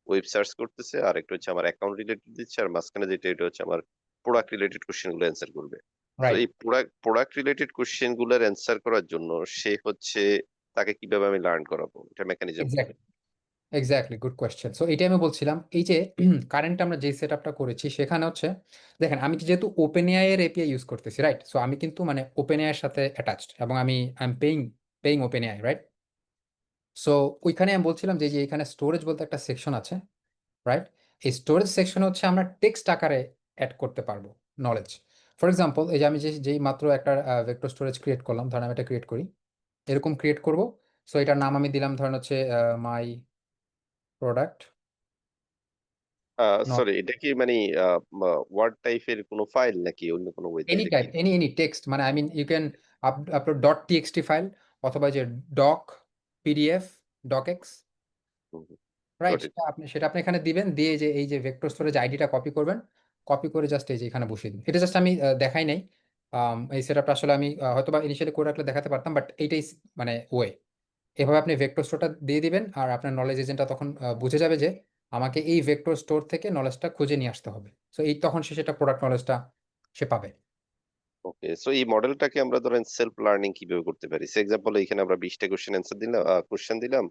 ওয়েব সার্চ করতেছে, আর একটা হচ্ছে আমার অ্যাকাউন্ট রিলেটেড দিচ্ছে, আর মাঝখানে যেটা এটা হচ্ছে আমার প্রোডাক্ট রিলেটেড কোশ্চেন গুলো অ্যান্সার করবে। তো রাইট, এই প্রোডাক্ট রিলেটেড কোশ্চেন গুলোর অ্যান্সার করার জন্য সে হচ্ছে তাকে কিভাবে আমি লার্ন করাবো, এটা মেকানিজম কি? Exactly, exactly, good question. So এটাই আমি বলছিলাম, এই যে কারেন্ট আমরা যে সেট আপটা করেছি সেখানে হচ্ছে দেখেন আমি যেহেতু ওপেন এআই এর এপিআই ইউজ করতেছি, রাইট? সো আমি কিন্তু মানে ওপেন এআই এর সাথে অ্যাটাচড, এবং I am paying open AI, right? So ওইখানে আমি বলছিলাম যে এখানে স্টোরেজ বলতে একটা সেকশন আছে, রাইট? এই স্টোরেজ সেকশন হচ্ছে আমরা টেক্সট আকারে অ্যাড করতে পারবো নলেজ। ফর এক্সাম্পল, এই যে আমি যেই মাত্র একটা ভেক্টর স্টোরেজ ক্রিয়েট করলাম, ধরেন আমি এটা ক্রিয়েট করি, এরকম ক্রিয়েট করব। সো এটার নাম আমি দিলাম ধরেন হচ্ছে মাই প্রোডাক্ট। সরি, এটা কি মানে ওয়ার্ড টাইপের কোনো ফাইল নাকি অন্য কোনো ওয়েতে এনি এটা কি? টাইপ, এনি টেক্সট, মানে I mean you can upload dot TXT file, অথবা যে doc, PDF, DOCX, right? Got it. সেটা আপনি এখানে দিবেন, দিয়ে যে এই যে ভেক্টর স্টোরেজ আইডিটা কপি করবেন, কপি করে জাস্ট এই যে এখানে বসিয়ে দিন। এটা জাস্ট আমি দেখাই নাই, এই সেটআপটা আসলে আমি হয়তো বা ইনিশিয়ালি করে রাখলে দেখাতে পারতাম, বাট এইটাই মানে ওয়ে। এভাবে আপনি ভেক্টর স্টোরটা দিয়ে দিবেন, আর আপনার নলেজ এজেন্টটা তখন বুঝে যাবে যে আমাকে এই ভেক্টর স্টোর থেকে নলেজটা খুঁজে নিয়ে আসতে হবে। সো এই তখন সে সেটা প্রোডাক্ট নলেজটা সে পাবে। ওকে, সো এই মডেলটাকে আমরা ধরেন সেলফ লার্নিং কিভাবে করতে পারি? সে এক্সাম্পল এখানে আমরা 20টা কোশ্চেন দিলাম,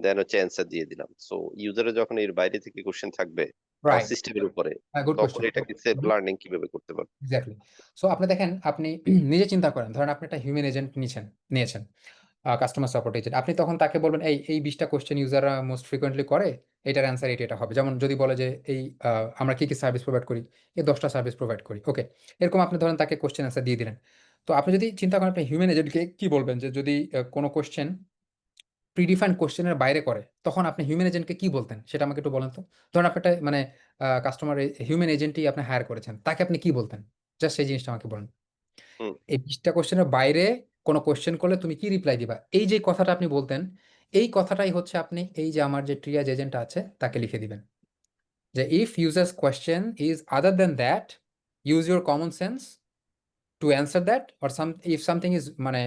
দেন হচ্ছে অ্যান্সার দিয়ে দিলাম। সো ইউজারে যখন এর বাইরে থেকে কোশ্চেন থাকবে রাইট, সিস্টেমের উপরে, গুড তখন কোয়েশ্চেন। এটাকে সেলফ লার্নিং কিভাবে করতে পারবে? এক্স্যাক্টলি। সো আপনি দেখেন, আপনি নিজে চিন্তা করেন, ধরেন আপনি একটা হিউম্যান এজেন্ট নিয়েছেন, কাস্টমার সাপোর্ট এজেন্ট, আপনি তখন তাকে বলবেন এই 20টা কোশ্চেন ইউজাররা মোস্ট ফ্রিকোয়েন্টলি করে, এটার অ্যান্সার এটা হবে। যেমন যদি বলে যে এই আমরা কি কি সার্ভিস প্রোভাইড করি, এই 10টা সার্ভিস প্রোভাইড করি, ওকে, এরকম আপনি ধরেন তাকে কোশ্চেন অ্যান্সার দিয়ে দিলেন। তো আপনি যদি চিন্তা করেন আপনি হিউম্যান এজেন্টকে কি বলবেন, যে যদি কোনো কোশ্চেন প্রিডিফাইন্ড কোশ্চেনের বাইরে করে, তখন আপনি হিউম্যান এজেন্টকে কি বলতেন সেটা আমাকে একটু বলেন তো। ধরুন আপনি একটা মানে কাস্টমার হিউম্যান এজেন্টই আপনি হায়ার করেছেন, তাকে আপনি কি বলতেন, জাস্ট সেই জিনিসটা আমাকে বলেন। হুম। এই 20টা কোশ্চেনের বাইরে কোনো কোশ্চেন করলে তুমি কি রিপ্লাই দিবা, এই যে কথাটা আপনি বলতেন, এই কথাটাই হচ্ছে আপনি এই যে আমার যে ট্রিয়াজ এজেন্ট আছে তাকে লিখে দিবেন, যে if users question is other than that, use your common sense to answer that, or if something is মানে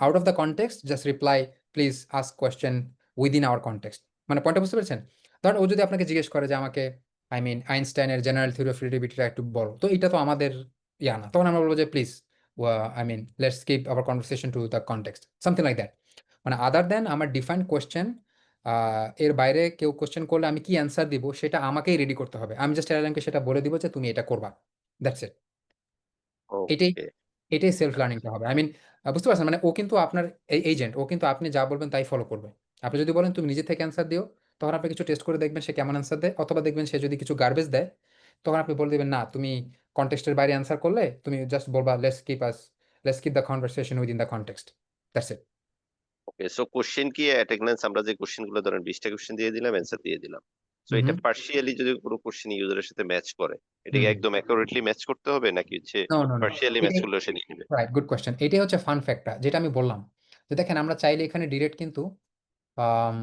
out of the context, just reply please ask question within our context. মানে পয়েন্টটা বুঝতে পেরেছেন? ধরেন ও যদি আপনাকে জিজ্ঞেস করে যে আমাকে আইনস্টাইনের জেনারেল থিওরি অফ রিলেটিভিটিটা একটু বলো, তো এটা তো আমাদের না, তখন আমরা বলবো যে please let's keep our conversation to the context, something like that. মানে আদার দেন আমার ডিফাইন্ড কোয়েশ্চেন, এর বাইরে কেউ কোয়েশ্চেন করলে আমি কি অ্যান্সার দিব সেটা আমাকেই রেডি করতে হবে। আমি জাস্ট এলএলএমকে সেটা বলে দিব যে তুমি এটা করবা, দ্যাটস ইট। এটাই ওকে এটাই সেলফ লার্নিংটা হবে। বুঝতে পারছেন? মানে ও কিন্তু আপনার এজেন্ট, ও কিন্তু আপনি যা বলবেন তাই ফলো করবে। আপনি যদি বলেন তুমি নিজে থেকে অ্যান্সার দিও, তখন আপনি কিছু টেস্ট করে দেখবেন সে কেমন অ্যান্সার দেয়, অথবা দেখবেন সে যদি কিছু গার্বেজ দেয়, তখন আপনি বলে দিবেন না তুমি কনটেক্সটের বাইরে অ্যান্সার করলে তুমি জাস্ট বলবা let's keep the conversation within the context, that's it. Okay so question কি এট এ গ্ল্যান্স আমরা যে কোশ্চেন গুলো ধরেন 20টা কোশ্চেন দিয়ে দিলাম, অ্যান্সার দিয়ে দিলাম। সো এটা পার্শিয়ালি যদি কোনো কোশ্চেন ইউজারের সাথে ম্যাচ করে, এটাকে একদম অ্যাকুরেটলি ম্যাচ করতে হবে নাকি হচ্ছে no no no, partially match এটাই করলেও সে নিয়ে নেবে? Right, good question. এটাই হচ্ছে ফান ফ্যাক্টটা যেটা আমি বললাম, যে দেখেন আমরা চাইলে এখানে ডিরেক্ট কিন্তু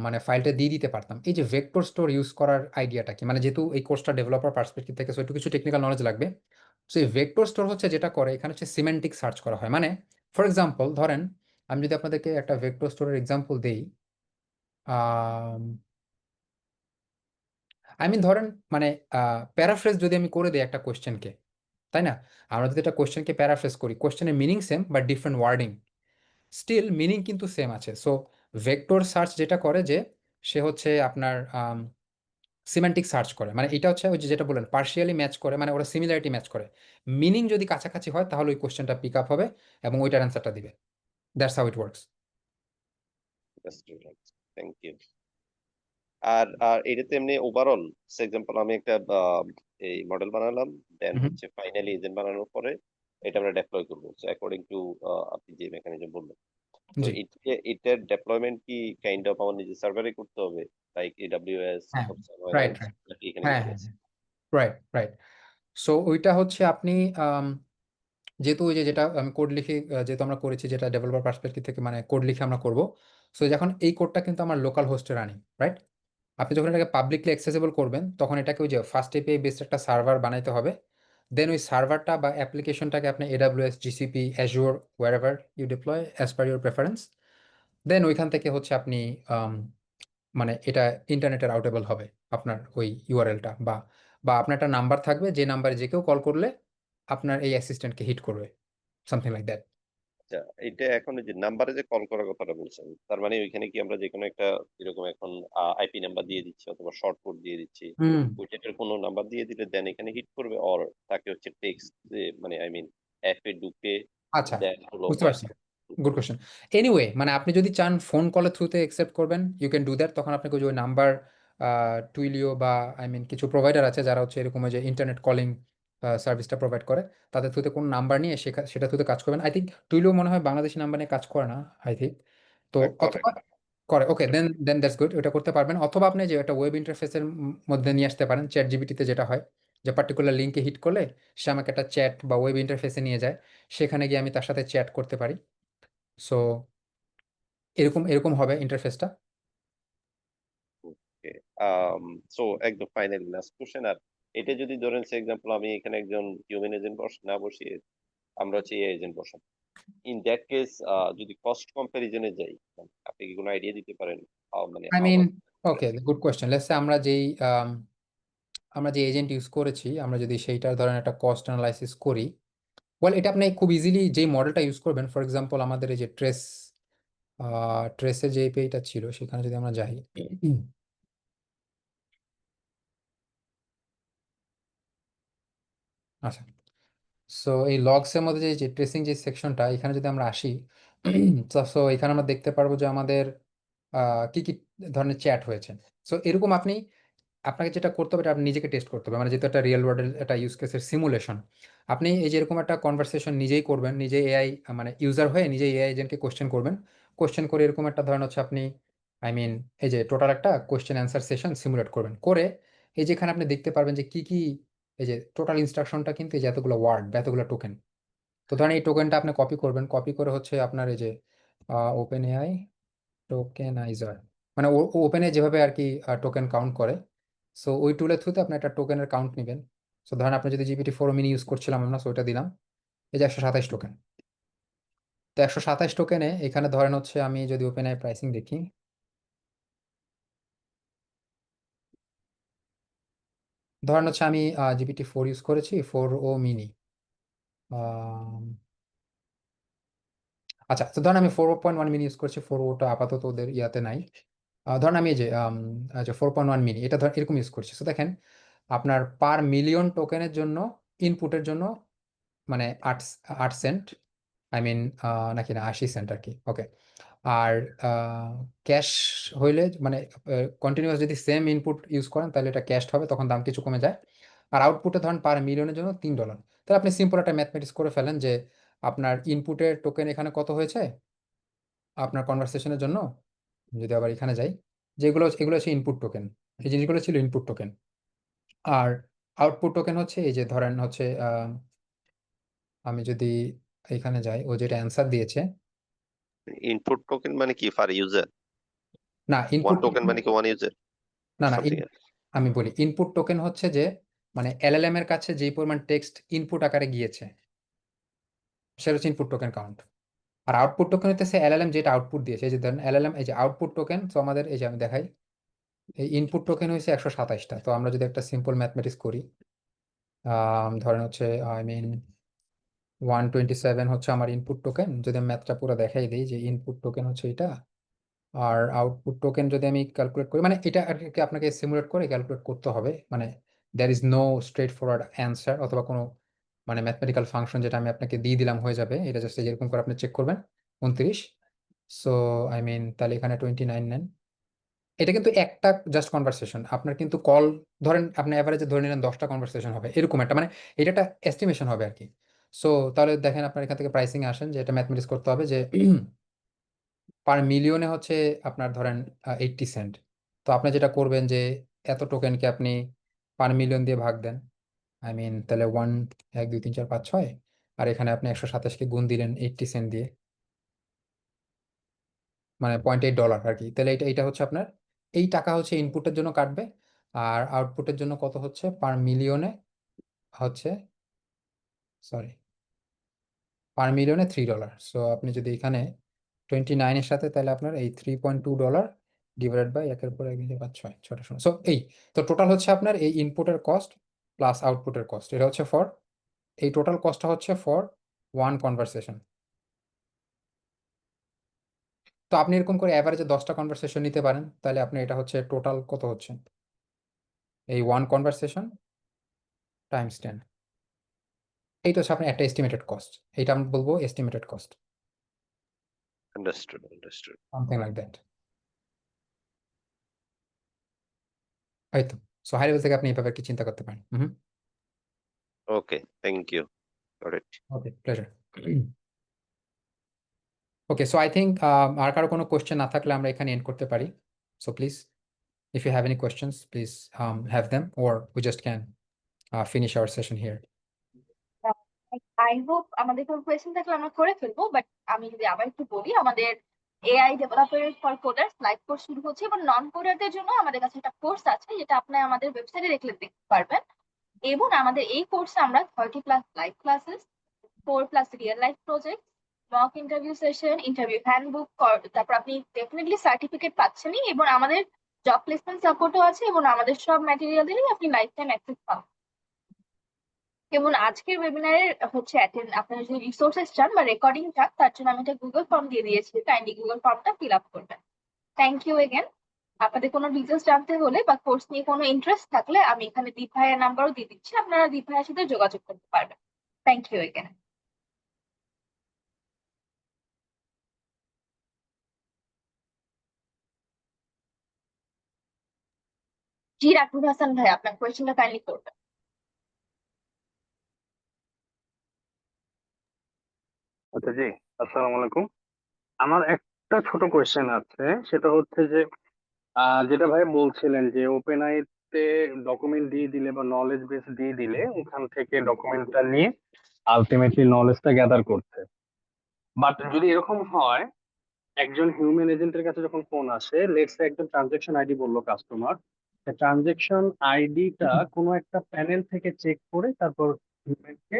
মানে ফাইলটা দিয়ে দিতে পারতাম। এই যে ভেক্টর স্টোর ইউজ করার আইডিয়াটা কি, মানে যেহেতু এই কোর্সটা ডেভেলপার পার্সপেক্টিভ থেকে, সো একটু কিছু টেকনিক্যাল নলেজ লাগবে। সো এই ভেক্টর স্টোর হচ্ছে যেটা করে, এখানে হচ্ছে সিমেন্টিক সার্চ করা হয়। মানে ফর এক্সাম্পল ধরেন আমি যদি আপনাদেরকে একটা ভেক্টর স্টোরের এক্সাম্পল দেই, ধরেন মানে প্যারাফ্রেজ যদি আমি করে দিই একটা কোয়েশ্চেনকে, তাই না? আমরা যদি একটা কোয়েশ্চেনকে প্যারাফ্রেজ করি, কোয়েশ্চেনের meaning same but different wording, still meaning কিন্তু সেম আছে। সো ভেক্টর সার্চ যেটা করে যে সে হচ্ছে আপনার সিমেন্টিক সার্চ করে, মানে এটা হচ্ছে ওই যে যেটা বললেন পার্শিয়ালি ম্যাচ করে, মানে ওরা সিমিলারিটি ম্যাচ করে। মিনিং যদি কাছাকাছি হয় তাহলে ওই কোশ্চেনটা পিক আপ হবে এবং ওইটার অ্যান্সারটা দিবে। That's how it works. Thank you. আর আর এটাতে এমনি ওভারঅল এক্সাম্পল আমি একটা এই মডেল বানালাম, দেন হচ্ছে ফাইনালি এজেন্ট বানানোর পরে এটা আমরা ডেপ্লয় করবো অ্যাকর্ডিং টু আপনি যে মেকানিজম বললেন। তো জি, এটার ডেপ্লয়মেন্ট কি কাইন্ড অফ আমার নিজের সার্ভারে করতে হবে, লাইক এডব্লিউএস হ্যাঁ, সার্ভার রাইট এলস, রাইট, নাকি এখানে হ্যাঁ কিছু হ্যাঁ আছে? Right right. সো ওইটা হচ্ছে আপনি যেহেতু ওই যে যেটা আমি কোড লিখে যেহেতু আমরা করেছি যেটা ডেভেলপার পার্সপেক্টিভ থেকে, মানে কোড লিখে আমরা করব। সো যখন এই কোডটা কিন্তু আমার লোকাল হোস্টে রানি, রাইট? আপনি যখন এটাকে পাবলিকলি অ্যাক্সেসিবল করবেন তখন এটাকে ওই যে ফার্স্ট এপিআই বেসড একটা সার্ভার বানাইতে হবে। দেন ওই সার্ভারটা বা অ্যাপ্লিকেশনটাকে আপনি AWS, GCP, Azure, wherever you deploy as per your preference, then ওইখান থেকে হচ্ছে আপনি আম, মানে এটা ইন্টারনেটের আউটেবল হবে আপনার ওই ইউআরএলটা, বা বা আপনার একটা নাম্বার থাকবে যে নাম্বারে যে কেউ কল করলে আপনার এই অ্যাসিস্ট্যান্টকে হিট করবে, সামথিং লাইক দ্যাট। আচ্ছা, এটা এখন ওই যে নাম্বারে যে কল করার কথাটা বলছেন, তার মানে ওইখানে কি আমরা যে কোনো একটা এরকম এখন আইপি নাম্বার দিয়ে দিচ্ছি অথবা শর্ট কোড দিয়ে দিচ্ছি, হুম, ওইটার কোনো নাম্বার দিয়ে দিলে দেন এখানে হিট করবে, অর তাকে হচ্ছে টেক্সট মানে অ্যাপে ঢুকে আচ্ছা, দেন হলো বুঝতে ভয়েস পারছি। Good question. এনিওয়ে মানে আপনি যদি চান ফোন কলের থ্রুতে অ্যাকসেপ্ট করবেন, ইউ ক্যান ডু দ্যাট। তখন আপনাকে ওই নাম্বার টুইলিও বা কিছু প্রোভাইডার আছে যারা হচ্ছে এরকম ওই যে ইন্টারনেট কলিং সার্ভিসটা প্রোভাইড করে, তাদের থ্রুতে কোন নাম্বার নিয়ে সেটা থ্রুতে কাজ করবেন। আই থিঙ্ক টুইলিও মনে হয় বাংলাদেশি নাম্বার নিয়ে কাজ করে না, আই থিঙ্ক। তো করে। অথবা করে, ওকে, দেন দেন দ্যাটস গুড, ওটা করতে পারবেন। অথবা আপনি যে একটা ওয়েব ইন্টারফেসের মধ্যে নিয়ে আসতে পারেন, চ্যাট জিপিটিতে যেটা হয় যে পার্টিকুলার লিঙ্কে হিট করলে সে আমাকে একটা চ্যাট বা ওয়েব ইন্টারফেসে নিয়ে যায়, সেখানে গিয়ে আমি তার সাথে চ্যাট করতে পারি। সো এরকম এরকম হবে ইন্টারফেসটা। ওকে সো একদম ফাইনালি লাস্ট কোশ্চেন। আর এটা যদি ধরেন সে এক্সাম্পল আমি এখানে একজন হিউম্যান এজেন্ট না বসিয়ে আমরা হচ্ছে এআই এজেন্ট বসাবো, ইন দ্যাট কেস যদি কস্ট কম্প্যারিজনে যাই, আপনি কি কোনো আইডিয়া দিতে পারেন মানে I how mean much? Okay, good question. Let's say আমরা যে এজেন্ট ইউজ করেছি, আমরা যদি সেইটার ধরেন একটা কস্ট অ্যানালাইসিস করি, ওয়েল এটা আপনি খুব ইজিলি যেই মডেলটা ইউজ করবেন, ফর এক্সাম্পল আমাদের এই যে ট্রেসের যে এপিআইটা ছিল সেখানে যদি আমরা যাই, আচ্ছা, সো এই লগসের মধ্যে যে ট্রেসিং যে সেকশনটা, এখানে যদি আমরা আসি, সো এখানে আমরা দেখতে পারবো যে আমাদের কি কি ধরনের চ্যাট হয়েছে। সো এরকম আপনাকে যেটা করতে হবে এটা আপনি নিজেকে টেস্ট করতে হবে, মানে যেহেতু একটা রিয়েল ওয়ার্ল্ডের একটা ইউজ কেসের সিমুলেশন, আপনি এই যেরকম একটা কনভারসেশন নিজেই করবেন, নিজে এআই মানে ইউজার হয়ে নিজে এআই এজেন্টকে কোশ্চেন করবেন, কোশ্চেন করে এরকম একটা ধরেন হচ্ছে আপনি আই মিন এই যে টোটাল একটা কোশ্চেন অ্যান্সার সেশন সিমুলেট করবেন, করে এই যে এখানে আপনি দেখতে পারবেন যে কি কি এই যে টোটাল ইনস্ট্রাকশনটা কিন্তু এই যে এতগুলো ওয়ার্ড বা এতগুলো টোকেন। তো ধরেন এই টোকেনটা আপনি কপি করবেন, কপি করে হচ্ছে আপনার এই যে ওপেন এআই টোকেনাইজার, মানে ওপেনে যেভাবে আর কি টোকেন কাউন্ট করে, সো ওই টুলের থ্রুতে আপনি একটা টোকেনের কাউন্ট নেবেন। সো ধরেন আপনি যদি জিপিটি 4 মিনি ইউজ করছিলাম আমরা, সো ওইটা দিলাম, এই যে 127 টোকেন। তো 127 টোকেনে এখানে ধরেন হচ্ছে আমি যদি ওপেন আই প্রাইসিং দেখি, ধরেন হচ্ছে আমি GPT-4 ইউজ করেছি, 4o মিনি। আচ্ছা, তো ধরেন আমি 4.1 মিনি ইউজ করছি, 4ওটা আপাতত ওদের ইয়াতে নাই। ধরেন আমি এই যে 4.1 মিনি এটা ধর এরকম ইউজ করছি। তো দেখেন আপনার পার মিলিয়ন টোকেনের জন্য ইনপুটের জন্য মানে 8 সেন্ট, আই মিন নাকি না 80 সেন্ট আর কি। ওকে। আর ক্যাশ হইলে মানে কন্টিনিউয়াস যদি সেম ইনপুট ইউজ করেন তাহলে এটা ক্যাশ হবে, তখন দাম কিছু কমে যায়। আর আউটপুটে ধরেন পার মিলিয়নের জন্য $3। তাহলে আপনি সিম্পল একটা ম্যাথমেটিক্স করে ফেলেন যে আপনার ইনপুটের টোকেন এখানে কত হয়েছে আপনার কনভারসেশনের জন্য। যদি আবার এখানে যাই, এগুলো হচ্ছে ইনপুট টোকেন, এই জিনিসগুলো ছিল ইনপুট টোকেন। আর আউটপুট টোকেন হচ্ছে এই যে ধরেন হচ্ছে আমি যদি এখানে যাই, ও যেটা অ্যান্সার দিয়েছে, ইনপুট টোকেন মানে কি ফর ইউজার? না ওয়ান ইনপুট টোকেন মানে কি ওয়ান ইউজার? না না সামথিং এলস? আমি বলি ইনপুট টোকেন হচ্ছে যে মানে এলএলএম এর কাছে যেই পরিমাণ টেক্সট ইনপুট আকারে গিয়েছে সেটা হচ্ছে ইনপুট টোকেন কাউন্ট। আর আউটপুট টোকেন হচ্ছে এলএলএম যেটা আউটপুট দিয়েছে, এই যে ধরেন এলএলএম এই যে আউটপুট টোকেন। তো আমাদের এই যে আমি দেখাই, এই ইনপুট টোকেন হয়েছে 127টা। তো আমরা যদি একটা সিম্পল ম্যাথমেটিক্স করি, ধরেন হচ্ছে আই মিন 127 হচ্ছে আমার ইনপুট টোকেন। যদি আমি ম্যাথটা পুরো দেখাই দিই যে ইনপুট টোকেন হচ্ছে এটা, আর আউটপুট টোকেন যদি আমি ক্যালকুলেট করি, মানে এটা আর কি আপনাকে সিমুলেট করে ক্যালকুলেট করতে হবে, মানে there is no straightforward answer অথবা কোনো মানে ম্যাথমেটিক্যাল ফাংশন যেটা আমি আপনাকে দিয়ে দিলাম হয়ে যাবে। এটা জাস্ট এরকম করে আপনি চেক করবেন 29। সো আই মিন তাহলে এখানে 29 নেন। এটা কিন্তু একটা জাস্ট কনভারসেশন, আপনার কিন্তু কল ধরেন আপনি অ্যাভারেজে ধরে নিলেন 10টা কনভারসেশন হবে এরকম একটা, মানে এটা একটা এস্টিমেশন হবে আর কি। সো তাহলে দেখেন আপনার এখান থেকে প্রাইসিং আসেন যে এটা ম্যাথমেটিক্স করতে হবে যে পার মিলিয়নে হচ্ছে আপনার ধরেন 80 সেন্ট। তো আপনি যেটা করবেন যে এত টোকেনকে আপনি পার মিলিয়ন দিয়ে ভাগ দেন, আই মিন তাহলে 1 1 2 3 4 5 6, আর এখানে আপনি 127কে গুণ দিলেন 80 সেন্ট দিয়ে, মানে $0.8 আর কি। তাহলে এটা এটা হচ্ছে আপনার এই টাকা হচ্ছে ইনপুটের জন্য কাটবে। আর আউটপুটের জন্য কত হচ্ছে পার মিলিয়নে হচ্ছে, সরি, পার মিলিয়নে $3। সো আপনি যদি এখানে 29-এর সাথে তাহলে আপনার এই $3.2 ডিভাইডেড বাই 1/5 6 সো এই, তো টোটাল হচ্ছে আপনার এই ইনপুটের কস্ট প্লাস আউটপুটের কস্ট, এটা হচ্ছে ফর এই টোটাল কস্টটা হচ্ছে ফর ওয়ান কনভারসেশন। তো আপনি এরকম করে অ্যাভারেজে 10টা কনভারসেশন নিতে পারেন, তাহলে আপনি এটা হচ্ছে টোটাল কত হচ্ছে এই ওয়ান কনভারসেশন টাইমস 10। এইটা হচ্ছে আপনার একটা এস্টিমেটেড কস্ট, এটা আমি বলবো estimated cost, understood, understood. Something like that. এই তো। সো হাই লেভেল থেকে আপনি এইভাবে কি চিন্তা করতে পারেন। Okay, thank you. Got it. Okay, pleasure. Okay, so I think আর কারো কোনো কোয়েশ্চেন না থাকলে আমরা এখানে এন্ড করতে পারি। So please, if you have any questions, please have them, or we just can finish our session here. I hope আমাদের কোনো কোয়েশ্চেন থাকলে আমরা করে ফেলবো, বাট আমি যদি আবার একটু বলি, আমাদের AI developer for coders live course শুরু হচ্ছে, এবং নন কোডারদের জন্য আমাদের কাছে একটা কোর্স আছে যেটা আপনি আমাদের ওয়েবসাইটে দেখলে দেখতে পারবেন। এবং আমাদের এই কোর্সে আমরা 30+ live classes, 4+ real life project, mock interview session, interview handbook, তারপর আপনি ডেফিনেটলি সার্টিফিকেট পাচ্ছেনই, এবং আমাদের জব প্লেসমেন্ট সাপোর্টও আছে, এবং আমাদের সব ম্যাটেরিয়াল দিলেই আপনি লাইফ টাইম অ্যাক্সেস পাবেন। এবং আজকের ওয়েবিনারের হচ্ছে অ্যাটেন্ড আপনারা যদি রিসোর্সেস চান বা রেকর্ডিং চান, তার জন্য আমি একটা গুগল ফর্ম দিয়ে দিয়েছি, কাইন্ডলি গুগল ফর্মটা ফিল আপ করবেন। Thank you again. আপনাদের কোনো ডিটেলস জানতে হলে বা কোর্স নিয়ে কোনো ইন্টারেস্ট থাকলে আমি এখানে দীপ ভাইয়ের নাম্বারও দিয়ে দিচ্ছি, আপনারা দীপ ভাইয়ের সাথে যোগাযোগ করতে পারবেন। Thank you again. জি রাকিব হাসান ভাই, আপনার কোয়েশ্চেনটা কাইন্ডলি করবেন। আচ্ছা জি, আসসালামু আলাইকুম। আমার একটা ছোট কোয়েশ্চেন আছে, সেটা হচ্ছে যে যেটা ভাই বলছিলেন যে ওপেন আইতে ডকুমেন্ট দিয়ে দিলে বা নলেজ বেস দিয়ে দিলে ওখান থেকে ডকুমেন্টটা নিয়ে আলটিমেটলি নলেজটা গ্যাদার করতে। বাট যদি এরকম হয়, একজন হিউম্যান এজেন্টের কাছে যখন ফোন আসে, লেটস সে একজন ট্রানজেকশন আইডি বললো কাস্টমার, ট্রানজেকশন আইডিটা কোনো একটা প্যানেল থেকে চেক করে তারপর হিউম্যানকে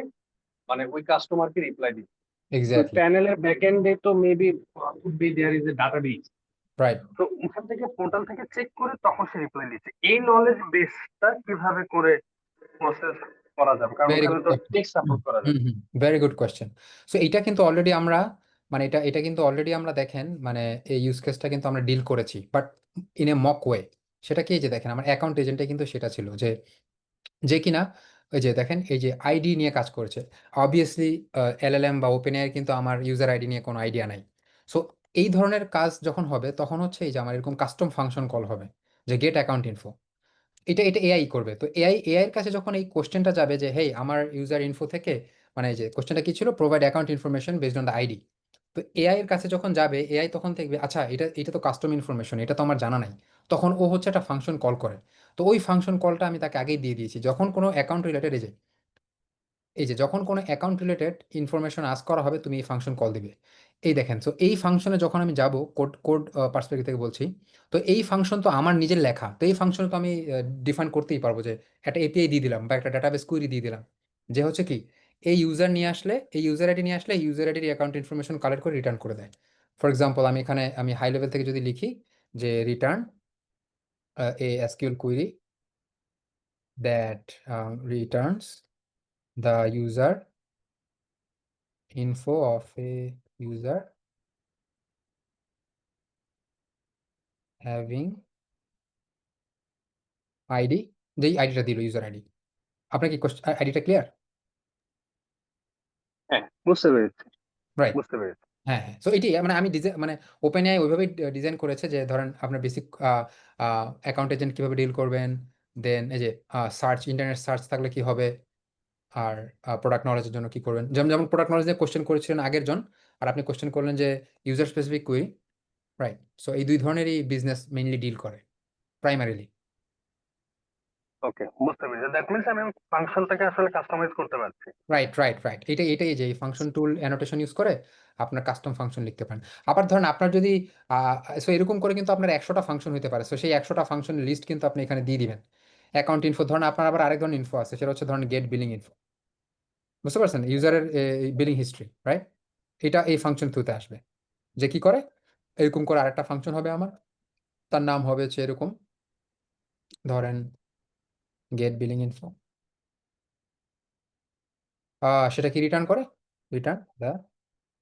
মানে ওই কাস্টমারকে রিপ্লাই দিচ্ছে। তো এক্স্যাক্টলি, প্যানেলের ব্যাকএন্ডে তো maybe there is a database, right. তো ওখান থেকে পোর্টাল থেকে চেক করে তখন সে রিপ্লাই দিচ্ছে। এই নলেজ বেসটা কিভাবে করে প্রসেস করা যাবে, কারণ ভেরি ওখানে গুড তো কোয়েশ্চেন। টেক্সট সাপোর্ট করা যাবে। Very good question. সো এটা কিন্তু অলরেডি আমরা, মানে এটা এটা কিন্তু অলরেডি আমরা দেখেন, মানে এই ইউজ কেসটা কিন্তু আমরা ডিল করেছি, but in a mock way. সেটা কি, এই যে দেখেন আমার অ্যাকাউন্ট এজেন্টে কিন্তু সেটা ছিল যে যে কিনা ওই যে দেখেন এই যে আইডি নিয়ে কাজ করেছে। অবভিয়াসলি এলএলএম বা ওপেন এআই কিন্তু আমার ইউজার আইডি নিয়ে কোনো আইডিয়া নাই। সো এই ধরনের কাজ যখন হবে তখন হচ্ছে এই যে আমার এরকম কাস্টম ফাংশন কল হবে, যে গেট অ্যাকাউন্ট ইনফো। এটা এটা এআই করবে। তো এআই এর কাছে যখন এই কোশ্চেনটা যাবে যে হেই আমার ইউজার ইনফো থেকে, মানে এই যে কোশ্চেনটা কি ছিল, provide account information based on the ID. তো এআই এর কাছে যখন যাবে, এআই তখন দেখবে আচ্ছা এটা এটা তো কাস্টম ইনফরমেশন, এটা তো আমার জানা নাই। তখন ও হচ্ছে একটা ফাংশন কল করে। তো ওই ফাংশন কলটা আমি তাকে আগেই দিয়ে দিয়েছি, যখন কোনো অ্যাকাউন্ট রিলেটেড এই যে যখন কোনো অ্যাকাউন্ট রিলেটেড ইনফরমেশন আস্ক করা হবে তুমি এই ফাংশন কল দিবে। এই দেখেন, তো এই ফাংশনে যখন আমি যাব, কোড কোড পার্সপেক্টিভ থেকে বলছি, তো এই ফাংশন তো আমার নিজের লেখা, তো এই ফাংশনে তো আমি ডিফাইন করতেই পারবো যে একটা এপিআই দিয়ে দিলাম বা একটা ডাটাবেস কুইরি দিয়ে দিলাম, যে হচ্ছে কি এই ইউজার নিয়ে আসলে, এই ইউজার আইডি নিয়ে আসলে ইউজার আইডির অ্যাকাউন্ট ইনফরমেশন কালেক্ট করে রিটার্ন করে দেয়। ফর এক্সাম্পল আমি এখানে আমি হাই লেভেল থেকে যদি লিখি যে return A SQL query that Returns the user info of a user having ID, যেই আইডিটা দিল ইউজার আইডি। আপনার কি আইডিটা ক্লিয়ার? হ্যাঁ, বুঝতে পেরেছি, রাইট। বুঝতে পেরেছি। হ্যাঁ, হ্যাঁ। সো এটি মানে আমি ডিজাইন, মানে ওপেন এআই ওইভাবেই ডিজাইন করেছে যে ধরেন আপনার বেসিক অ্যাকাউন্ট এজেন্ট কিভাবে ডিল করবেন, দেন এই যে সার্চ, ইন্টারনেট সার্চ থাকলে কি হবে, আর প্রোডাক্ট নলেজের জন্য কি করবেন। যেমন যেমন প্রোডাক্ট নলেজ নিয়ে কোশ্চেন করেছিলেন আগের জন, আর আপনি কোশ্চেন করলেন যে user specific query, right. So এই দুই ধরনেরই বিজনেস মেইনলি ডিল করে প্রাইমারিলি। ওকে, বুঝতে পেরেছি। দ্যাট মিনস আমি ফাংশনটাকে আসলে কাস্টমাইজ করতে পারছি। Right, right, right. এটাই যে ফাংশন টুল অ্যানোটেশন ইউজ করে আপনার কাস্টম ফাংশন লিখতে পারেন। আবার ধরেন আপনার যদি সো এরকম করে কিন্তু আপনার 100টা ফাংশন হতে পারে। সো সেই 100টা ফাংশনের লিস্ট কিন্তু আপনি এখানে দিয়ে দিবেন। অ্যাকাউন্ট ইনফো ধরেন আপনার আবার আরেক ধরনের ইনফো আছে, সেটা হচ্ছে ধরেন গেট বিলিং ইনফো। বুঝতে পারছেন, ইউজারের বিলিং হিস্ট্রি, রাইট। এটা এই ফাংশন থ্রুতে আসবে, যে কি করে এরকম করে আরেকটা ফাংশন হবে আমার, তার নাম হবে হচ্ছে এরকম, ধরেন গেট বিলিং ইনফো। সেটা কি রিটার্ন করে, return the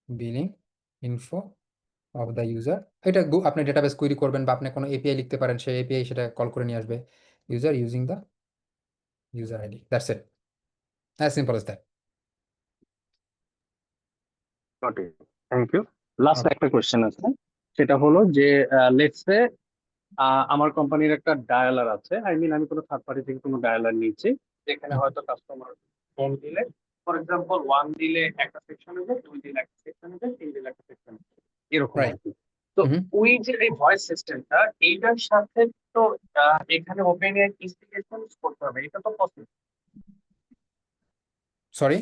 billing info of the user. এটা আপনি ডেটাবেস কুইরি করবেন বা আপনি কোনো এপিআই লিখতে পারেন, সেই এপিআই সেটা কল করে নিয়ে আসবে user using the user ID. That's it, as simple as that. Okay, thank you. Last okay, একটা কোয়েশ্চেন আছে, সেটা হলো যে লেটস সে আমার কোম্পানির একটা ডায়ালার আছে, আই মিন আমি কোনো থার্ড পার্টি থেকে কোনো ডায়ালার নিচ্ছি, যেখানে হয়তো কাস্টমার ফোন দিলে, ফর এক্সাম্পল 1 দিলে একটা সেকশন হবে, 2 দিলে একটা সেকশন হবে, 3 দিলে একটা সেকশন হবে, এরকম আর রাইট। কি। তো ওই যে এই ভয়েস সিস্টেমটা, এইটার সাথে তো এখানে ওপেন এর ইনস্টিগেশন করতে হবে, এটা তো পসিবল। সরি,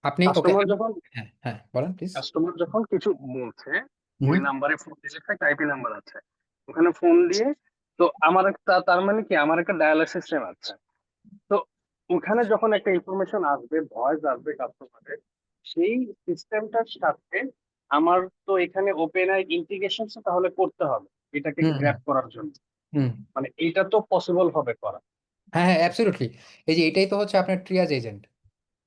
আপনি ওকে, কাস্টমার যখন হ্যাঁ হ্যাঁ বলেন প্লিজ। কাস্টমার যখন কিছু বলছে, ওই নাম্বারে ফোন দিলে একটা আইপি নাম্বার আছে, ওখানে ফোন দিয়ে, তো আমার একটা, তার মানে কি আমার একটা ডায়ালার সিস্টেম আছে, তো ওখানে যখন একটা ইনফরমেশন আসবে, ভয়েস আসবে কাস্টমারের, সেই সিস্টেমটার সাথে আমার তো এখানে ওপেন আই ইন্টিগ্রেশন তাহলে করতে হবে এটাকে হুম গ্র্যাব করার জন্য, হুম মানে এটা তো পসিবল হবে করা। হ্যাঁ হ্যাঁ, অ্যাবসলিউটলি। এই যে এটাই তো হচ্ছে আপনার ট্রিয়াজ এজেন্ট।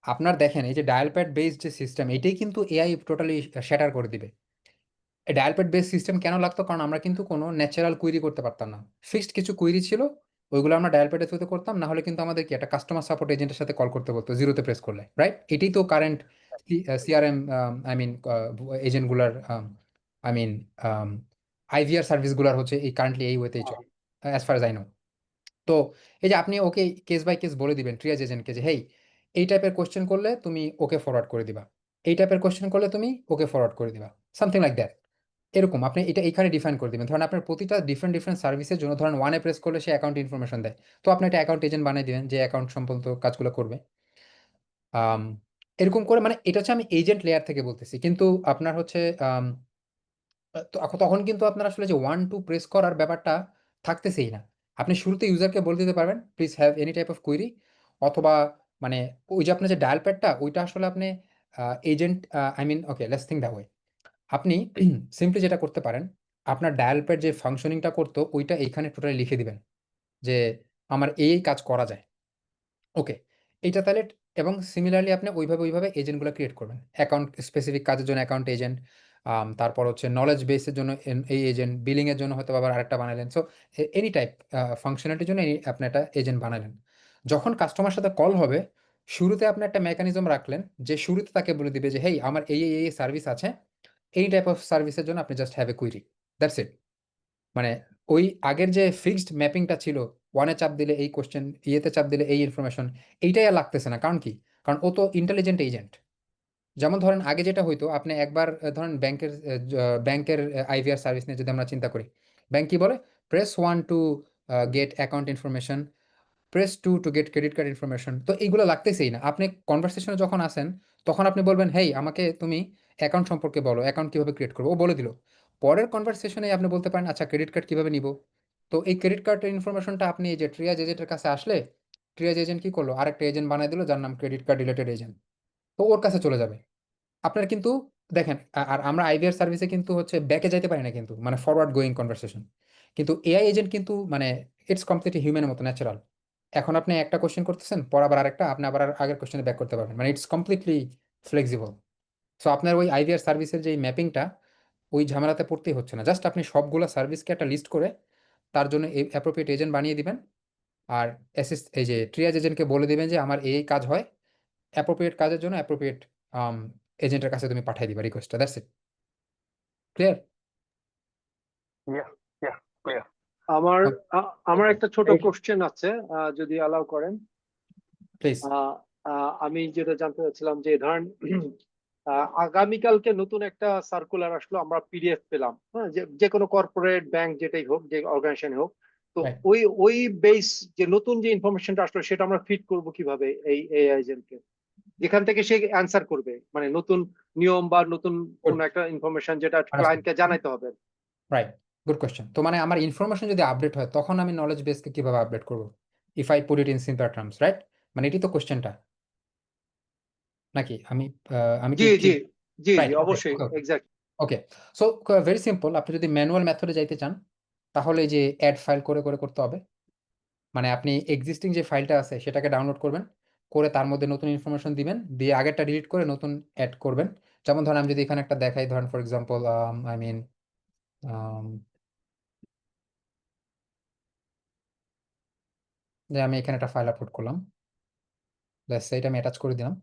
আপনার দেখেন এই যে ডায়াল প্যাড বেসড যে সিস্টেম, এটাই কিন্তু এআই টোটালি শ্যাটার করে দিবে। ডায়াল প্যাড বেস সিস্টেম কেন লাগতো, কারণ আমরা কিন্তু কোনো ন্যাচারাল কুইরি করতে পারতাম না। ফিক্সড কিছু কুইরি ছিল, ওইগুলো আমরা ডায়াল প্যাডের থ্রুতে করতাম, না হলে কিন্তু আমাদের কি একটা কাস্টমার সাপোর্ট এজেন্টের সাথে কল করতে বলতো জিরোতে প্রেস করলে, রাইট। এটাই তো কারেন্ট সিআরএম, আই মিন এজেন্টগুলার, আই মিন আইভিআর সার্ভিসগুলার হচ্ছে এই কারেন্টলি এই ওয়েতেই চলে, as far as I know. তো এই যে আপনি ওকে কেস বাই কেস বলে দিবেন ট্রিয়াজ এজেন্টকে যে হেই এই টাইপের কোশ্চেন করলে তুমি ওকে ফরওয়ার্ড করে দিবা, এই টাইপের কোশ্চেন করলে তুমি ওকে ফরওয়ার্ড করে দিবা, সামথিং লাইক দ্যাট। এরকম আপনি এটা এখানে ডিফাইন করে দিবেন। ধরেন আপনার প্রতিটা ডিফারেন্ট ডিফারেন্ট সার্ভিসের জন্য ধরেন ওয়ানে প্রেস করলে সে অ্যাকাউন্ট ইনফরমেশন দেয়, তো আপনি একটা অ্যাকাউন্ট এজেন্ট বানিয়ে দিবেন যে অ্যাকাউন্ট সম্পর্কিত কাজগুলো করবে। আম, এরকম করে, মানে এটা হচ্ছে আমি এজেন্ট লেয়ার থেকে বলতেছি, কিন্তু আপনার হচ্ছে তখন কিন্তু আপনার আসলে যে 1 2 প্রেস করার ব্যাপারটা থাকতেছেই না। আপনি শুরুতে ইউজারকে বলে দিতে পারবেন please have any type of query, অথবা মানে ওই যে আপনার যে ডায়াল প্যাডটা ওইটা আসলে আপনি agent I mean okay let's think that way. আপনি সিম্পলি যেটা করতে পারেন, আপনার ডায়াল প্যাড যে ফাংশনিংটা করতো ওইটা এইখানে টোটালি লিখে দিবেন যে আমার এই কাজ করা যায়। ওকে, এইটা তাহলে এবং সিমিলারলি আপনি ওইভাবে এজেন্টগুলো ক্রিয়েট করবেন অ্যাকাউন্ট স্পেসিফিক কাজের জন্য অ্যাকাউন্ট এজেন্ট, তারপর হচ্ছে নলেজ বেসের জন্য এই এজেন্ট, বিলিংয়ের জন্য হয়তো আবার আরেকটা বানালেন। সো এনি টাইপ ফাংশনালিটির জন্য আপনি একটা এজেন্ট বানালেন। যখন কাস্টমার সাথে কল হবে, শুরুতে আপনি একটা মেকানিজম রাখলেন যে শুরুতে তাকে বলে দিবে যে হেই আমার এই সার্ভিস আছে, এই টাইপ অফ সার্ভিসের জন্য আপনি just have a query, that's it. মানে ওই আগের যে ফিক্সড ম্যাপিংটা ছিল, ওয়ানে চাপ দিলে এই কোশ্চেন, ইয়েতে চাপ দিলে এই ইনফরমেশন, এইটাই আর লাগতেছে না। কারণ কি? কারণ ও তো ইন্টেলিজেন্ট এজেন্ট। যেমন ধরেন আগে যেটা হইতো, আপনি একবার ধরেন ব্যাংকের আইভিআর সার্ভিস নিয়ে যদি আমরা চিন্তা করি, ব্যাংক কি বলে, press 1 to get account information, press 2 to get credit card information. তো এইগুলো লাগতেছেই না। আপনি কনভারসেশনে যখন আসেন তখন আপনি বলবেন হেই আমাকে তুমি অ্যাকাউন্ট সম্পর্কে বলো, অ্যাকাউন্ট কিভাবে ক্রিয়েট করবো, ও বলে দিল। পরের কনভারসেশনে আপনি বলতে পারেন আচ্ছা ক্রেডিট কার্ড কিভাবে নিব। তো এই ক্রেডিট কার্ডের ইনফরমেশনটা আপনি এই যে ট্রিয়াজ এজেন্টের কাছে আসলে, ট্রিয়াজ এজেন্ট কি করলো, আরেকটা এজেন্ট বানিয়ে দিল যার নাম ক্রেডিট কার্ড রিলেটেড এজেন্ট। তো ওর কাছে চলে যাবে। আপনার কিন্তু দেখেন আর আমরা আইভিআর সার্ভিসে কিন্তু হচ্ছে ব্যাকে যাইতে পারি না কিন্তু, মানে ফরওয়ার্ড গোয়িং কনভারসেশন। কিন্তু এআই এজেন্ট কিন্তু মানে ইটস কমপ্লিটলি হিউম্যানের মতো ন্যাচারাল। এখন আপনি একটা কোশ্চেন করতেছেন, পর আবার আরেকটা, আপনি আবার আগের কোশ্চেনে ব্যাক করতে পারবেন, মানে ইটস কমপ্লিটলি ফ্লেক্সিবল। সো আপনার ওই আইভিআর সার্ভিসের যে ম্যাপিংটা, ওই ঝামেলাতে পড়তেই হচ্ছে না। জাস্ট আপনি সবগুলো সার্ভিসকে একটা লিস্ট করে তার জন্য এই অ্যাপ্রোপ্রিয়েট এজেন্ট বানিয়ে দিবেন। আর এই যে ট্রিয়াজ এজেন্টকে বলে দিবেন যে আমার এই কাজ হয়, অ্যাপ্রোপ্রিয়েট কাজের জন্য অ্যাপ্রোপ্রিয়েট এজেন্টের কাছে তুমি পাঠিয়ে দিবা রিকোয়েস্টটা, that's it. Clear? Yeah yeah clear. আমার আমার একটা ছোট কোশ্চেন আছে, যদি অ্যালাউ করেন। প্লিজ। আমি যেটা জানতে চাচ্ছিলাম যে ধরেন আগামীকালকে নতুন একটা সার্কুলার আসলো, আমরা পিডিএফ পেলাম, হ্যাঁ, যে কোনো কর্পোরেট ব্যাংক যেটাই হোক, যে অর্গানাইজেশন হোক, তো Right. ওই বেস যে নতুন যে ইনফরমেশনটা আসলো সেটা আমরা ফিট করব কিভাবে এই এআই এজেন্টকে, যেখান থেকে সে অ্যান্সার করবে, মানে নতুন নিয়ম বা নতুন কোন একটা ইনফরমেশন যেটা ক্লায়েন্টকে জানাইতে হবে। Right, good question. তো মানে আমার ইনফরমেশন যদি আপডেট হয় তখন আমি নলেজ বেসকে কিভাবে আপডেট করব, if I put it in simple terms, right? মানে এটি তো কোয়েশ্চেনটা নাকি? আমি জি কি জি ঠিক? জি জি রাইট, ওকে অবশ্যই, ওকে এক্স্যাক্ট। ওকে। সো ভেরি সিম্পল, আপনি যদি ম্যানুয়াল মেথডে যাইতে চান তাহলে এই যে অ্যাড ফাইল করে করতে হবে। মানে আপনি এক্সিস্টিং যে ফাইলটা আছে সেটাকে ডাউনলোড করবেন, করে তার মধ্যে নতুন ইনফরমেশন দিবেন, দিয়ে আগেরটা ডিলিট করে নতুন অ্যাড করবেন। যেমন ধরেন আমি যদি এখানে একটা দেখাই, ধরেন ফর এক্সাম্পল আই মিন যে আমি এখানে একটা ফাইল আপলোড করলাম, ব্যাস এটা আমি অ্যাটাচ করে দিলাম।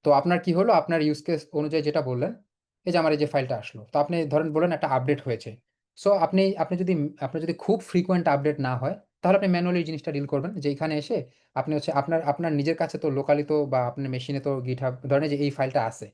তো আপনার কি হলো, আপনার ইউজ কেস অনুযায়ী যেটা বললেন, এই যে আমার এই যে ফাইলটা আসলো, তো আপনি ধরেন বললেন একটা আপডেট হয়েছে। সো আপনি যদি খুব ফ্রিকোয়েন্ট আপডেট না হয় তাহলে আপনি ম্যানুয়ালি এই জিনিসটা ডিল করবেন, যে এখানে এসে আপনি হচ্ছে আপনার নিজের কাছে তো লোকালি তো বা আপনার মেশিনে তো গিটহাব ধরেন যে এই ফাইলটা আছে,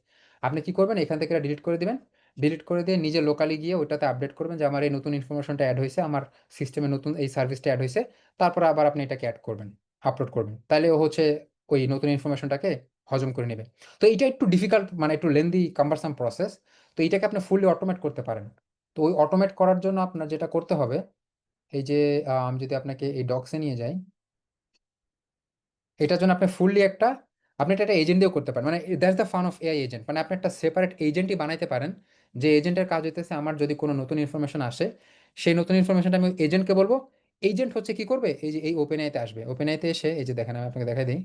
আপনি কি করবেন এখান থেকে ডিলিট করে দিবেন। ডিলিট করে দিয়ে নিজে লোকালি গিয়ে ওইটাতে আপডেট করবেন যে আমার এই নতুন ইনফরমেশনটা অ্যাড হয়েছে, আমার সিস্টেমে নতুন এই সার্ভিসটা অ্যাড হয়েছে। তারপর আবার আপনি এটাকে অ্যাড করবেন, আপলোড করবেন, তাহলে ও হচ্ছে ওই নতুন ইনফরমেশনটাকে হজম করে নেবে। তো এটা একটু ডিফিকাল্ট, মানে একটু লেন্দি কাম্বারসাম প্রসেস। তো এইটাকে আপনি ফুললি অটোমেট করতে পারেন। তো ওই অটোমেট করার জন্য আপনার যেটা করতে হবে, এই যে আমি যদি আপনাকে এই ডক্সে নিয়ে যাই, এটার জন্য আপনি এটা একটা এজেন্ট দিয়েও করতে পারেন। মানে that's the fun of AI agent, মানে আপনি একটা সেপারেট এজেন্টই বানাইতে পারেন, যে এজেন্টের কাজ হইতেছে আমার যদি কোনো নতুন ইনফরমেশন আসে, সেই নতুন ইনফরমেশনটা আমি এজেন্টকে বলবো। এজেন্ট হচ্ছে কি করবে, এই যে এই ওপেন আইতে আসবে, ওপেন আইতে এসে এই যে দেখেন আমি আপনাকে দেখাই দিই,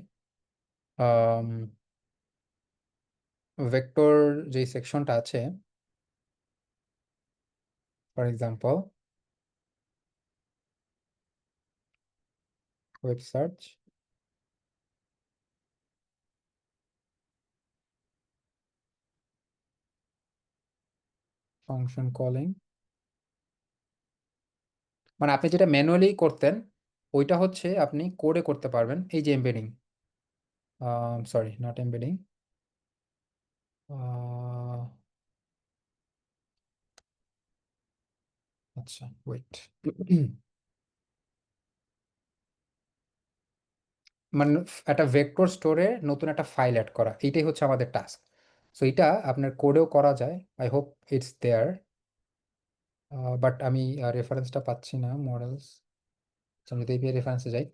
ভেক্টর যেই সেকশনটা আছে, for example web search, function calling, মানে আপনি যেটা ম্যানুয়ালি করতেন ওইটা হচ্ছে আপনি কোডে করতে পারবেন। এই যে এমবেডিং, সরি নট এমবেডিং, আচ্ছা ওয়েট, মানে একটা ভেক্টর স্টোরে নতুন একটা ফাইল অ্যাড করা, এইটাই হচ্ছে আমাদের টাস্ক। সো এটা আপনার কোডেও করা যায়, I hope it's there, but আমি রেফারেন্সটা পাচ্ছি না। মডেলস, আমি যদি এপিআই রেফারেন্সে যাই,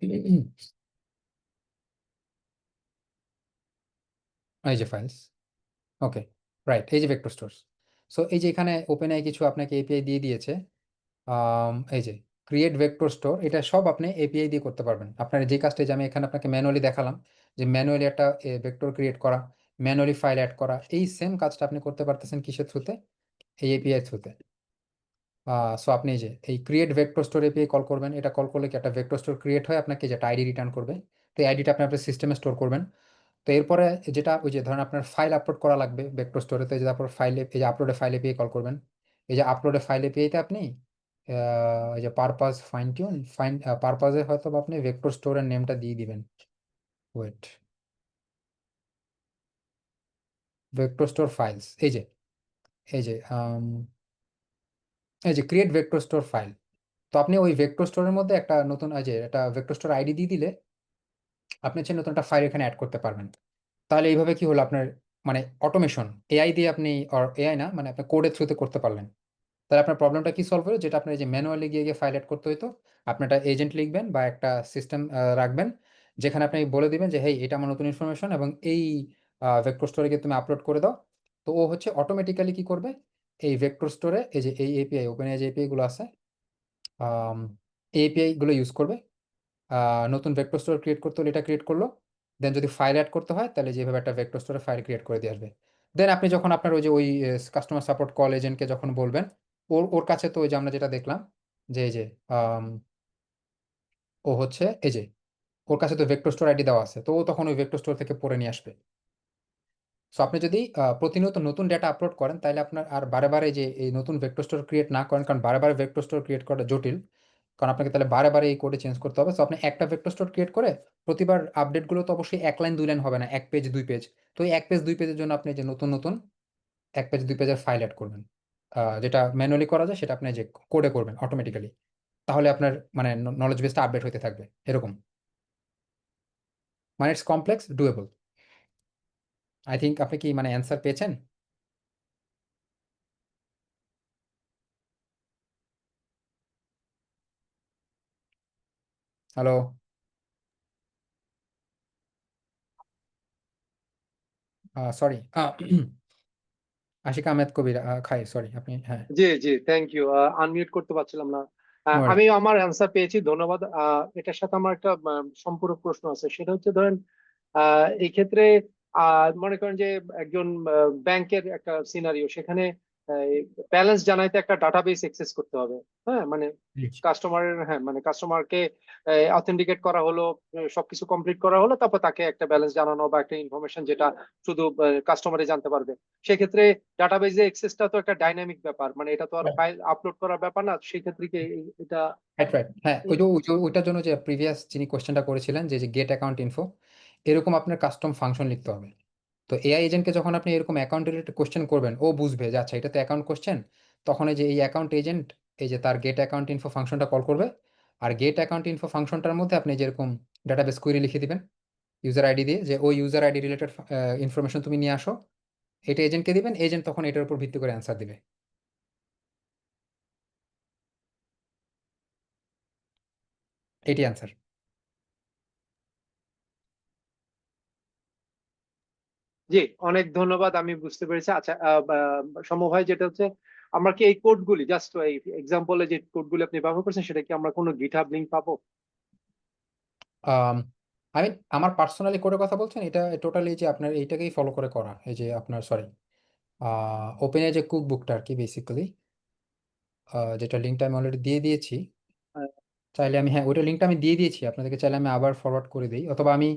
এই যে ফাইলস, ওকে, রাইট, এই যে ভেক্টর স্টোরস। সো এই যে এখানে ওপেনআই কিছু আপনাকে এপিআই দিয়ে দিয়েছে। এই যে ক্রিয়েট ভেক্টর স্টোর, এটা সব আপনি এপিআই দিয়ে করতে পারবেন। আপনার যে কাজটা যে আমি এখানে আপনাকে ম্যানুয়ালি দেখালাম, যে ম্যানুয়ালি একটা ভেক্টর ক্রিয়েট করা, ম্যানুয়ালি ফাইল অ্যাড করা, এই সেম কাজটা আপনি করতে পারতেছেন কিসের থ্রুতে? এই এপিআই থ্রুতে। সো আপনি এই যে এই create vector store API call করবেন, এটা কল করলে কি একটা ভেক্টর স্টোর ক্রিয়েট হয়, আপনাকে যেটা আইডি রিটার্ন করবে। তো এই আইডিটা আপনি আপনার সিস্টেমে স্টোর করবেন। তো এরপরে যেটা ওই যে ধরেন আপনার ফাইল আপলোড করা লাগবে ভেক্টর স্টোরে, তো এই যে তারপর ফাইলে এই যে আপলোডে ফাইল এপিআই কল করবেন। এই যে আপলোডে ফাইল এপিআইতে আপনি এই যে পারপাস ফাইন টিউন ফাইন পারপাসে হয়তো বা আপনি ভেক্টর স্টোরের নেমটা দিয়ে দিবেন। ওয়েট, ভেক্টর স্টোর ফাইলস, এই যে ক্রিয়েট ভেক্টর স্টোর ফাইল। তো আপনি ওই ভেক্টর স্টোরের মধ্যে একটা নতুন যে একটা ভেক্টর স্টোর আইডি দিয়ে দিলে আপনি হচ্ছে নতুন একটা ফাইল এখানে অ্যাড করতে পারবেন। তাহলে এইভাবে কি হলো, আপনার মানে অটোমেশন এআই দিয়ে আপনি, আর এআই না মানে আপনি কোডের থ্রুতে করতে পারলেন। তাহলে আপনার প্রবলেমটা কি সলভ হলো, যেটা আপনার এই যে ম্যানুয়ালি গিয়ে গিয়ে ফাইল অ্যাড করতে হতো, আপনি একটা এজেন্ট লিখবেন বা একটা সিস্টেম রাখবেন, যেখানে আপনি বলে দিবেন যে হেই এটা আমার নতুন ইনফরমেশন এবং এই ভেক্টর স্টোরে গিয়ে তুমি আপলোড করে দাও। তো ও হচ্ছে অটোমেটিক্যালি কি করবে, এই ভেক্টর স্টোরে এই যে এই এপিআই ওপেন যে এপিআই গুলো আছে, এই এপিআই গুলো ইউজ করবে। নতুন ভেক্টর স্টোর ক্রিয়েট করতে হলে এটা ক্রিয়েট করলো, দেন যদি ফাইল অ্যাড করতে হয় তাহলে যেভাবে একটা ভেক্টর স্টোরে ফাইল ক্রিয়েট করে দিয়ে আসবে। দেন আপনি যখন আপনার ওই যে ওই কাস্টমার সাপোর্ট কল এজেন্টকে যখন বলবেন, ওর ওর কাছে তো ওই যে আমরা যেটা দেখলাম যে এই যে ও হচ্ছে এই যে ওর কাছে তো ভেক্টর স্টোর আইডি দেওয়া আছে, তো ও তখন ওই ভেক্টর স্টোর থেকে পড়ে নিয়ে আসবে। সো আপনি যদি প্রতিনিয়ত নতুন ডেটা আপলোড করেন, তাহলে আপনার আর বারে বারে যে এই নতুন ভেক্টর স্টোর ক্রিয়েট না করেন, কারণ বারে বারে ভেক্টর স্টোর ক্রিয়েট করা জটিল, কারণ আপনাকে তাহলে বারে বারে এই কোডে চেঞ্জ করতে হবে। সো আপনি একটা ভেক্টর স্টোর ক্রিয়েট করে প্রতিবার আপডেটগুলো তো অবশ্যই 1 লাইন 2 লাইন হবে না, 1 পেজ 2 পেজ। তো এই 1 পেজ 2 পেজের জন্য আপনি যে নতুন নতুন 1 পেজ 2 পেজের ফাইল অ্যাড করবেন, যেটা ম্যানুয়ালি করা যায় সেটা আপনি যে কোডে করবেন অটোমেটিক্যালি। তাহলে আপনার মানে নলেজ বেসটা আপডেট হতে থাকবে এরকম। মানে it's complex doable. I think আপনি কি মানে অ্যান্সার পেয়েছেন? হ্যালো, সরি, আশিক আহমেদ কবির খাই, সরি আপনি, হ্যাঁ। জি জি, থ্যাংক ইউ। আনমিউট করতে পারছিলাম না। No worries. আমি আমার অ্যান্সার পেয়েছি, ধন্যবাদ। এটার সাথে আমার একটা সম্পূরক প্রশ্ন আছে, সেটা হচ্ছে ধরেন এই ক্ষেত্রে মনে করেন যে একজন ব্যাংকের একটা সিনারিও, সেখানে ব্যালেন্স জানাইতে একটা ডাটাবেস অ্যাক্সেস করতে হবে। হ্যাঁ, মানে কাস্টমারকে অথেন্টিকেট করা হলো, সবকিছু কমপ্লিট করা হলো, তারপর তাকে একটা ব্যালেন্স জানানো বা একটা ইনফরমেশন যেটা শুধু কাস্টমারে জানতে পারবে। সেক্ষেত্রে ডাটাবেজে অ্যাক্সেসটা তো একটা ডাইনামিক ব্যাপার, মানে এটা তো আর ফাইল আপলোড করার ব্যাপার না। সেই ক্ষেত্রে কি এটা রাইট, রাইট, হ্যাঁ, ওইটার জন্য যে প্রিভিয়াস যিনি কোশ্চেনটা করেছিলেন যে গেট অ্যাকাউন্ট ইনফো, এরকম আপনার কাস্টম ফাংশন লিখতে হবে। তো এআই এজেন্টকে যখন আপনি এরকম অ্যাকাউন্ট রিলেটেড কোশ্চেন করবেন, ও বুঝবে যে আচ্ছা এটা তো অ্যাকাউন্ট কোশ্চেন, তখন এই যে এই অ্যাকাউন্ট এজেন্ট এই যে তার গেট অ্যাকাউন্ট ইনফো ফাংশনটা কল করবে। আর গেট অ্যাকাউন্ট ইনফো ফাংশনটার মধ্যে আপনি যেরকম ডাটাবেস কুইরি লিখে দিবেন ইউজার আইডি দিয়ে, যে ওই ইউজার আইডি রিলেটেড ইনফরমেশন তুমি নিয়ে আসো, এটা এজেন্টকে দিবেন, এজেন্ট তখন এটার উপর ভিত্তি করে অ্যান্সার দিবে। এটি অ্যান্সার। জি, অনেক ধন্যবাদ, আমি বুঝতে পেরেছি। আচ্ছা, সৌম্য ভাই, যেটা হচ্ছে আমরা কি এই কোডগুলি, জাস্ট এই এক্সাম্পলে যে কোডগুলি আপনি ব্যবহার করছেন, সেটা কি আমরা কোনো গিটহাব লিংক পাবো? আমি আমার পার্সোনালি করে কথা বলছেন, এটা টোটালি যে আপনার এইটাকেই ফলো করে করা, এই যে আপনার সরি ওপেন যে কুক বুকটা আর কি বেসিক্যালি, যেটা লিঙ্কটা আমি অলরেডি দিয়ে দিয়েছি। আহ, চাইলে আমি, হ্যাঁ ওইটা লিঙ্কটা আমি দিয়ে দিয়েছি আপনাদেরকে, চাইলে আমি আবার ফরওয়ার্ড করে দিই, অথবা আমি,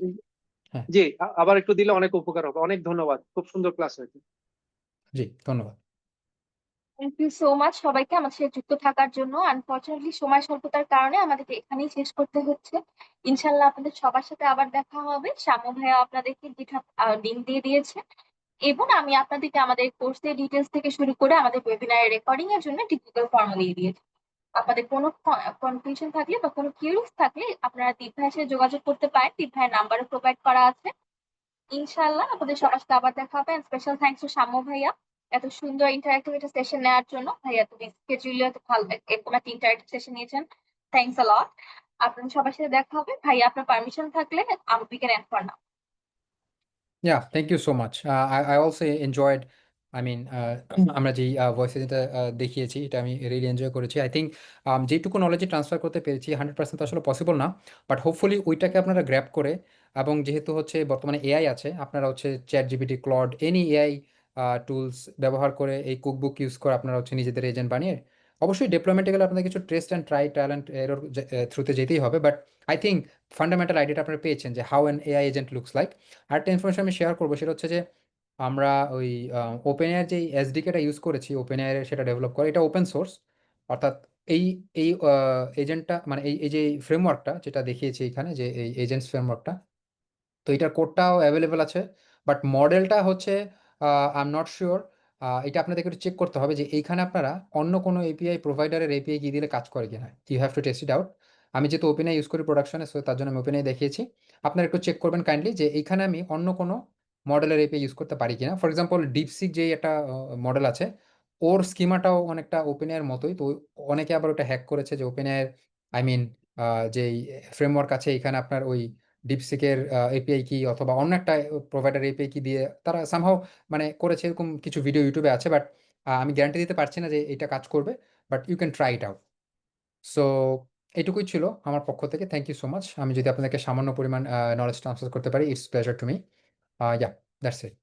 হ্যাঁ। জি, আবার একটু দিলে অনেক উপকার হবে। অনেক ধন্যবাদ, খুব সুন্দর ক্লাস হয়েছে। জি, ধন্যবাদ। থ্যাংক ইউ সো মাচ সবাইকে আমার সাথে যুক্ত থাকার জন্য। আনফরচুনেটলি সময় স্বল্পতার কারণে আমাদেরকে এখানেই শেষ করতে হচ্ছে। ইনশাল্লাহ আপনাদের সবার সাথে আবার দেখা হবে। শ্যামু ভাইয়া আপনাদেরকে গিটহাব লিংক দিয়ে দিয়েছে, এবং আমি আপনাদেরকে আমাদের কোর্সের ডিটেলস থেকে শুরু করে আমাদের ওয়েবিনারের রেকর্ডিং এর জন্য টিপিক্যাল ফর্মুলা দিয়ে দিয়েছি। আপনাদের কোনো কনফিউশন থাকলে বা কোনো কিউরিজ থাকলে আপনারা দীপ ভাইয়ের সাথে যোগাযোগ করতে পারেন, দীপ ভাইয়ের নাম্বারও প্রোভাইড করা আছে। ইনশাআল্লাহ আপনাদের সবার সাথে আবার দেখা হবে। স্পেশাল থ্যাঙ্কস টু শাম্মু ভাইয়া এত সুন্দর ইন্টারেক্টিভ একটা সেশন নেওয়ার জন্য। ভাইয়া এত স্কেজুলে এত ভালো এরকম একটা ইন্টারেক্টিভ সেশন নিয়েছেন, থ্যাঙ্কস আ লট। আপনাদের সবার সাথে দেখা হবে। ভাইয়া আপনার পারমিশন থাকলে we can end for now. Yeah, thank you so much. I also enjoyed, I mean, আমরা যে ভয়েস যেটা দেখিয়েছি এটা আমি রিয়েলি এনজয় করেছি। আই থিঙ্ক যেটুকু নলেজে ট্রান্সফার করতে পেরেছি 100% তো আসলে পসিবল না, বাট হোপফুলি ওইটাকে আপনারা গ্র্যাব করে, এবং যেহেতু হচ্ছে বর্তমানে এআই আছে, আপনারা হচ্ছে chat GPT, Claude, any AI tools ব্যবহার করে, এই কুকবুক ইউজ করে আপনারা হচ্ছে নিজেদের এজেন্ট বানিয়ে, অবশ্যই ডেভেলপমেন্টে গেলে আপনাদের কিছু test and trial and error থ্রুতে যেতেই হবে, বাট আই থিঙ্ক ফান্ডামেন্টাল আইডিয়াটা আপনারা পেয়েছেন যে how an AI agent looks like. আরেকটা ইনফরমেশন আমি শেয়ার করবো, সেটা হচ্ছে যে আমরা ওই ওপেন এআই যে এসডিকেটা ইউজ করেছি ওপেন এআই সেটা ডেভেলপ করে, এটা ওপেন সোর্স। অর্থাৎ এই এই এজেন্টটা মানে এই যে ফ্রেমওয়ার্কটা যেটা দেখিয়েছি এখানে, যে এই এজেন্টস ফ্রেমওয়ার্কটা, তো এটার কোডটাও অ্যাভেলেবেল আছে, বাট মডেলটা হচ্ছে আই এম নট শিওর। এটা আপনাদেরকে একটু চেক করতে হবে যে এইখানে আপনারা অন্য কোনো এপিআই প্রোভাইডারের এপিআই কি দিলে কাজ করে কিনা, you have to test it out. আমি যেহেতু ওপেনআই ইউজ করি প্রোডাকশনে, সো তার জন্য আমি ওপেনআই দেখিয়েছি। আপনারা একটু চেক করবেন কাইন্ডলি যে এইখানে আমি অন্য কোনো মডেলের এপিআই ইউজ করতে পারি কিনা। ফর এক্সাম্পল ডিপসিক যেই একটা মডেল আছে, ওর স্কিমাটাও অনেকটা ওপেনআইয়ের মতোই, তো অনেকে আবার ওটা হ্যাক করেছে যে ওপেনআইয়ের, আই মিন যেই ফ্রেমওয়ার্ক আছে এখানে আপনার ওই ডিপসিকের এপিআই কি অথবা অন্য একটা প্রোভাইডার এপিআই কি দিয়ে তারা সামহাও মানে করেছে, এরকম কিছু ভিডিও ইউটিউবে আছে, বাট আমি গ্যারান্টি দিতে পারছি না যে এটা কাজ করবে, but you can try it out. So এটুকুই ছিল আমার পক্ষ থেকে, থ্যাংক ইউ সো মাচ। আমি যদি আপনাদেরকে সামান্য পরিমাণ নলেজ ট্রান্সফার করতে পারি, it's pleasure to me. Yeah, that's it.